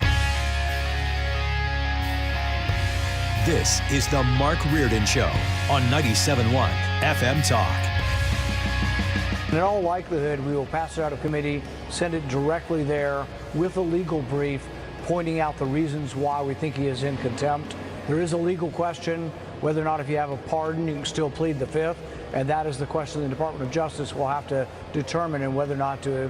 This is the Mark Reardon Show on 97.1 FM Talk. In all likelihood, we will pass it out of committee, send it directly there with a legal brief pointing out the reasons why we think he is in contempt. There is a legal question whether or not if you have a pardon, you can still plead the Fifth, and that is the question the Department of Justice will have to determine and whether or not to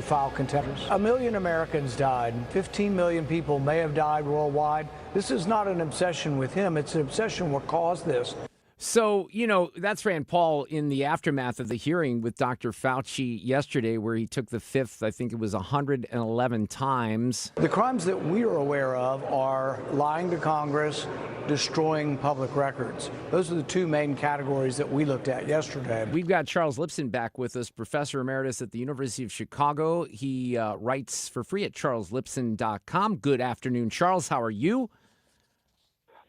file contempt. 1 million Americans died. 15 million people may have died worldwide. This is not an obsession with him. It's an obsession what caused this. So, that's Rand Paul in the aftermath of the hearing with Dr. Fauci yesterday, where he took the Fifth, I think it was 111 times. The crimes that we are aware of are lying to Congress, destroying public records. Those are the 2 main categories that we looked at yesterday. We've got Charles Lipson back with us, professor emeritus at the University of Chicago. He writes for free at charleslipson.com. Good afternoon, Charles. How are you?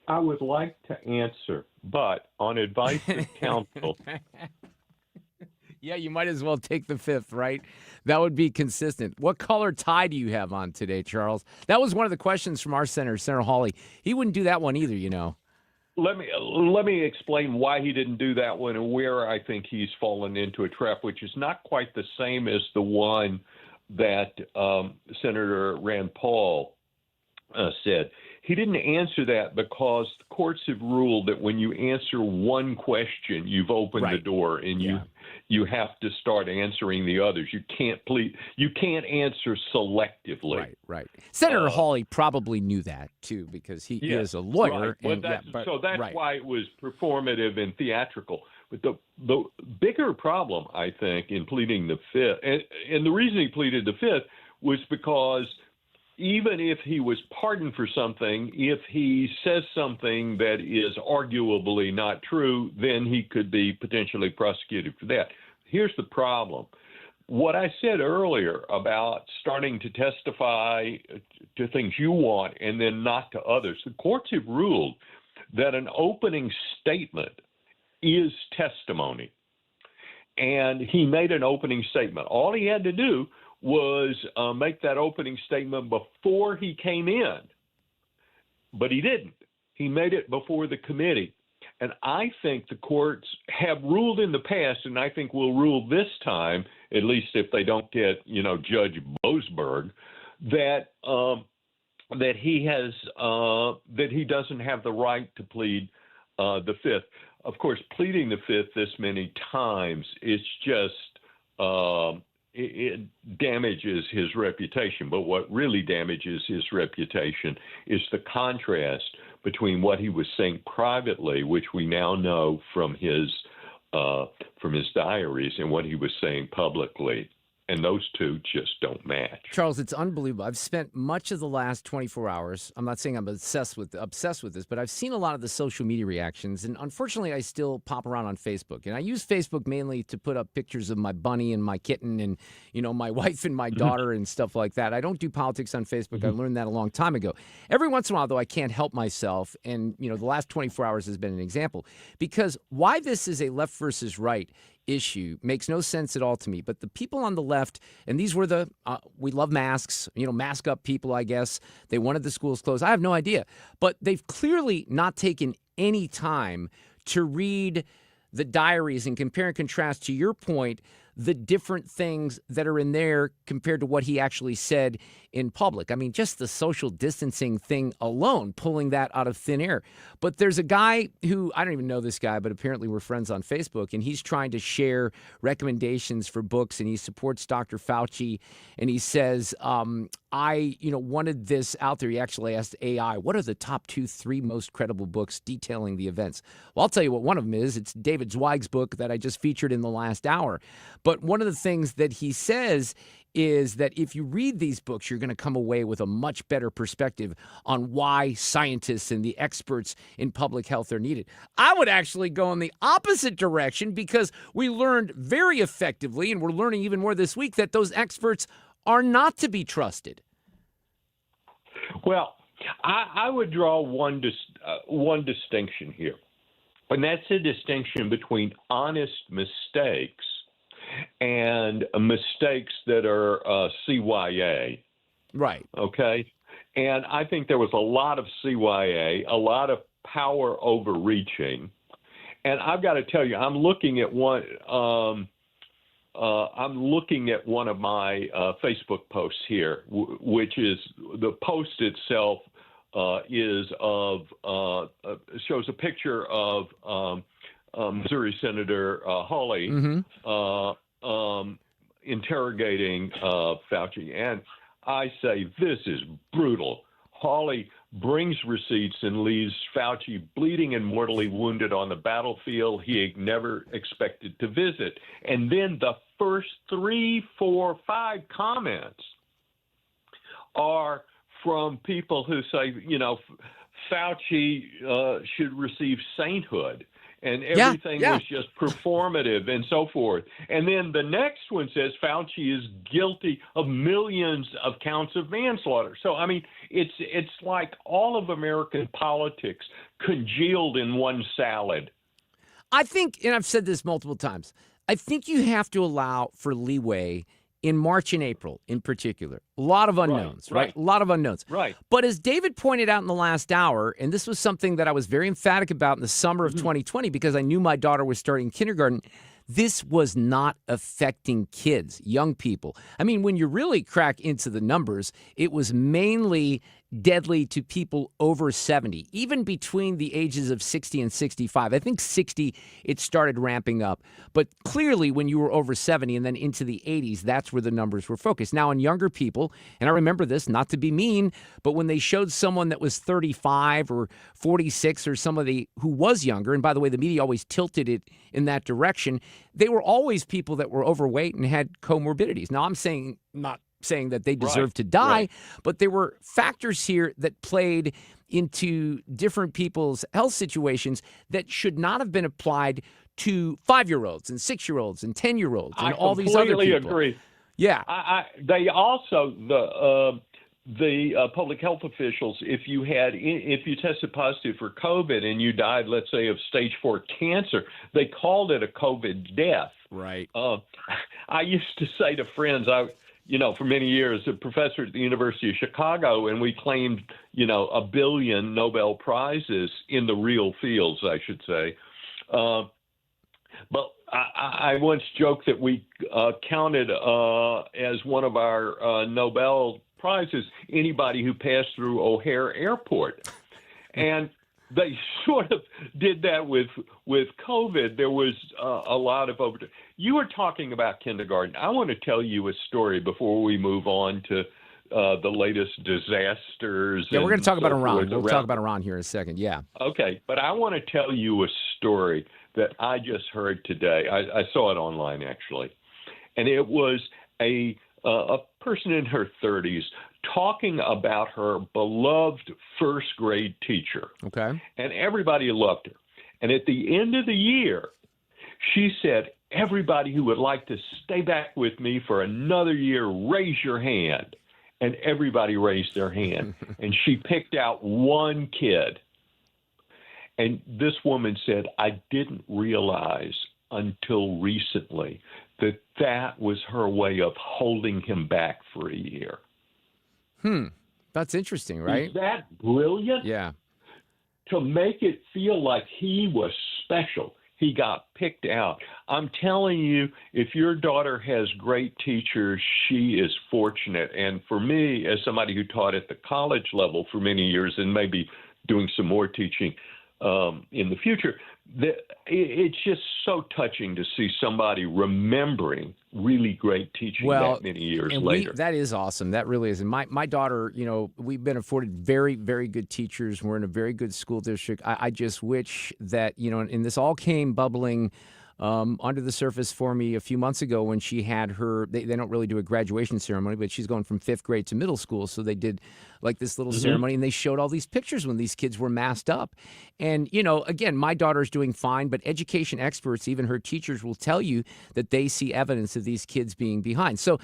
I would like to answer, but on advice of counsel. Yeah, you might as well take the Fifth, right? That would be consistent. What color tie do you have on today, Charles? That was one of the questions from our senator, Senator Hawley. He wouldn't do that one either, Let me explain why he didn't do that one and where I think he's fallen into a trap, which is not quite the same as the one that Senator Rand Paul said. He didn't answer that because the courts have ruled that when you answer one question, you've opened the door, and you have to start answering the others. You can't answer selectively. Right. Senator Hawley probably knew that too, because he is a lawyer. Right. So that's why it was performative and theatrical. But the bigger problem, I think, in pleading the Fifth, and the reason he pleaded the Fifth was because even if he was pardoned for something, if he says something that is arguably not true, then he could be potentially prosecuted for that. Here's the problem. What I said earlier about starting to testify to things you want and then not to others, the courts have ruled that an opening statement is testimony. And he made an opening statement. All he had to do was make that opening statement before he came in. But he didn't. He made it before the committee. And I think the courts have ruled in the past, and I think will rule this time, at least if they don't get, Judge Boasberg, that he doesn't have the right to plead the Fifth. Of course, pleading the Fifth this many times, it's just it damages his reputation. But what really damages his reputation is the contrast between what he was saying privately, which we now know from his diaries, and what he was saying publicly. and those two just don't match. Charles, it's unbelievable. I've spent much of the last 24 hours. I'm not saying I'm obsessed with this, but I've seen a lot of the social media reactions, and unfortunately, I still pop around on Facebook. And I use Facebook mainly to put up pictures of my bunny and my kitten, and my wife and my daughter and stuff like that. I don't do politics on Facebook. I learned that a long time ago. Every once in a while, though, I can't help myself, and the last 24 hours has been an example, because why this is a left versus right issue makes no sense at all to me. But the people on the left, and these were the we love masks, mask up people, I guess. They wanted the schools closed. I have no idea. But they've clearly not taken any time to read the diaries and compare and contrast, to your point, the different things that are in there compared to what he actually said in public. I mean, just the social distancing thing alone, pulling that out of thin air. But there's a guy who, I don't even know this guy, but apparently we're friends on Facebook, and he's trying to share recommendations for books, and he supports Dr. Fauci, and he says, I wanted this out there. He actually asked AI, what are the top 2-3 most credible books detailing the events? Well, I'll tell you what one of them is. It's David Zweig's book that I just featured in the last hour. But one of the things that he says is that if you read these books, you're going to come away with a much better perspective on why scientists and the experts in public health are needed. I would actually go in the opposite direction, because we learned very effectively, and we're learning even more this week, that those experts are not to be trusted. Well, I would draw one distinction here, and that's a distinction between honest mistakes and mistakes that are CYA. Right. Okay. And I think there was a lot of CYA, a lot of power overreaching. And I've got to tell you, I'm looking at one. I'm looking at one of my Facebook posts here, which is the post itself shows a picture of Missouri Senator Hawley interrogating Fauci. And I say, this is brutal. Hawley brings receipts and leaves Fauci bleeding and mortally wounded on the battlefield he never expected to visit. And then the first 3, 4, 5 comments are from people who say, Fauci should receive sainthood. And everything was just performative and so forth. And then the next one says Fauci is guilty of millions of counts of manslaughter. So, I mean, it's like all of American politics congealed in one salad. I think, and I've said this multiple times, I think you have to allow for leeway in March and April in particular. A lot of unknowns, right? A lot of unknowns. Right. But as David pointed out in the last hour, and this was something that I was very emphatic about in the summer of 2020 because I knew my daughter was starting kindergarten, this was not affecting kids, young people. I mean, when you really crack into the numbers, it was mainly deadly to people over 70, even between the ages of 60 and 65. I think 60, it started ramping up. But clearly, when you were over 70 and then into the 80s, that's where the numbers were focused. Now, in younger people, and I remember this, not to be mean, but when they showed someone that was 35 or 46 or somebody who was younger, and by the way, the media always tilted it in that direction, they were always people that were overweight and had comorbidities. Now, I'm saying not saying that they deserve to die, but there were factors here that played into different people's health situations that should not have been applied to 5-year-olds and 6-year-olds and 10-year-olds and all these other people. I completely agree. Yeah. They also, the public health officials, if you tested positive for COVID and you died, let's say, of stage 4 cancer, they called it a COVID death. Right. I used to say to friends, for many years, a professor at the University of Chicago, and we claimed, 1 billion Nobel Prizes in the real fields, I should say. But I once joked that we counted as one of our Nobel Prizes anybody who passed through O'Hare Airport. And they sort of did that with COVID. There was a lot of overdose. You were talking about kindergarten. I want to tell you a story before we move on to the latest disasters. Yeah, we're going to talk about Iran. We'll talk about Iran here in a second. Yeah. Okay, but I want to tell you a story that I just heard today. I saw it online, actually. And it was a person in her 30s talking about her beloved first grade teacher. Okay. And everybody loved her. And at the end of the year, she said, everybody who would like to stay back with me for another year, raise your hand. And everybody raised their hand. And she picked out one kid. And this woman said, I didn't realize until recently that was her way of holding him back for a year. That's interesting, right? Is that brilliant? Yeah. To make it feel like he was special. He got picked out. I'm telling you, if your daughter has great teachers, she is fortunate. And for me, as somebody who taught at the college level for many years and maybe doing some more teaching in the future, it's just so touching to see somebody remembering really great teaching that many years later. That is awesome. That really is. And my daughter, we've been afforded very, very good teachers. We're in a very good school district. I just wish that, and this all came bubbling under the surface for me a few months ago when she had her, they don't really do a graduation ceremony, but she's going from 5th grade to middle school. So they did like this little ceremony, and they showed all these pictures when these kids were masked up. And, again, my daughter's doing fine, but education experts, even her teachers, will tell you that they see evidence of these kids being behind. So,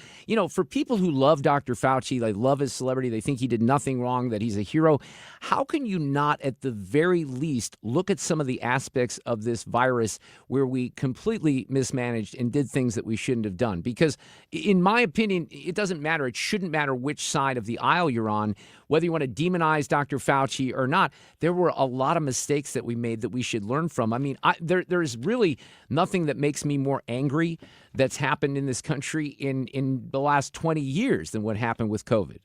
for people who love Dr. Fauci, they love his celebrity, they think he did nothing wrong, that he's a hero, how can you not, at the very least, look at some of the aspects of this virus where we completely mismanaged and did things that we shouldn't have done? Because, in my opinion, it doesn't matter. It shouldn't matter which side of the aisle you're on, whether you want to demonize Dr. Fauci or not. There were a lot of mistakes that we made that we should learn from. I mean, there is really nothing that makes me more angry that's happened in this country in the last 20 years than what happened with COVID.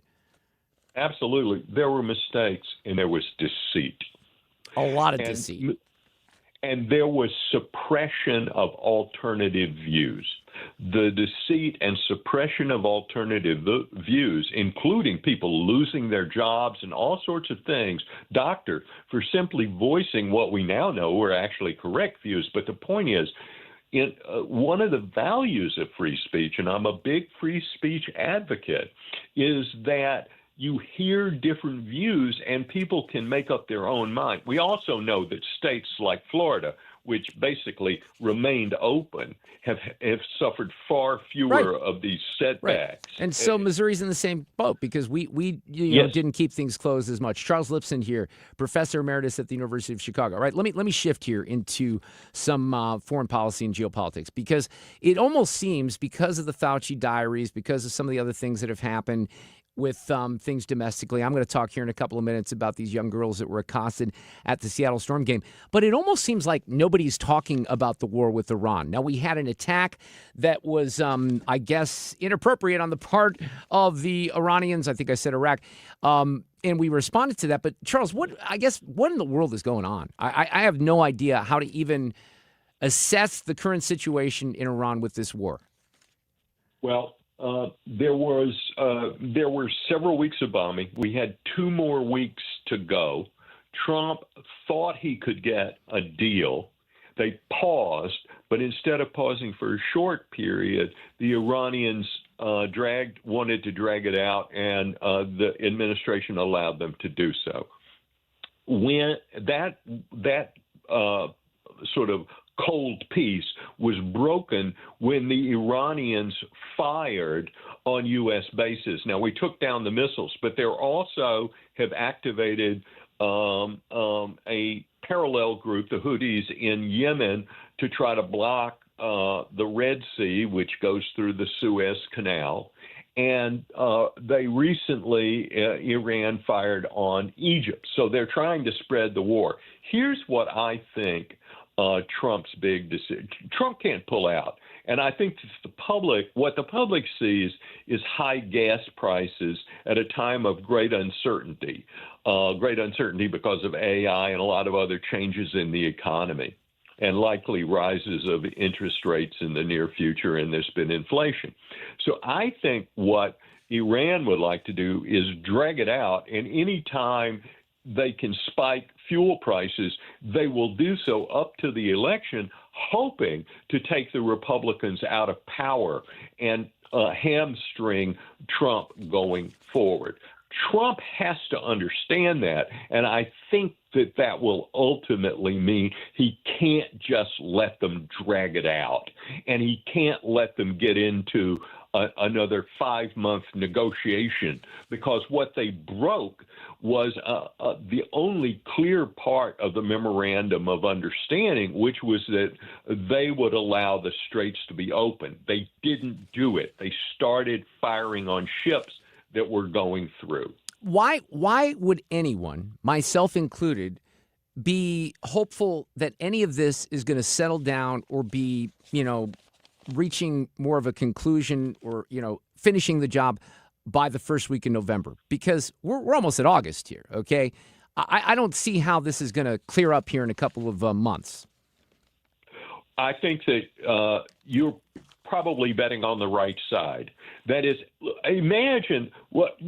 Absolutely. There were mistakes, and there was deceit. A lot of deceit. And there was suppression of alternative views. The deceit and suppression of alternative views, including people losing their jobs and all sorts of things, doctor, for simply voicing what we now know were actually correct views. But the point is, one of the values of free speech, and I'm a big free speech advocate, is that you hear different views and people can make up their own mind. We also know that states like Florida, which basically remained open, have suffered far fewer of these setbacks. Right. And so Missouri's in the same boat because we didn't keep things closed as much. Charles Lipson here, professor emeritus at the University of Chicago. All right, let me shift here into some foreign policy and geopolitics, because it almost seems, because of the Fauci diaries, because of some of the other things that have happened with things domestically. I'm going to talk here in a couple of minutes about these young girls that were accosted at the Seattle Storm game. But it almost seems like nobody's talking about the war with Iran. Now, we had an attack that was, I guess, inappropriate on the part of the Iranians. I think I said Iraq. And we responded to that. But, Charles, what in the world is going on? I have no idea how to even assess the current situation in Iran with this war. Well, there were several weeks of bombing. We had 2 more weeks to go. Trump thought he could get a deal. They paused, but instead of pausing for a short period, the Iranians wanted to drag it out, and the administration allowed them to do so. When that sort of cold peace was broken when the Iranians fired on U.S. bases. Now, we took down the missiles, but they also have activated a parallel group, the Houthis in Yemen, to try to block the Red Sea, which goes through the Suez Canal. And they recently, Iran fired on Egypt. So they're trying to spread the war. Here's what I think Trump's big decision. Trump can't pull out. And I think what the public sees is high gas prices at a time of great uncertainty because of AI and a lot of other changes in the economy, and likely rises of interest rates in the near future, and there's been inflation. So I think what Iran would like to do is drag it out, and any time they can spike fuel prices, they will do so up to the election, hoping to take the Republicans out of power. And hamstring Trump going forward. Trump has to understand that, and I think that will ultimately mean he can't just let them drag it out, and he can't let them get into another 5-month negotiation, because what they broke was the only clear part of the memorandum of understanding, which was that they would allow the straits to be open. They didn't do it. They started firing on ships that we're going through. Why would anyone, myself included, be hopeful that any of this is going to settle down or be, reaching more of a conclusion or, finishing the job by the first week in November? Because we're almost at August here, okay? I don't see how this is going to clear up here in a couple of months. I think that you're probably betting on the right side. That is, imagine what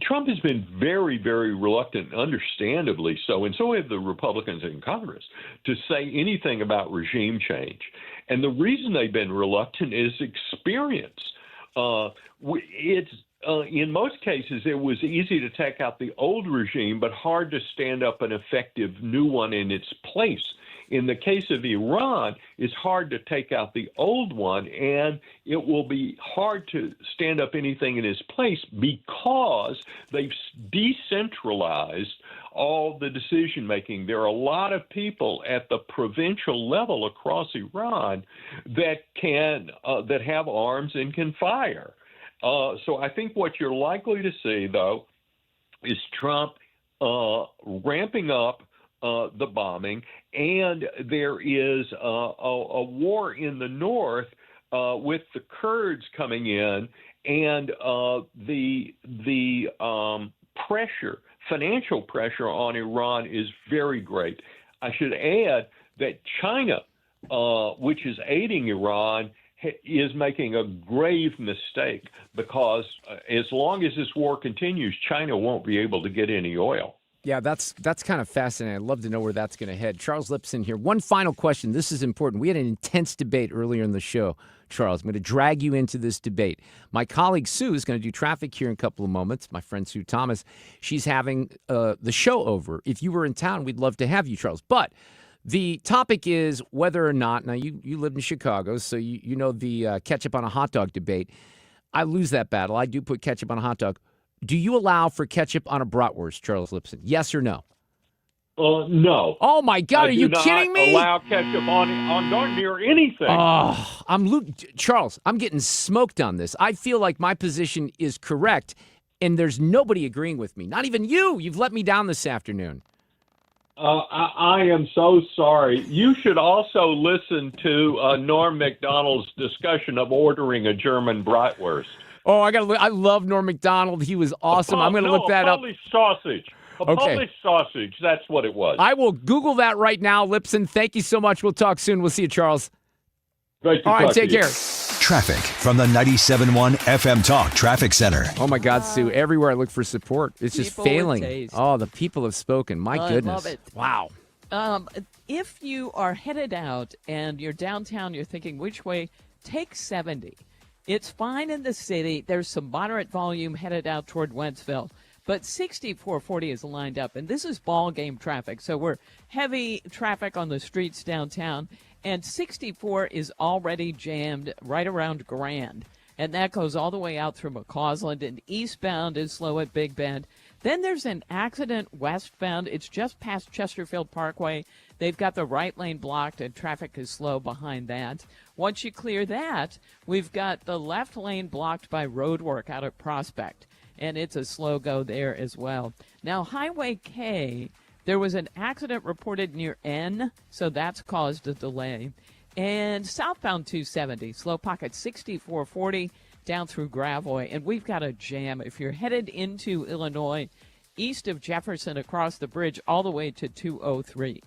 Trump has been very, very reluctant, understandably so, and so have the Republicans in Congress, to say anything about regime change. And the reason they've been reluctant is experience. In most cases, it was easy to take out the old regime, but hard to stand up an effective new one in its place. In the case of Iran, it's hard to take out the old one, and it will be hard to stand up anything in its place because they've decentralized all the decision-making. There are a lot of people at the provincial level across Iran that that have arms and can fire. So I think what you're likely to see, though, is Trump ramping up the bombing, and there is a war in the north with the Kurds coming in, and the financial pressure on Iran is very great. I should add that China, which is aiding Iran, is making a grave mistake, because as long as this war continues, China won't be able to get any oil. Yeah, that's kind of fascinating. I'd love to know where that's going to head. Charles Lipson here. One final question. This is important. We had an intense debate earlier in the show, Charles. I'm going to drag you into this debate. My colleague Sue is going to do traffic here in a couple of moments. My friend Sue Thomas. She's having the show over. If you were in town, we'd love to have you, Charles. But the topic is whether or not, now you live in Chicago, so you know the ketchup on a hot dog debate. I lose that battle. I do put ketchup on a hot dog. Do you allow for ketchup on a bratwurst, Charles Lipson? Yes or no? No. Oh, my God. Are you kidding me? Allow ketchup on darn near anything. Charles, I'm getting smoked on this. I feel like my position is correct, and there's nobody agreeing with me. Not even you. You've let me down this afternoon. I am so sorry. You should also listen to Norm Macdonald's discussion of ordering a German bratwurst. Oh, I love Norm Macdonald. He was awesome. I'm going to look that up. Polish sausage. Polish sausage. That's what it was. I will Google that right now, Lipson. Thank you so much. We'll talk soon. We'll see you, Charles. Great to All right, talk take to you. care. Traffic from the 97.1 FM Talk Traffic Center. Oh, my God, Sue. Everywhere I look for support, it's just People with failing. taste. Oh, the people have spoken. My goodness. I love it. Wow. If you are headed out and you're downtown, you're thinking which way, take 70. It's fine in the city. There's some moderate volume headed out toward Wentzville. But 6440 is lined up, and this is ball game traffic. So we're heavy traffic on the streets downtown, and 64 is already jammed right around Grand. And that goes all the way out through McCausland, and eastbound is slow at Big Bend. Then there's an accident westbound. It's just past Chesterfield Parkway. They've got the right lane blocked, and traffic is slow behind that. Once you clear that, we've got the left lane blocked by road work out at Prospect, and it's a slow go there as well. Now, Highway K, there was an accident reported near N, so that's caused a delay. And southbound 270, slow pocket 6440 down through Gravois, and we've got a jam. If you're headed into Illinois, east of Jefferson across the bridge all the way to 203.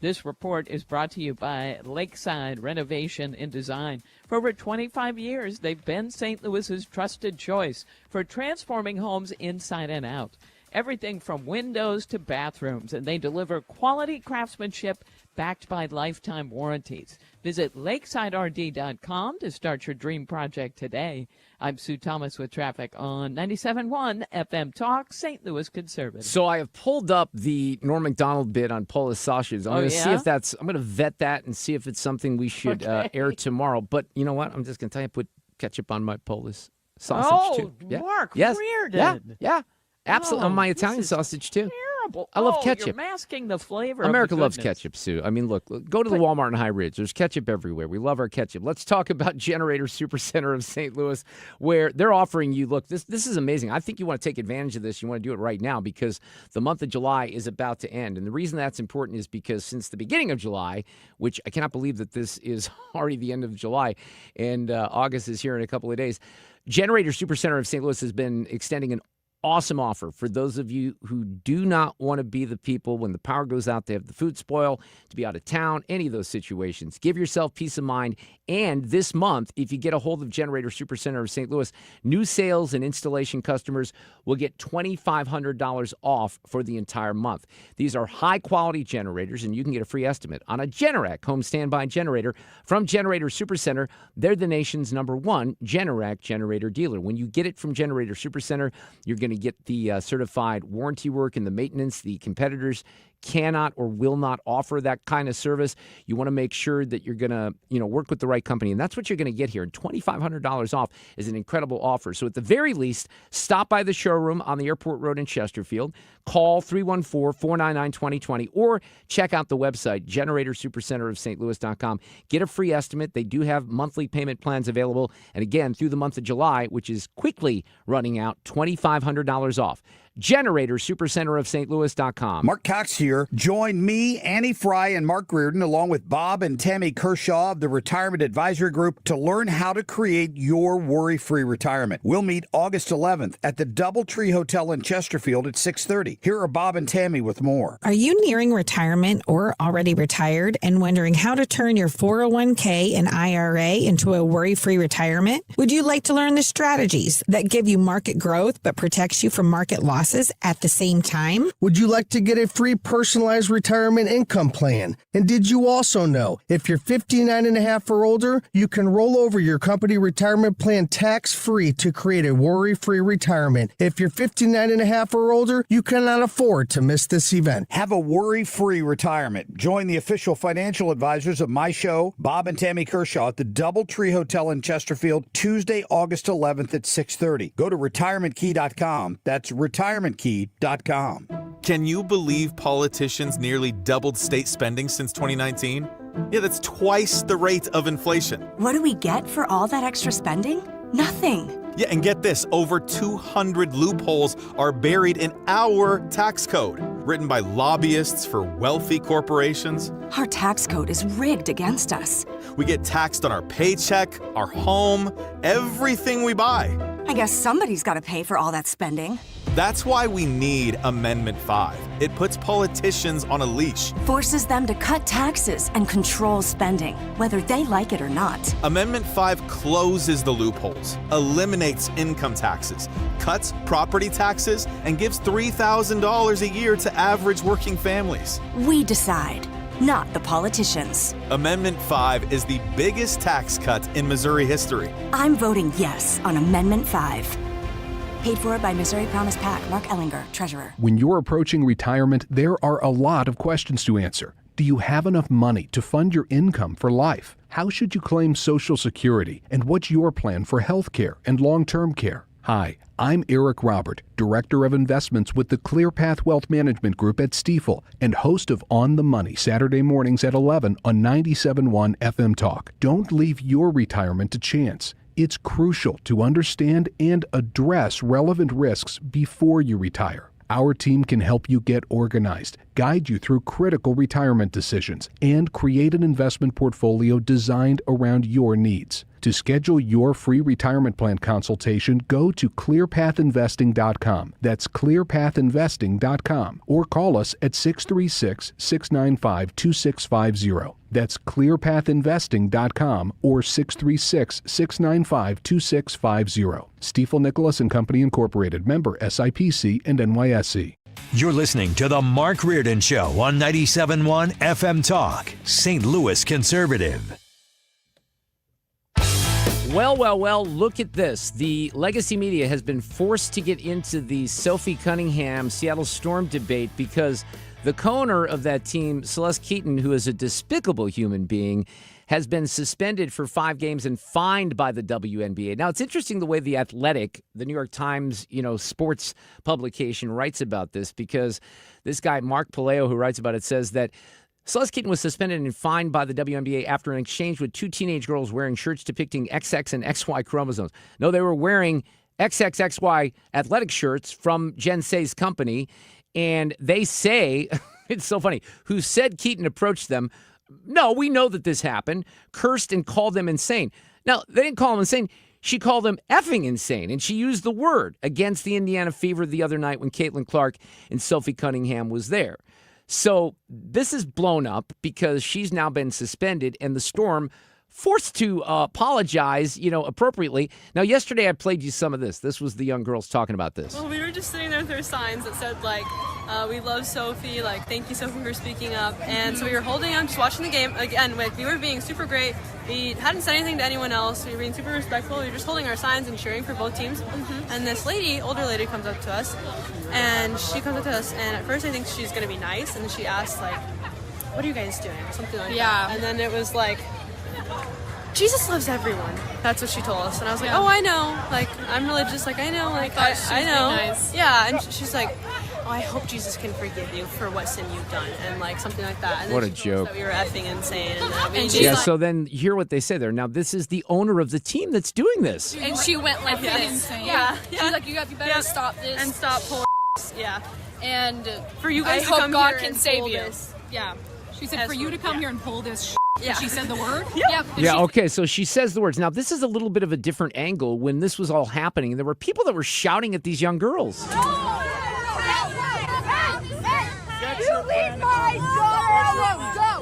This report is brought to you by Lakeside Renovation and Design. For over 25 years, they've been St. Louis's trusted choice for transforming homes inside and out. Everything from windows to bathrooms, and they deliver quality craftsmanship backed by lifetime warranties. Visit lakesiderd.com to start your dream project today. I'm Sue Thomas with traffic on 97.1 FM Talk, St. Louis Conservative. So I have pulled up the Norm Macdonald bid on Polish sausage. I'm going to see if I'm going to vet that and see if it's something we should air tomorrow. But you know what? I'm just going to tell you, put ketchup on my Polish sausage too. Yeah. Mark Yes. Reardon. Yeah. Absolutely. Oh, on my Italian sausage too. Terrible. I love ketchup. You're masking the flavor. America of the loves goodness. ketchup, Sue. I mean, look, go to the Walmart in High Ridge. There's ketchup everywhere. We love our ketchup. Let's talk about Generator Supercenter of St. Louis, where they're offering you, look, this is amazing. I think you want to take advantage of this. You want to do it right now because the month of July is about to end. And the reason that's important is because since the beginning of July, which I cannot believe that this is already the end of July, and August is here in a couple of days, Generator Supercenter of St. Louis has been extending an awesome offer for those of you who do not want to be the people when the power goes out, they have the food spoil, to be out of town, any of those situations. Give yourself peace of mind. And this month, if you get a hold of Generator Supercenter of St. Louis, new sales and installation customers will get $2,500 off for the entire month. These are high-quality generators, and you can get a free estimate on a Generac home standby generator from Generator Supercenter. They're the nation's #1 Generac generator dealer. When you get it from Generator Supercenter, you're going to get the certified warranty work and the maintenance. The competitors cannot or will not offer that kind of service. You want to make sure that you're going to, work with the right company, and that's what you're going to get here. And $2,500 off is an incredible offer. So at the very least, stop by the showroom on the Airport Road in Chesterfield. Call 314-499-2020 or check out the website, GeneratorSupercenterofSt.Louis.com. Get a free estimate. They do have monthly payment plans available. And again, through the month of July, which is quickly running out, $2,500 off. GeneratorSupercenterofSt.Louis.com. Mark Cox here. Join me, Annie Fry, and Mark Reardon, along with Bob and Tammy Kershaw of the Retirement Advisory Group, to learn how to create your worry-free retirement. We'll meet August 11th at the DoubleTree Hotel in Chesterfield at 6:30. Here are Bob and Tammy with more. Are you nearing retirement or already retired and wondering how to turn your 401k and IRA into a worry-free retirement? Would you like to learn the strategies that give you market growth but protects you from market losses at the same time? Would you like to get a free personalized retirement income plan? And did you also know if you're 59 and a half or older, you can roll over your company retirement plan tax-free to create a worry-free retirement? If you're 59 and a half or older, you cannot afford to miss this event. Have a worry-free retirement. Join the official financial advisors of my show, Bob and Tammy Kershaw, at the DoubleTree Hotel in Chesterfield, Tuesday, August 11th at 6:30. Go to retirementkey.com. That's retirementkey.com. Can you believe politicians nearly doubled state spending since 2019? Yeah, that's twice the rate of inflation. What do we get for all that extra spending? Nothing. Yeah, and get this, over 200 loopholes are buried in our tax code, written by lobbyists for wealthy corporations. Our tax code is rigged against us. We get taxed on our paycheck, our home, everything we buy. I guess somebody's got to pay for all that spending. That's why we need Amendment 5. It puts politicians on a leash. Forces them to cut taxes and control spending, whether they like it or not. Amendment 5 closes the loopholes, eliminates income taxes, cuts property taxes, and gives $3,000 a year to average working families. We decide, not the politicians. Amendment 5 is the biggest tax cut in Missouri history. I'm voting yes on Amendment 5. Paid for by Missouri Promise PAC. Mark Ellinger, Treasurer. When you're approaching retirement, there are a lot of questions to answer. Do you have enough money to fund your income for life? How should you claim Social Security? And what's your plan for health care and long-term care? Hi, I'm Eric Robert, Director of Investments with the ClearPath Wealth Management Group at Stifel and host of On the Money Saturday mornings at 11 on 97.1 FM Talk. Don't leave your retirement to chance. It's crucial to understand and address relevant risks before you retire. Our team can help you get organized, guide you through critical retirement decisions, and create an investment portfolio designed around your needs. To schedule your free retirement plan consultation, go to clearpathinvesting.com. That's clearpathinvesting.com. Or call us at 636-695-2650. That's clearpathinvesting.com or 636-695-2650. Stifel Nicholas and Company Incorporated, member SIPC and NYSE. You're listening to The Mark Reardon Show on 97.1 FM Talk, St. Louis Conservative. Well, look at this. The legacy media has been forced to get into the Sophie Cunningham Seattle Storm debate because the co-owner of that team, Celeste Keaton, who is a despicable human being, has been suspended for 5 games and fined by the WNBA. Now, it's interesting the way The Athletic, the New York Times, sports publication, writes about this, because this guy, Mark Palaio, who writes about it, says that Celeste Keaton was suspended and fined by the WNBA after an exchange with 2 teenage girls wearing shirts depicting XX and XY chromosomes. No, they were wearing XXXY athletic shirts from Jen Say's company, and they say, it's so funny, who said Keaton approached them. No, we know that this happened, cursed and called them insane. Now, they didn't call him insane. She called him effing insane, and she used the word against the Indiana Fever the other night when Caitlin Clark and Sophie Cunningham was there. So this is blown up because she's now been suspended, and the Storm forced to apologize, appropriately. Now, yesterday I played you some of this. This was the young girls talking about this. Well, we were just sitting there with our signs that said, we love Sophie, thank you, Sophie, for speaking up. And so we were holding on, just watching the game. Again, we were being super great. We hadn't said anything to anyone else. We were being super respectful. We were just holding our signs and cheering for both teams. And this older lady comes up to us, and at first I think she's going to be nice, and then she asks, what are you guys doing? Something like that. And then it was Jesus loves everyone. That's what she told us. And I was like, oh, I know. I'm religious. I know. I know. Nice. Yeah. And she's like, oh, I hope Jesus can forgive you for what sin you've done. And something like that. And what then a she told us joke. that we were effing insane. And so then hear what they say there. Now, this is the owner of the team that's doing this. And she went like this. Insane. Yeah. She was like, you better stop this. And stop pulling. Yeah. And for you guys to come God here can and save you. This. Yeah. She said, for you to come here and pull this Yeah. She said the word? Yeah, okay, so she says the words. Now, this is a little bit of a different angle. When this was all happening, there were people that were shouting at these young girls. You leave my daughter alone!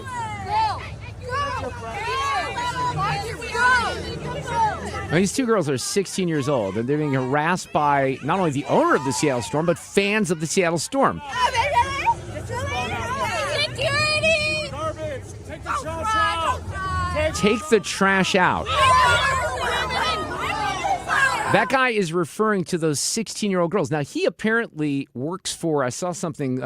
Now, these 2 girls are 16 years old, and they're being harassed by not only the owner of the Seattle Storm, but fans of the Seattle Storm. Take the trash out. That guy is referring to those 16-year-old girls. Now, he apparently works for, I saw something,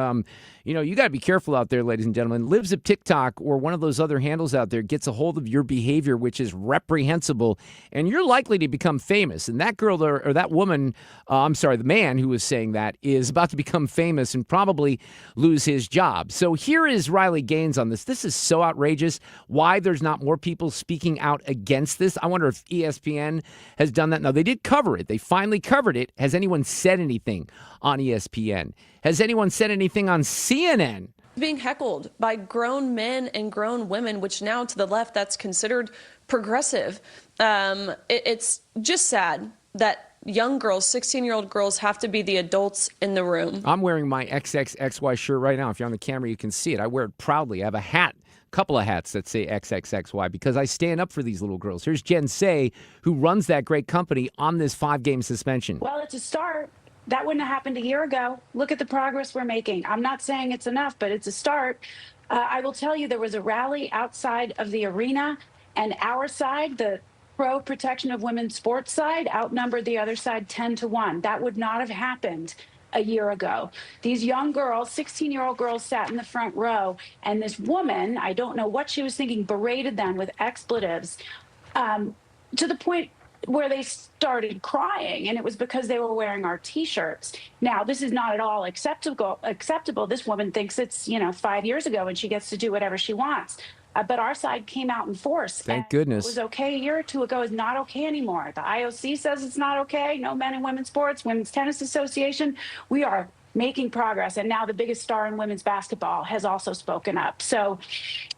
you got to be careful out there, ladies and gentlemen. Lives of TikTok or one of those other handles out there gets a hold of your behavior, which is reprehensible, and you're likely to become famous. And that girl or that woman, the man who was saying that is about to become famous and probably lose his job. So here is Riley Gaines on this. This is so outrageous. Why there's not more people speaking out against this? I wonder if ESPN has done that. Now, they did cover it. They finally covered it. Has anyone said anything on ESPN? Has anyone said anything on CNN? Being heckled by grown men and grown women, which now to the left, that's considered progressive. It's just sad that young girls, 16-year-old girls, have to be the adults in the room. I'm wearing my XXXY shirt right now. If you're on the camera, you can see it. I wear it proudly. I have a hat. Couple of hats that say XXXY because I stand up for these little girls. Here's Jen Say, who runs that great company, on this 5-game suspension. Well, it's a start. That wouldn't have happened a year ago. Look at the progress we're making. I'm not saying it's enough, but it's a start. I will tell you there was a rally outside of the arena, and our side, the pro-protection of women's sports side, outnumbered the other side 10-1. That would not have happened a year ago. These young girls, 16-year-old girls, sat in the front row, and this woman, I don't know what she was thinking, berated them with expletives to the point where they started crying, and it was because they were wearing our T-shirts. Now, this is not at all acceptable. This woman thinks it's, 5 years ago, and she gets to do whatever she wants. But our side came out in force. Thank goodness. It was okay a year or two ago. Is not okay anymore. The IOC says it's not okay. No men in women's sports. Women's Tennis Association. We are making progress. And now the biggest star in women's basketball has also spoken up. So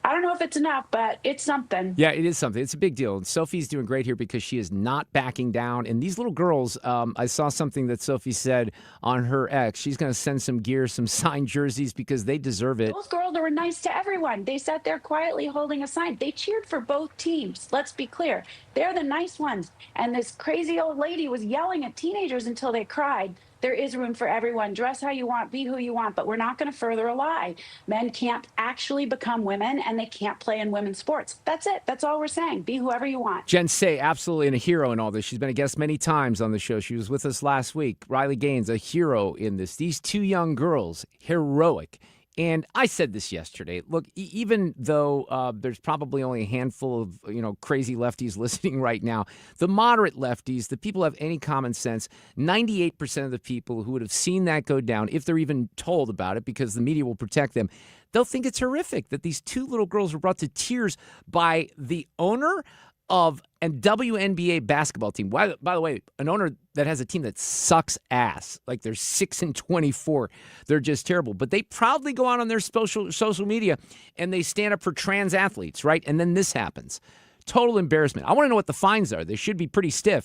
I don't know if it's enough, but it's something. Yeah, it is something. It's a big deal. And Sophie's doing great here because she is not backing down. And these little girls, I saw something that Sophie said on her X. She's going to send some gear, some signed jerseys because they deserve it. Those girls were nice to everyone. They sat there quietly holding a sign. They cheered for both teams. Let's be clear. They're the nice ones. And this crazy old lady was yelling at teenagers until they cried. there is room for everyone. Dress how you want, be who you want, but we're not going to further a lie. Men can't actually become women, and they can't play in women's sports. That's it. That's all we're saying. Be whoever you want. Jen Say, absolutely, and a hero in all this. She's been a guest many times on the show. She was with us last week. Riley Gaines, a hero in this. These two young girls, heroic. And I said this yesterday. Look, even though there's probably only a handful of crazy lefties listening right now, the moderate lefties, the people who have any common sense, 98% of the people who would have seen that go down, if they're even told about it, because the media will protect them, they'll think it's horrific that these two little girls were brought to tears by the owner of a WNBA basketball team. By the way, an owner that has a team that sucks ass. Like they're 6-24. They're just terrible. But they proudly go out on their social media and they stand up for trans athletes, right? And then this happens. Total embarrassment. I want to know what the fines are. They should be pretty stiff.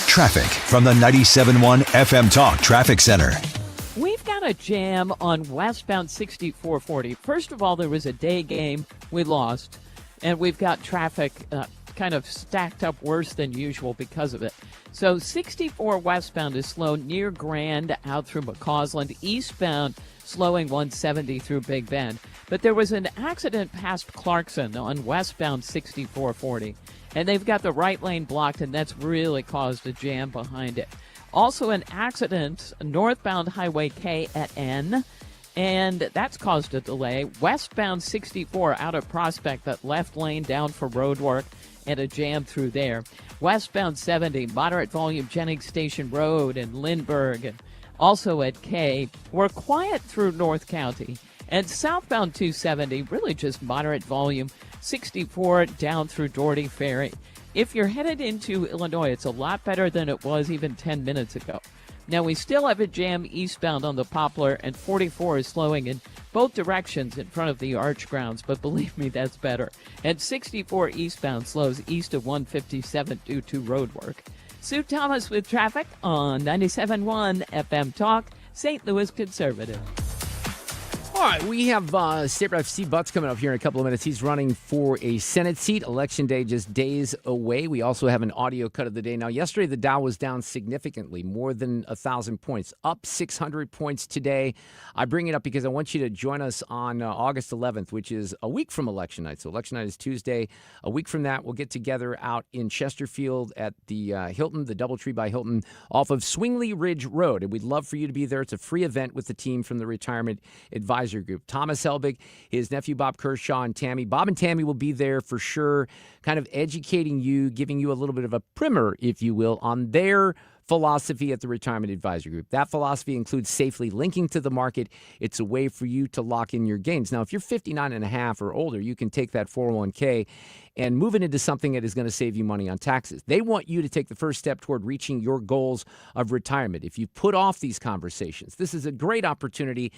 Traffic from the 97.1 FM Talk Traffic Center. We've got a jam on westbound 6440. First of all, there was a day game we lost, and we've got traffic kind of stacked up worse than usual because of it. So 64 westbound is slow near Grand out through McCausland. Eastbound slowing 170 through Big Bend. But there was an accident past Clarkson on westbound 6440. And they've got the right lane blocked, and that's really caused a jam behind it. Also an accident northbound Highway K at N, and that's caused a delay. Westbound 64 out of Prospect, that left lane down for road work, and a jam through there. Westbound 70, moderate volume Jennings Station Road and Lindbergh, and also at K. We're quiet through North County. And southbound 270, really just moderate volume, 64 down through Doherty Ferry. If you're headed into Illinois, it's a lot better than it was even 10 minutes ago. Now, we still have a jam eastbound on the Poplar, and 44 is slowing in both directions in front of the Arch grounds, but believe me, that's better. And 64 eastbound slows east of 157 due to road work. Sue Thomas with traffic on 97.1 FM Talk, St. Louis Conservative. All right, we have State Rep Steve Butz coming up here in a couple of minutes. He's running for a Senate seat. Election day just days away. We also have an audio cut of the day. Now, yesterday the Dow was down significantly, more than 1,000 points, up 600 points today. I bring it up because I want you to join us on August 11th, which is a week from Election night. So Election night is Tuesday. A week from that, we'll get together out in Chesterfield at the Hilton, the Doubletree by Hilton, off of Swingley Ridge Road. And we'd love for you to be there. It's a free event with the team from the Retirement Advisory Group. Thomas Helbig, his nephew Bob Kershaw, and Tammy. Bob and Tammy will be there for sure, kind of educating you, giving you a little bit of a primer, if you will, on their philosophy at the Retirement Advisory Group. That philosophy includes safely linking to the market. It's a way for you to lock in your gains. Now, if you're 59 and a half or older, you can take that 401k and move it into something that is going to save you money on taxes. They want you to take the first step toward reaching your goals of retirement. If you put off these conversations, this is a great opportunity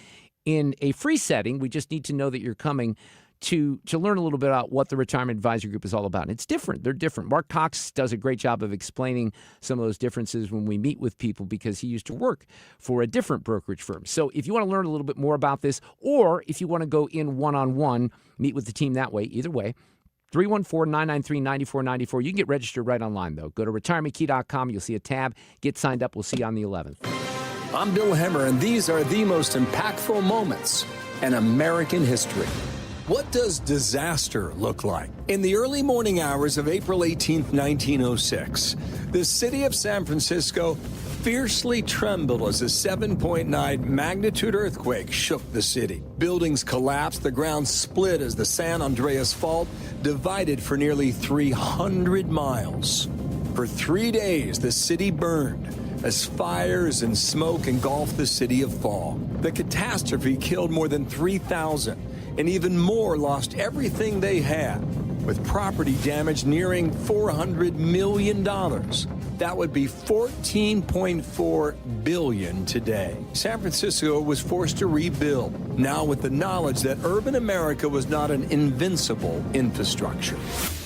in a free setting. We just need to know that you're coming to learn a little bit about what the Retirement Advisory Group is all about. And it's different. They're different. Mark Cox does a great job of explaining some of those differences when we meet with people because he used to work for a different brokerage firm. So if you want to learn a little bit more about this, or if you want to go in one-on-one, meet with the team that way, either way, 314-993-9494. You can get registered right online, though. Go to retirementkey.com. You'll see a tab. Get signed up. We'll see you on the 11th. I'm Bill Hemmer, and these are the most impactful moments in American history. What does disaster look like? In the early morning hours of April 18, 1906, the city of San Francisco fiercely trembled as a 7.9 magnitude earthquake shook the city. Buildings collapsed, the ground split as the San Andreas Fault divided for nearly 300 miles. For 3 days, the city burned as fires and smoke engulfed the city of Fall. The catastrophe killed more than 3,000, and even more lost everything they had, with property damage nearing $400 million. That would be $14.4 billion today. San Francisco was forced to rebuild, now with the knowledge that urban America was not an invincible infrastructure.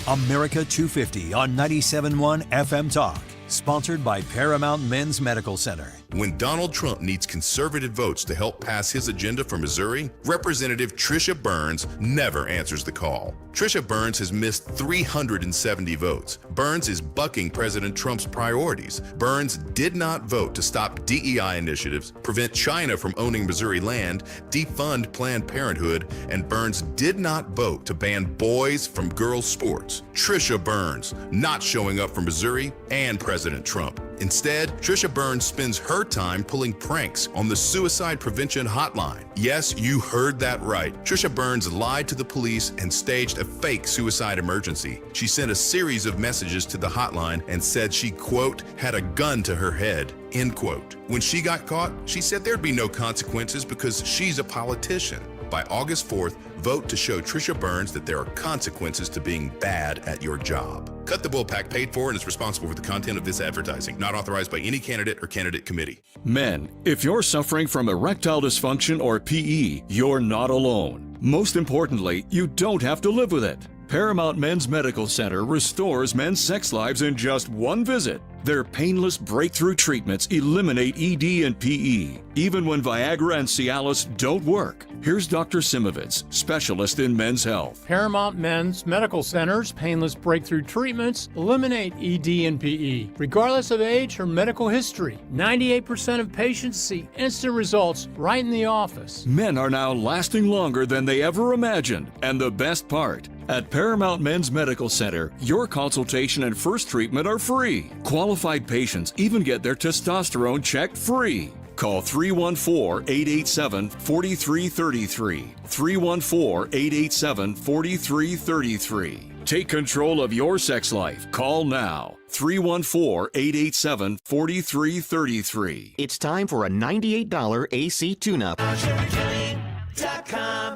America 250 on 97.1 FM Talk. Sponsored by Paramount Men's Medical Center. When Donald Trump needs conservative votes to help pass his agenda for Missouri, Representative Trisha Burns never answers the call. Trisha Burns has missed 370 votes. Burns is bucking President Trump's priorities. Burns did not vote to stop DEI initiatives, prevent China from owning Missouri land, defund Planned Parenthood, and Burns did not vote to ban boys from girls' sports. Trisha Burns not showing up for Missouri and President Trump. Instead, Trisha Burns spends her time pulling pranks on the suicide prevention hotline. Yes, you heard that right. Trisha Burns lied to the police and staged a fake suicide emergency. She sent a series of messages to the hotline and said she, quote, had a gun to her head, end quote. When she got caught, she said there'd be no consequences because she's a politician. By August 4th, vote to show Trisha Burns that there are consequences to being bad at your job. Cut the Bullpack paid for and is responsible for the content of this advertising, not authorized by any candidate or candidate committee. Men, if you're suffering from erectile dysfunction or PE, you're not alone. Most importantly, you don't have to live with it. Paramount Men's Medical Center restores men's sex lives in just one visit. Their painless breakthrough treatments eliminate ED and PE, even when Viagra and Cialis don't work. Here's Dr. Simovitz, specialist in men's health. Paramount Men's Medical Center's painless breakthrough treatments eliminate ED and PE, regardless of age or medical history. 98% of patients see instant results right in the office. Men are now lasting longer than they ever imagined. And the best part, at Paramount Men's Medical Center, your consultation and first treatment are free. Qualified patients even get their testosterone checked free. Call 314-887-4333. 314-887-4333. Take control of your sex life. Call now. 314-887-4333. It's time for a $98 AC tune-up.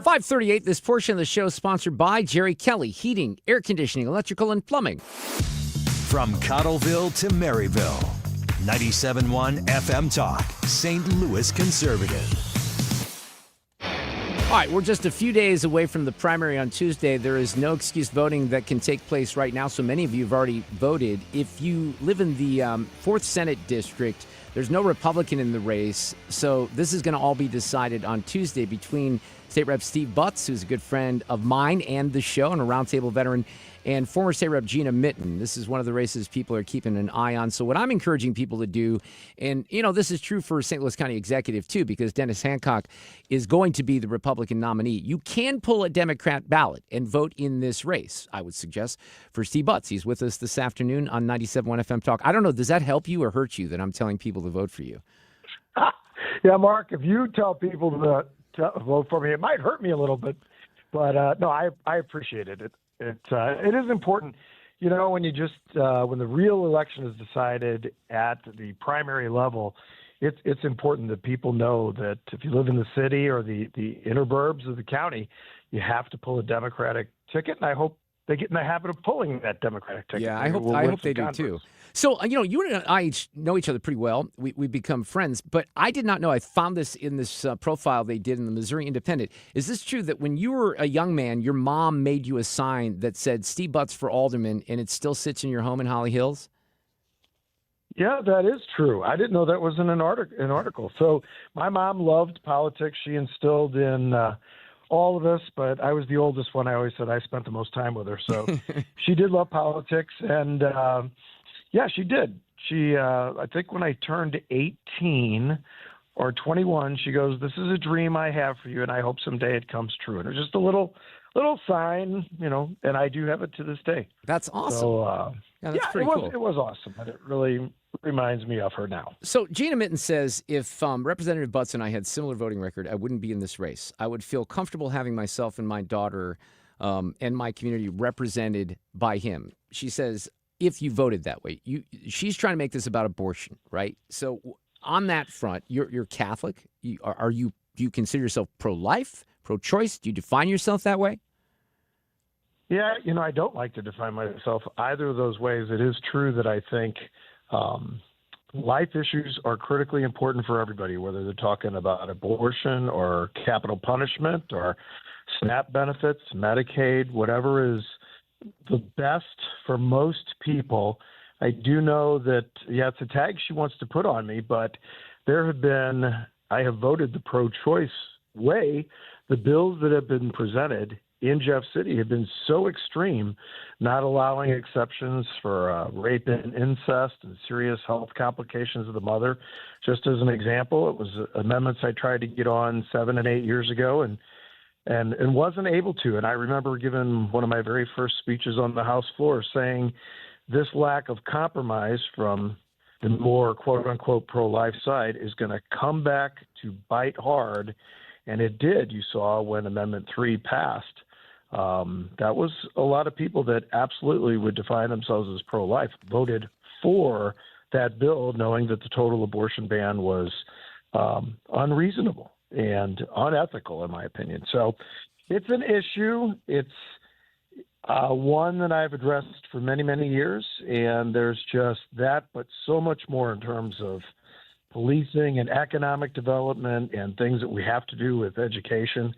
538, this portion of the show is sponsored by Jerry Kelly, heating, air conditioning, electrical, and plumbing. From Cottleville to Maryville, 97.1 FM Talk, St. Louis Conservative. All right, we're just a few days away from the primary on Tuesday. There is no excuse voting that can take place right now, so many of you have already voted. If you live in the 4th Senate District, there's no Republican in the race, so this is going to all be decided on Tuesday between State Rep Steve Butz, who's a good friend of mine and the show and a roundtable veteran, and former State Rep Gina Mitten. This is one of the races people are keeping an eye on. So what I'm encouraging people to do, and, you know, this is true for St. Louis County Executive, too, because Dennis Hancock is going to be the Republican nominee. You can pull a Democrat ballot and vote in this race, I would suggest, for Steve Butz. He's with us this afternoon on 97.1 FM Talk. I don't know, does that help you or hurt you that I'm telling people to vote for you? Yeah, Mark, if you tell people to vote for me, it might hurt me a little bit. But, no, I appreciate it. It is important, you know, when you just when the real election is decided at the primary level, it's important that people know that if you live in the city or the inner burbs of the county, you have to pull a Democratic ticket, and I hope they get in the habit of pulling that Democratic ticket. Yeah, I hope they do too. So, you know, you and I know each other pretty well. We've become friends, but I did not know. I found this in this profile they did in the Missouri Independent. Is this true that when you were a young man, your mom made you a sign that said Steve Butz for alderman, and it still sits in your home in Holly Hills? Yeah, that is true. I didn't know that was in an article. So my mom loved politics. She instilled in all of us, but I was the oldest one. I always said I spent the most time with her. So she did love politics, and yeah, she did. She, I think when I turned 18 or 21, she goes, "This is a dream I have for you, and I hope someday it comes true." And it was just a little sign, you know, and I do have it to this day. That's awesome. So, that's pretty cool. It was awesome, and it really reminds me of her now. So Gina Mitten says, if Representative Butz and I had similar voting record, I wouldn't be in this race. I would feel comfortable having myself and my daughter and my community represented by him. She says, if you voted that way, she's trying to make this about abortion, right? So on that front, you're Catholic. Do you consider yourself pro-life, pro-choice? Do you define yourself that way? Yeah, you know, I don't like to define myself either of those ways. It is true that I think life issues are critically important for everybody, whether they're talking about abortion or capital punishment or SNAP benefits, Medicaid, whatever is the best for most people. I do know that, yeah, it's a tag she wants to put on me, but I have voted the pro-choice way. The bills that have been presented in Jeff City have been so extreme, not allowing exceptions for rape and incest and serious health complications of the mother. Just as an example, it was amendments I tried to get on 7 and 8 years ago and wasn't able to. And I remember giving one of my very first speeches on the House floor saying this lack of compromise from the more quote-unquote pro-life side is going to come back to bite hard. And it did. You saw when Amendment 3 passed. That was a lot of people that absolutely would define themselves as pro-life voted for that bill, knowing that the total abortion ban was unreasonable and unethical, in my opinion. So it's an issue. It's one that I've addressed for many, many years, and there's just that, but so much more in terms of policing and economic development and things that we have to do with education,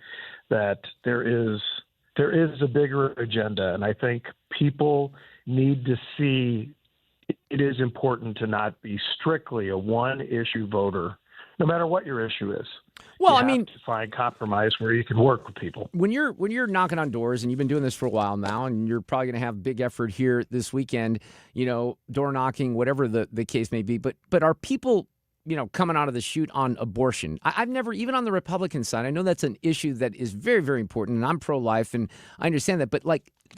that there is a bigger agenda. And I think people need to see it is important to not be strictly a one-issue voter, no matter what your issue is. Well, you have to find compromise where you can work with people. When you're knocking on doors, and you've been doing this for a while now, and you're probably going to have a big effort here this weekend, door knocking, whatever the case may be. But are people, coming out of the chute on abortion? I've never, even on the Republican side, I know that's an issue that is very, very important, and I'm pro-life, and I understand that. But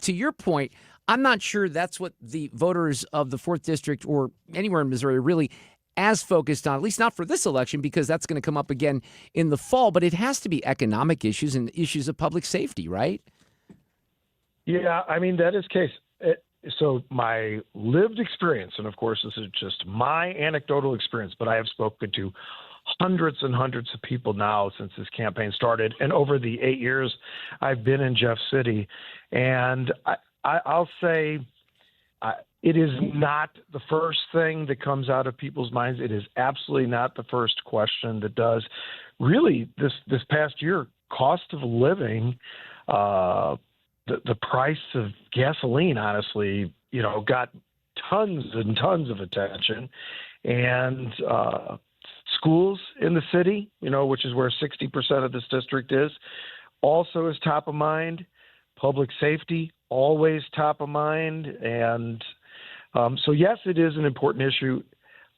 to your point, I'm not sure that's what the voters of the 4th District or anywhere in Missouri are really as focused on, at least not for this election, because that's going to come up again in the fall. But it has to be economic issues and issues of public safety, right? Yeah, I mean, that is the case. So my lived experience, and of course this is just my anecdotal experience, but I have spoken to hundreds and hundreds of people now since this campaign started, and over the 8 years I've been in Jeff City, and I'll say it is not the first thing that comes out of people's minds. It is absolutely not the first question that does. Really, this past year, cost of living, the price of gasoline, honestly, got tons and tons of attention. And schools in the city, which is where 60% of this district is, also is top of mind. Public safety, always top of mind. And so, yes, it is an important issue.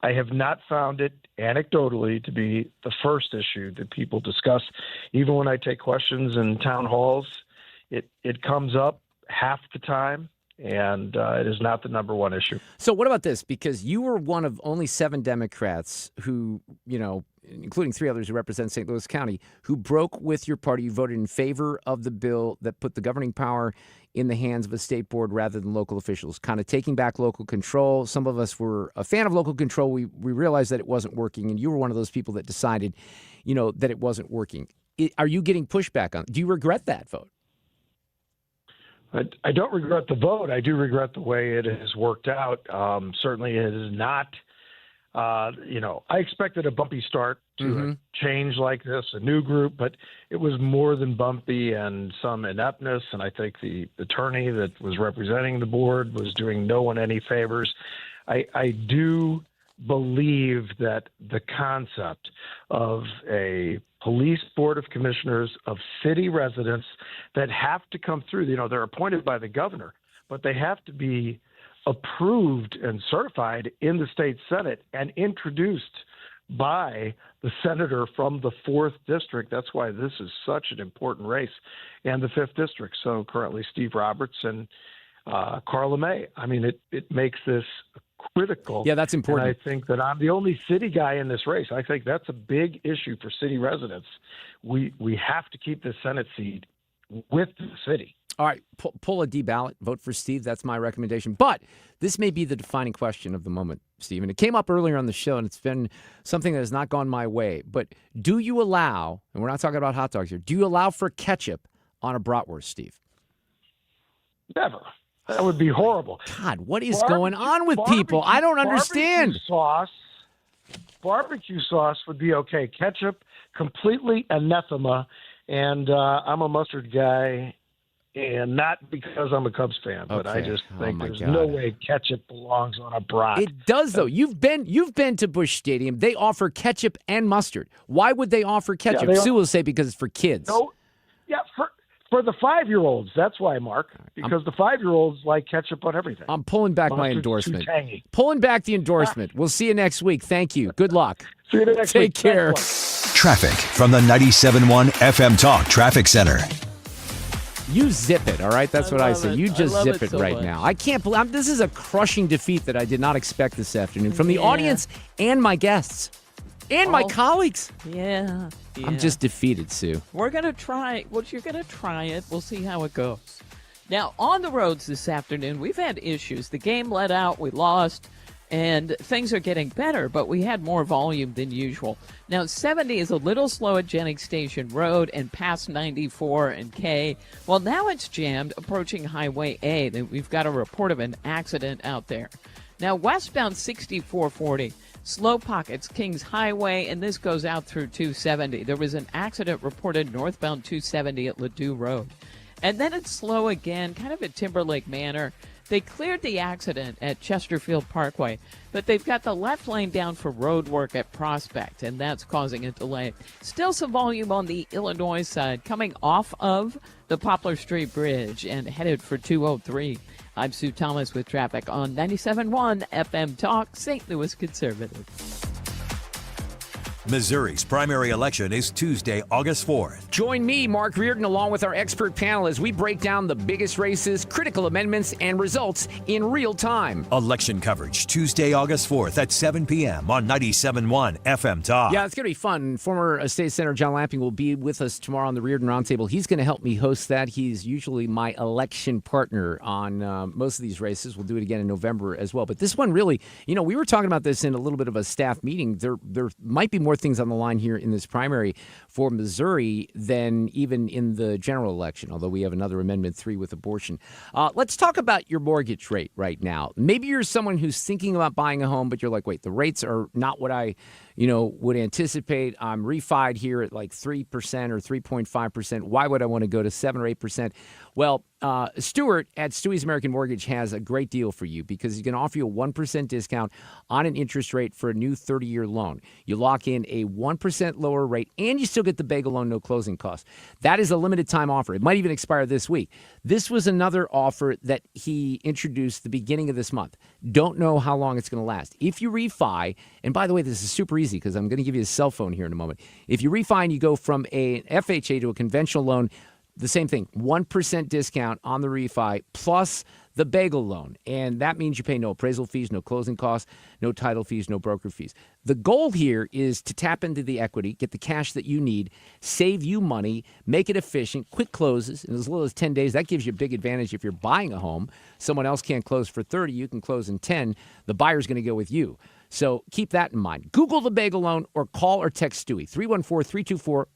I have not found it anecdotally to be the first issue that people discuss. Even when I take questions in town halls, it comes up half the time, and it is not the number one issue. So what about this? Because you were one of only 7 Democrats who, including 3 others who represent St. Louis County, who broke with your party. You voted in favor of the bill that put the governing power in the hands of a state board rather than local officials, kind of taking back local control. Some of us were a fan of local control. We realized that it wasn't working, and you were one of those people that decided, that it wasn't working. Are you getting pushback on it? Do you regret that vote? I don't regret the vote. I do regret the way it has worked out. Certainly it is not, I expected a bumpy start to a change like this, a new group, but it was more than bumpy and some ineptness. And I think the attorney that was representing the board was doing no one any favors. I do believe that the concept of a police board of commissioners of city residents that have to come through, they're appointed by the governor, but they have to be approved and certified in the state Senate and introduced by the senator from the 4th District. That's why this is such an important race, and the 5th District. So currently Steve Roberts and Carla May. I mean, it makes this critical. Yeah, that's important. And I think that I'm the only city guy in this race. I think that's a big issue for city residents. We have to keep the Senate seat with the city. All right, pull a D ballot, vote for Steve. That's my recommendation. But this may be the defining question of the moment, Steve. And it came up earlier on the show, and it's been something that has not gone my way. But do you allow, and we're not talking about hot dogs here, do you allow for ketchup on a bratwurst, Steve? Never. That would be horrible. God, what is going on with people? I don't understand. Barbecue sauce would be okay. Ketchup, completely anathema. And I'm a mustard guy, And not because I'm a Cubs fan, but I Okay. just Oh, think my there's God. no way ketchup belongs on a brat. It does, though. You've been to Busch Stadium. They offer ketchup and mustard. Why would they offer ketchup? they Sue are- will say because it's for kids. No, yeah, for the 5-year-olds, that's why, Mark. Because the 5-year-olds like ketchup on everything. I'm pulling back my Mustard's too endorsement. tangy. Pulling back the endorsement. We'll see you next week. Thank you. Good luck. See you next Take week. care. Traffic from the 97.1 FM Talk Traffic Center. You zip it, all right? That's what I love say. it. You I just love zip it it so right much. now. I can't believe this is a crushing defeat that I did not expect this afternoon from the Yeah. audience and my guests and my Oh. colleagues. Yeah. I'm just defeated, Sue. We're going to try. Well, you're going to try it. We'll see how it goes. Now, on the roads this afternoon, we've had issues. The game let out. We lost. And things are getting better, but we had more volume than usual. Now, 70 is a little slow at Jennings Station Road and past 94 and K. Well, now it's jammed approaching Highway A. We've got a report of an accident out there. Now, westbound 6440, slow pockets, Kings Highway, and this goes out through 270. There was an accident reported northbound 270 at Ladue Road. And then it's slow again, kind of at Timberlake Manor. They cleared the accident at Chesterfield Parkway, but they've got the left lane down for road work at Prospect, and that's causing a delay. Still some volume on the Illinois side coming off of the Poplar Street Bridge and headed for 203. I'm Sue Thomas with traffic on 97.1 FM Talk, St. Louis Conservative. Missouri's primary election is Tuesday, August 4th. Join me, Mark Reardon, along with our expert panel as we break down the biggest races, critical amendments, and results in real time. Election coverage Tuesday, August 4th at 7 p.m. on 97.1 FM Talk. Yeah, it's going to be fun. Former State Senator John Lamping will be with us tomorrow on the Reardon Roundtable. He's going to help me host that. He's usually my election partner on most of these races. We'll do it again in November as well. But this one really, we were talking about this in a little bit of a staff meeting. There might be more things on the line here in this primary for Missouri than even in the general election, although we have another Amendment 3 with abortion. Let's talk about your mortgage rate right now. Maybe you're someone who's thinking about buying a home, but you're like, wait, the rates are not what I would anticipate. I'm refied here at like 3% or 3.5%. Why would I want to go to 7 or 8%? Well, Stuart at Stewie's American Mortgage has a great deal for you because he's going to offer you a 1% discount on an interest rate for a new 30-year loan. You lock in a 1% lower rate, and you still get the bagel loan, no closing costs. That is a limited time offer. It might even expire this week. This was another offer that he introduced the beginning of this month. Don't know how long it's going to last. If you refi, and by the way, this is super easy because I'm going to give you a cell phone here in a moment. If you refi and you go from an FHA to a conventional loan, the same thing, 1% discount on the refi plus the bagel loan. And that means you pay no appraisal fees, no closing costs, no title fees, no broker fees. The goal here is to tap into the equity, get the cash that you need, save you money, make it efficient, quick closes in as little as 10 days. That gives you a big advantage if you're buying a home. Someone else can't close for 30, you can close in 10. The buyer's going to go with you. So keep that in mind. Google the bagel loan or call or text Stewie,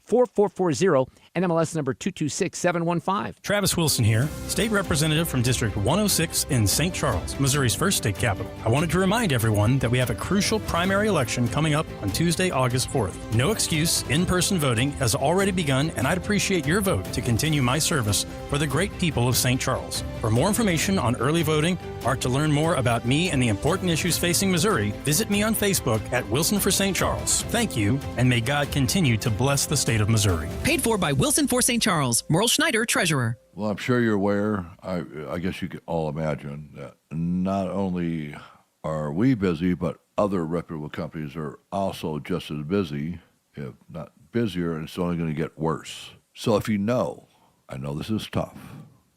314-324-4440, NMLS number 226715. Travis Wilson here, State Representative from District 106 in St. Charles, Missouri's first state capital. I wanted to remind everyone that we have a crucial primary election coming up on Tuesday, August 4th. No excuse, in-person voting has already begun, and I'd appreciate your vote to continue my service for the great people of St. Charles. For more information on early voting or to learn more about me and the important issues facing Missouri, visit me on Facebook at Wilson for St. Charles. Thank you, and may God continue to bless the state of Missouri. Paid for by Wilson for St. Charles. Merle Schneider, Treasurer. Well, I'm sure you're aware, I guess you can all imagine, that not only are we busy, but other reputable companies are also just as busy, if not busier, and it's only going to get worse. So if I know this is tough,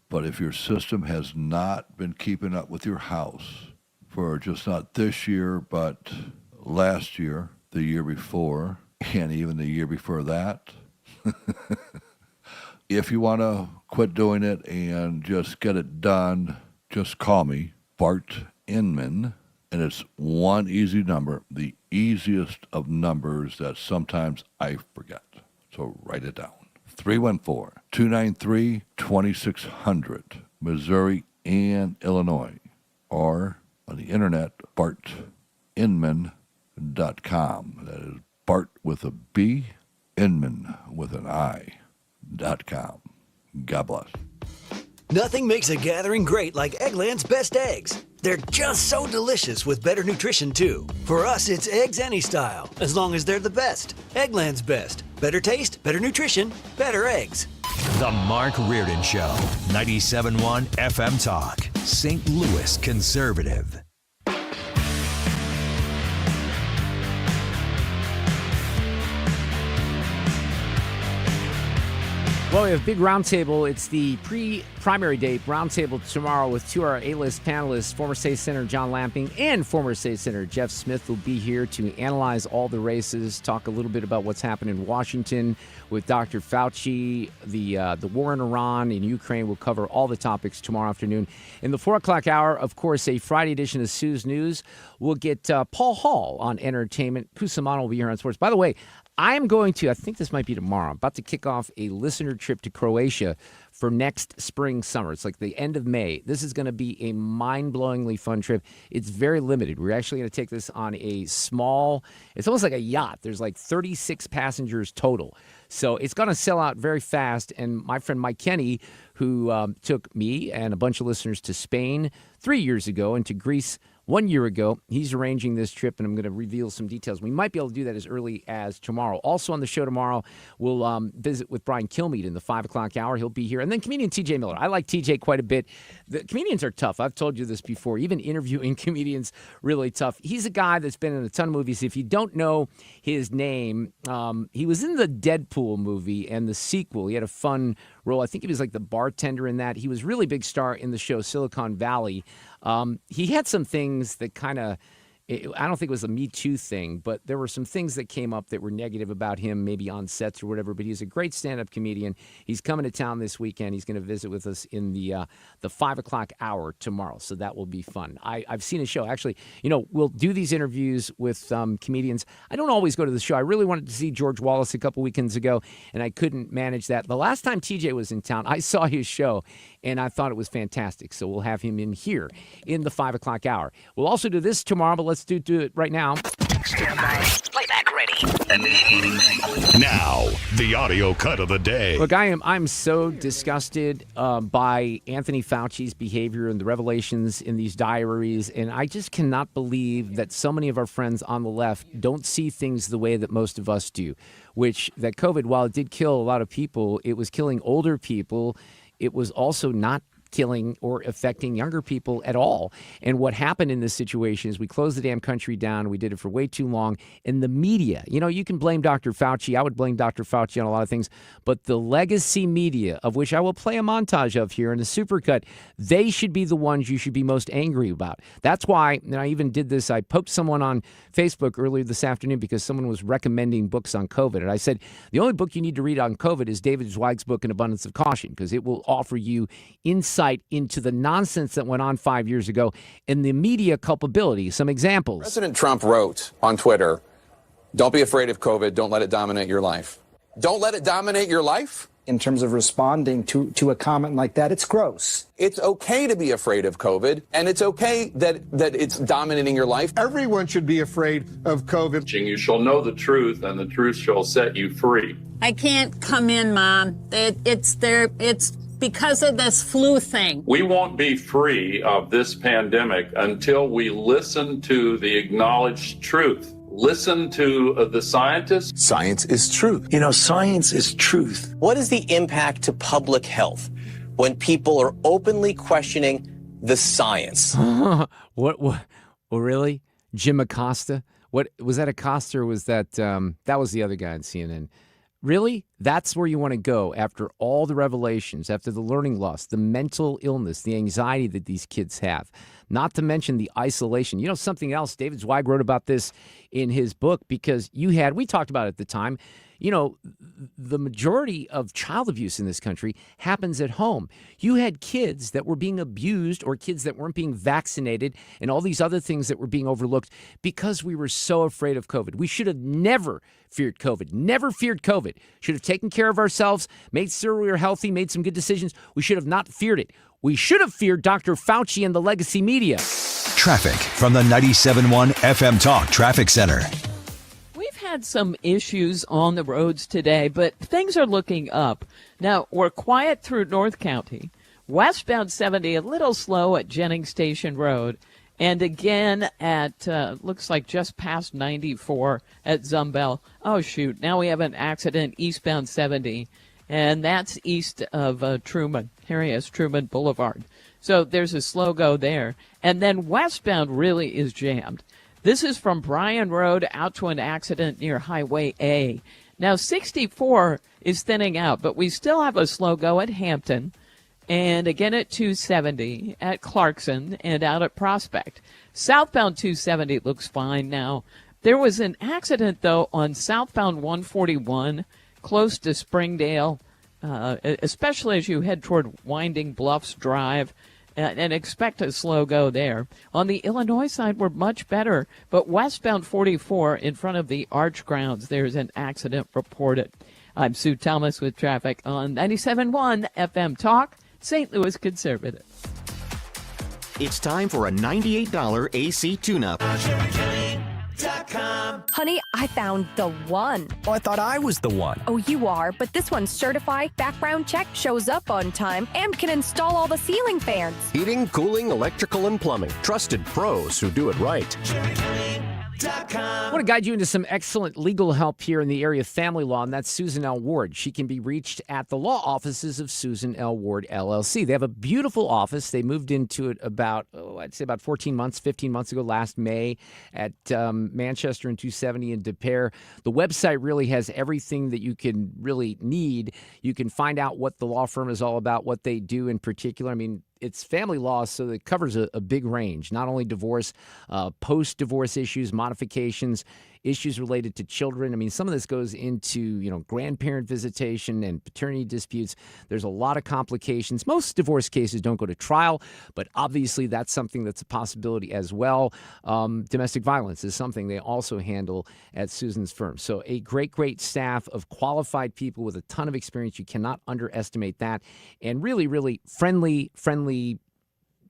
but if your system has not been keeping up with your house for just not this year, but last year, the year before, and even the year before that, if you want to quit doing it and just get it done, just call me, Bart Inman, and it's one easy number, the easiest of numbers that sometimes I forget. So write it down. 314-293-2600, Missouri and Illinois, or on the internet, bartinman.com. That is Bart with a B, Inman with an I.com. God bless. Nothing makes a gathering great like Eggland's Best Eggs. They're just so delicious with better nutrition, too. For us, it's eggs any style, as long as they're the best. Eggland's Best. Better taste, better nutrition, better eggs. The Mark Reardon Show, 97.1 FM Talk, St. Louis Conservative. Well, we have a big roundtable. It's the pre-primary day roundtable tomorrow with two of our A-list panelists, former state senator John Lamping and former state senator Jeff Smith will be here to analyze all the races, talk a little bit about what's happened in Washington with Dr. Fauci, the war in Iran, in Ukraine. We'll cover all the topics tomorrow afternoon. In the 4 o'clock hour, of course, a Friday edition of Sue's News. We'll get Paul Hall on entertainment. Pusamano will be here on sports. By the way, I'm going to, I think this might be tomorrow, I'm about to kick off a listener trip to Croatia for next spring, summer. It's like the end of May. This is going to be a mind-blowingly fun trip. It's very limited. We're actually going to take this on a small, it's almost like a yacht. There's like 36 passengers total. So it's going to sell out very fast. And my friend Mike Kenny, who took me and a bunch of listeners to Spain 3 years ago and to Greece 1 year ago, he's arranging this trip, and I'm going to reveal some details. We might be able to do that as early as tomorrow. Also on the show tomorrow, we'll visit with Brian Kilmeade in the 5 o'clock hour. He'll be here. And then comedian TJ Miller. I like TJ quite a bit. The comedians are tough. I've told you this before. Even interviewing comedians, really tough. He's a guy that's been in a ton of movies. If you don't know his name, he was in the Deadpool movie and the sequel. He had a fun role. I think he was like the bartender in that. He was really big star in the show Silicon Valley. He had some things that kind of, I don't think it was a Me Too thing, but there were some things that came up that were negative about him, maybe on sets or whatever. But he's a great stand-up comedian. He's coming to town this weekend. He's going to visit with us in the 5 o'clock hour tomorrow, so that will be fun. I've seen his show. Actually, we'll do these interviews with comedians. I don't always go to the show. I really wanted to see George Wallace a couple weekends ago, and I couldn't manage that. The last time TJ was in town, I saw his show, and I thought it was fantastic. So we'll have him in here in the 5 o'clock hour. We'll also do this tomorrow, but let's do it right now. Stand by. Playback ready. Now, the audio cut of the day. Look, I'm so disgusted by Anthony Fauci's behavior and the revelations in these diaries, and I just cannot believe that so many of our friends on the left don't see things the way that most of us do, which that COVID, while it did kill a lot of people, it was killing older people. It was also not killing or affecting younger people at all. And what happened in this situation is we closed the damn country down. We did it for way too long. And the media, you can blame Dr. Fauci. I would blame Dr. Fauci on a lot of things. But the legacy media, of which I will play a montage of here in the supercut, they should be the ones you should be most angry about. That's why, and I even did this, I poked someone on Facebook earlier this afternoon because someone was recommending books on COVID. And I said, the only book you need to read on COVID is David Zweig's book, An Abundance of Caution, because it will offer you insight into the nonsense that went on 5 years ago and the media culpability. Some examples. President Trump wrote on Twitter, "Don't be afraid of COVID. Don't let it dominate your life." Don't let it dominate your life? In terms of responding to a comment like that, it's gross. It's okay to be afraid of COVID, and it's okay that it's dominating your life. Everyone should be afraid of COVID. You shall know the truth, and the truth shall set you free. I can't come in, Mom. It's because of this flu thing. We won't be free of this pandemic until we listen to the acknowledged truth. Listen to the scientists. Science is truth. Science is truth. What is the impact to public health when people are openly questioning the science? What? Well, really? Jim Acosta? What was that? Acosta, or was that? That was the other guy on CNN. Really? That's where you want to go after all the revelations, after the learning loss, the mental illness, the anxiety that these kids have, not to mention the isolation. Something else, David Zweig wrote about this in his book because we talked about it at the time, the majority of child abuse in this country happens at home. You had kids that were being abused or kids that weren't being vaccinated and all these other things that were being overlooked because we were so afraid of COVID. We should have never feared COVID, never feared COVID. Should have taken care of ourselves, made sure we were healthy, made some good decisions. We should have not feared it. We should have feared Dr. Fauci and the legacy media. Traffic from the 97.1 FM Talk Traffic Center. Had some issues on the roads today, but things are looking up. Now, we're quiet through North County. Westbound 70, a little slow at Jennings Station Road. And again at, looks like just past 94 at Zumbel. Oh, shoot. Now we have an accident eastbound 70, and that's east of Truman, Harry S. Truman Boulevard. So there's a slow go there. And then westbound really is jammed. This is from Bryan Road out to an accident near Highway A. Now, 64 is thinning out, but we still have a slow go at Hampton. And again at 270 at Clarkson and out at Prospect. Southbound 270 looks fine now. There was an accident, though, on southbound 141 close to Springdale, especially as you head toward Winding Bluffs Drive, and expect a slow go there. On the Illinois side, we're much better, but westbound 44 in front of the Arch Grounds, there's an accident reported. I'm Sue Thomas with traffic on 97.1 FM Talk. St. Louis Conservative. It's time for a $98 AC tune-up. Honey, I found the one. Oh, I thought I was the one. Oh, you are, but this one's certified, background check, shows up on time, and can install all the ceiling fans. Heating, cooling, electrical, and plumbing. Trusted pros who do it right. I want to guide you into some excellent legal help here in the area of family law, and that's Susan L. Ward. She can be reached at the law offices of Susan L. Ward, LLC. They have a beautiful office. They moved into it about 15 months ago, last May, at Manchester and 270 in De Pere. The website really has everything that you can really need. You can find out what the law firm is all about, what they do in particular. I mean, it's family law, so it covers a big range, not only divorce, post-divorce issues, modifications, issues related to children. I mean, some of this goes into, grandparent visitation and paternity disputes. There's a lot of complications. Most divorce cases don't go to trial, but obviously that's something that's a possibility as well. Domestic violence is something they also handle at Susan's firm. So a great, great staff of qualified people with a ton of experience. You cannot underestimate that. And really, really friendly,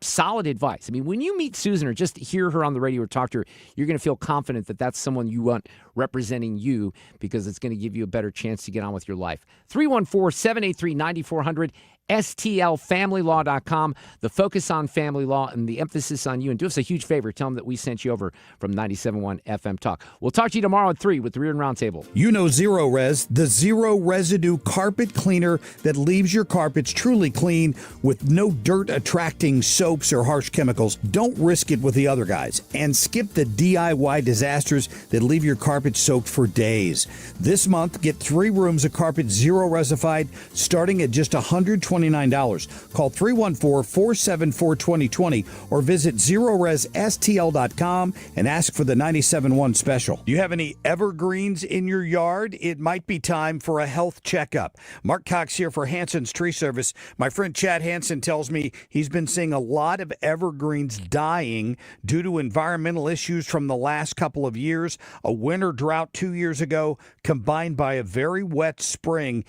solid advice. I mean, when you meet Susan or just hear her on the radio or talk to her, you're going to feel confident that that's someone you want representing you, because it's going to give you a better chance to get on with your life. 314-783-9400, STLFamilyLaw.com. The focus on family law and the emphasis on you. And do us a huge favor. Tell them that we sent you over from 97.1 FM Talk. We'll talk to you tomorrow at 3 with the Reardon Roundtable. You know Zero Res, the zero residue carpet cleaner that leaves your carpets truly clean with no dirt-attracting soaps or harsh chemicals. Don't risk it with the other guys. And skip the DIY disasters that leave your carpet soaked for days. This month, get 3 rooms of carpet zero resified, starting at just $129. Call 314-474-2020 or visit ZeroResSTL.com and ask for the 97.1 special. Do you have any evergreens in your yard? It might be time for a health checkup. Mark Cox here for Hanson's Tree Service. My friend Chad Hanson tells me he's been seeing a lot of evergreens dying due to environmental issues from the last couple of years. A winter drought 2 years ago, combined by a very wet spring,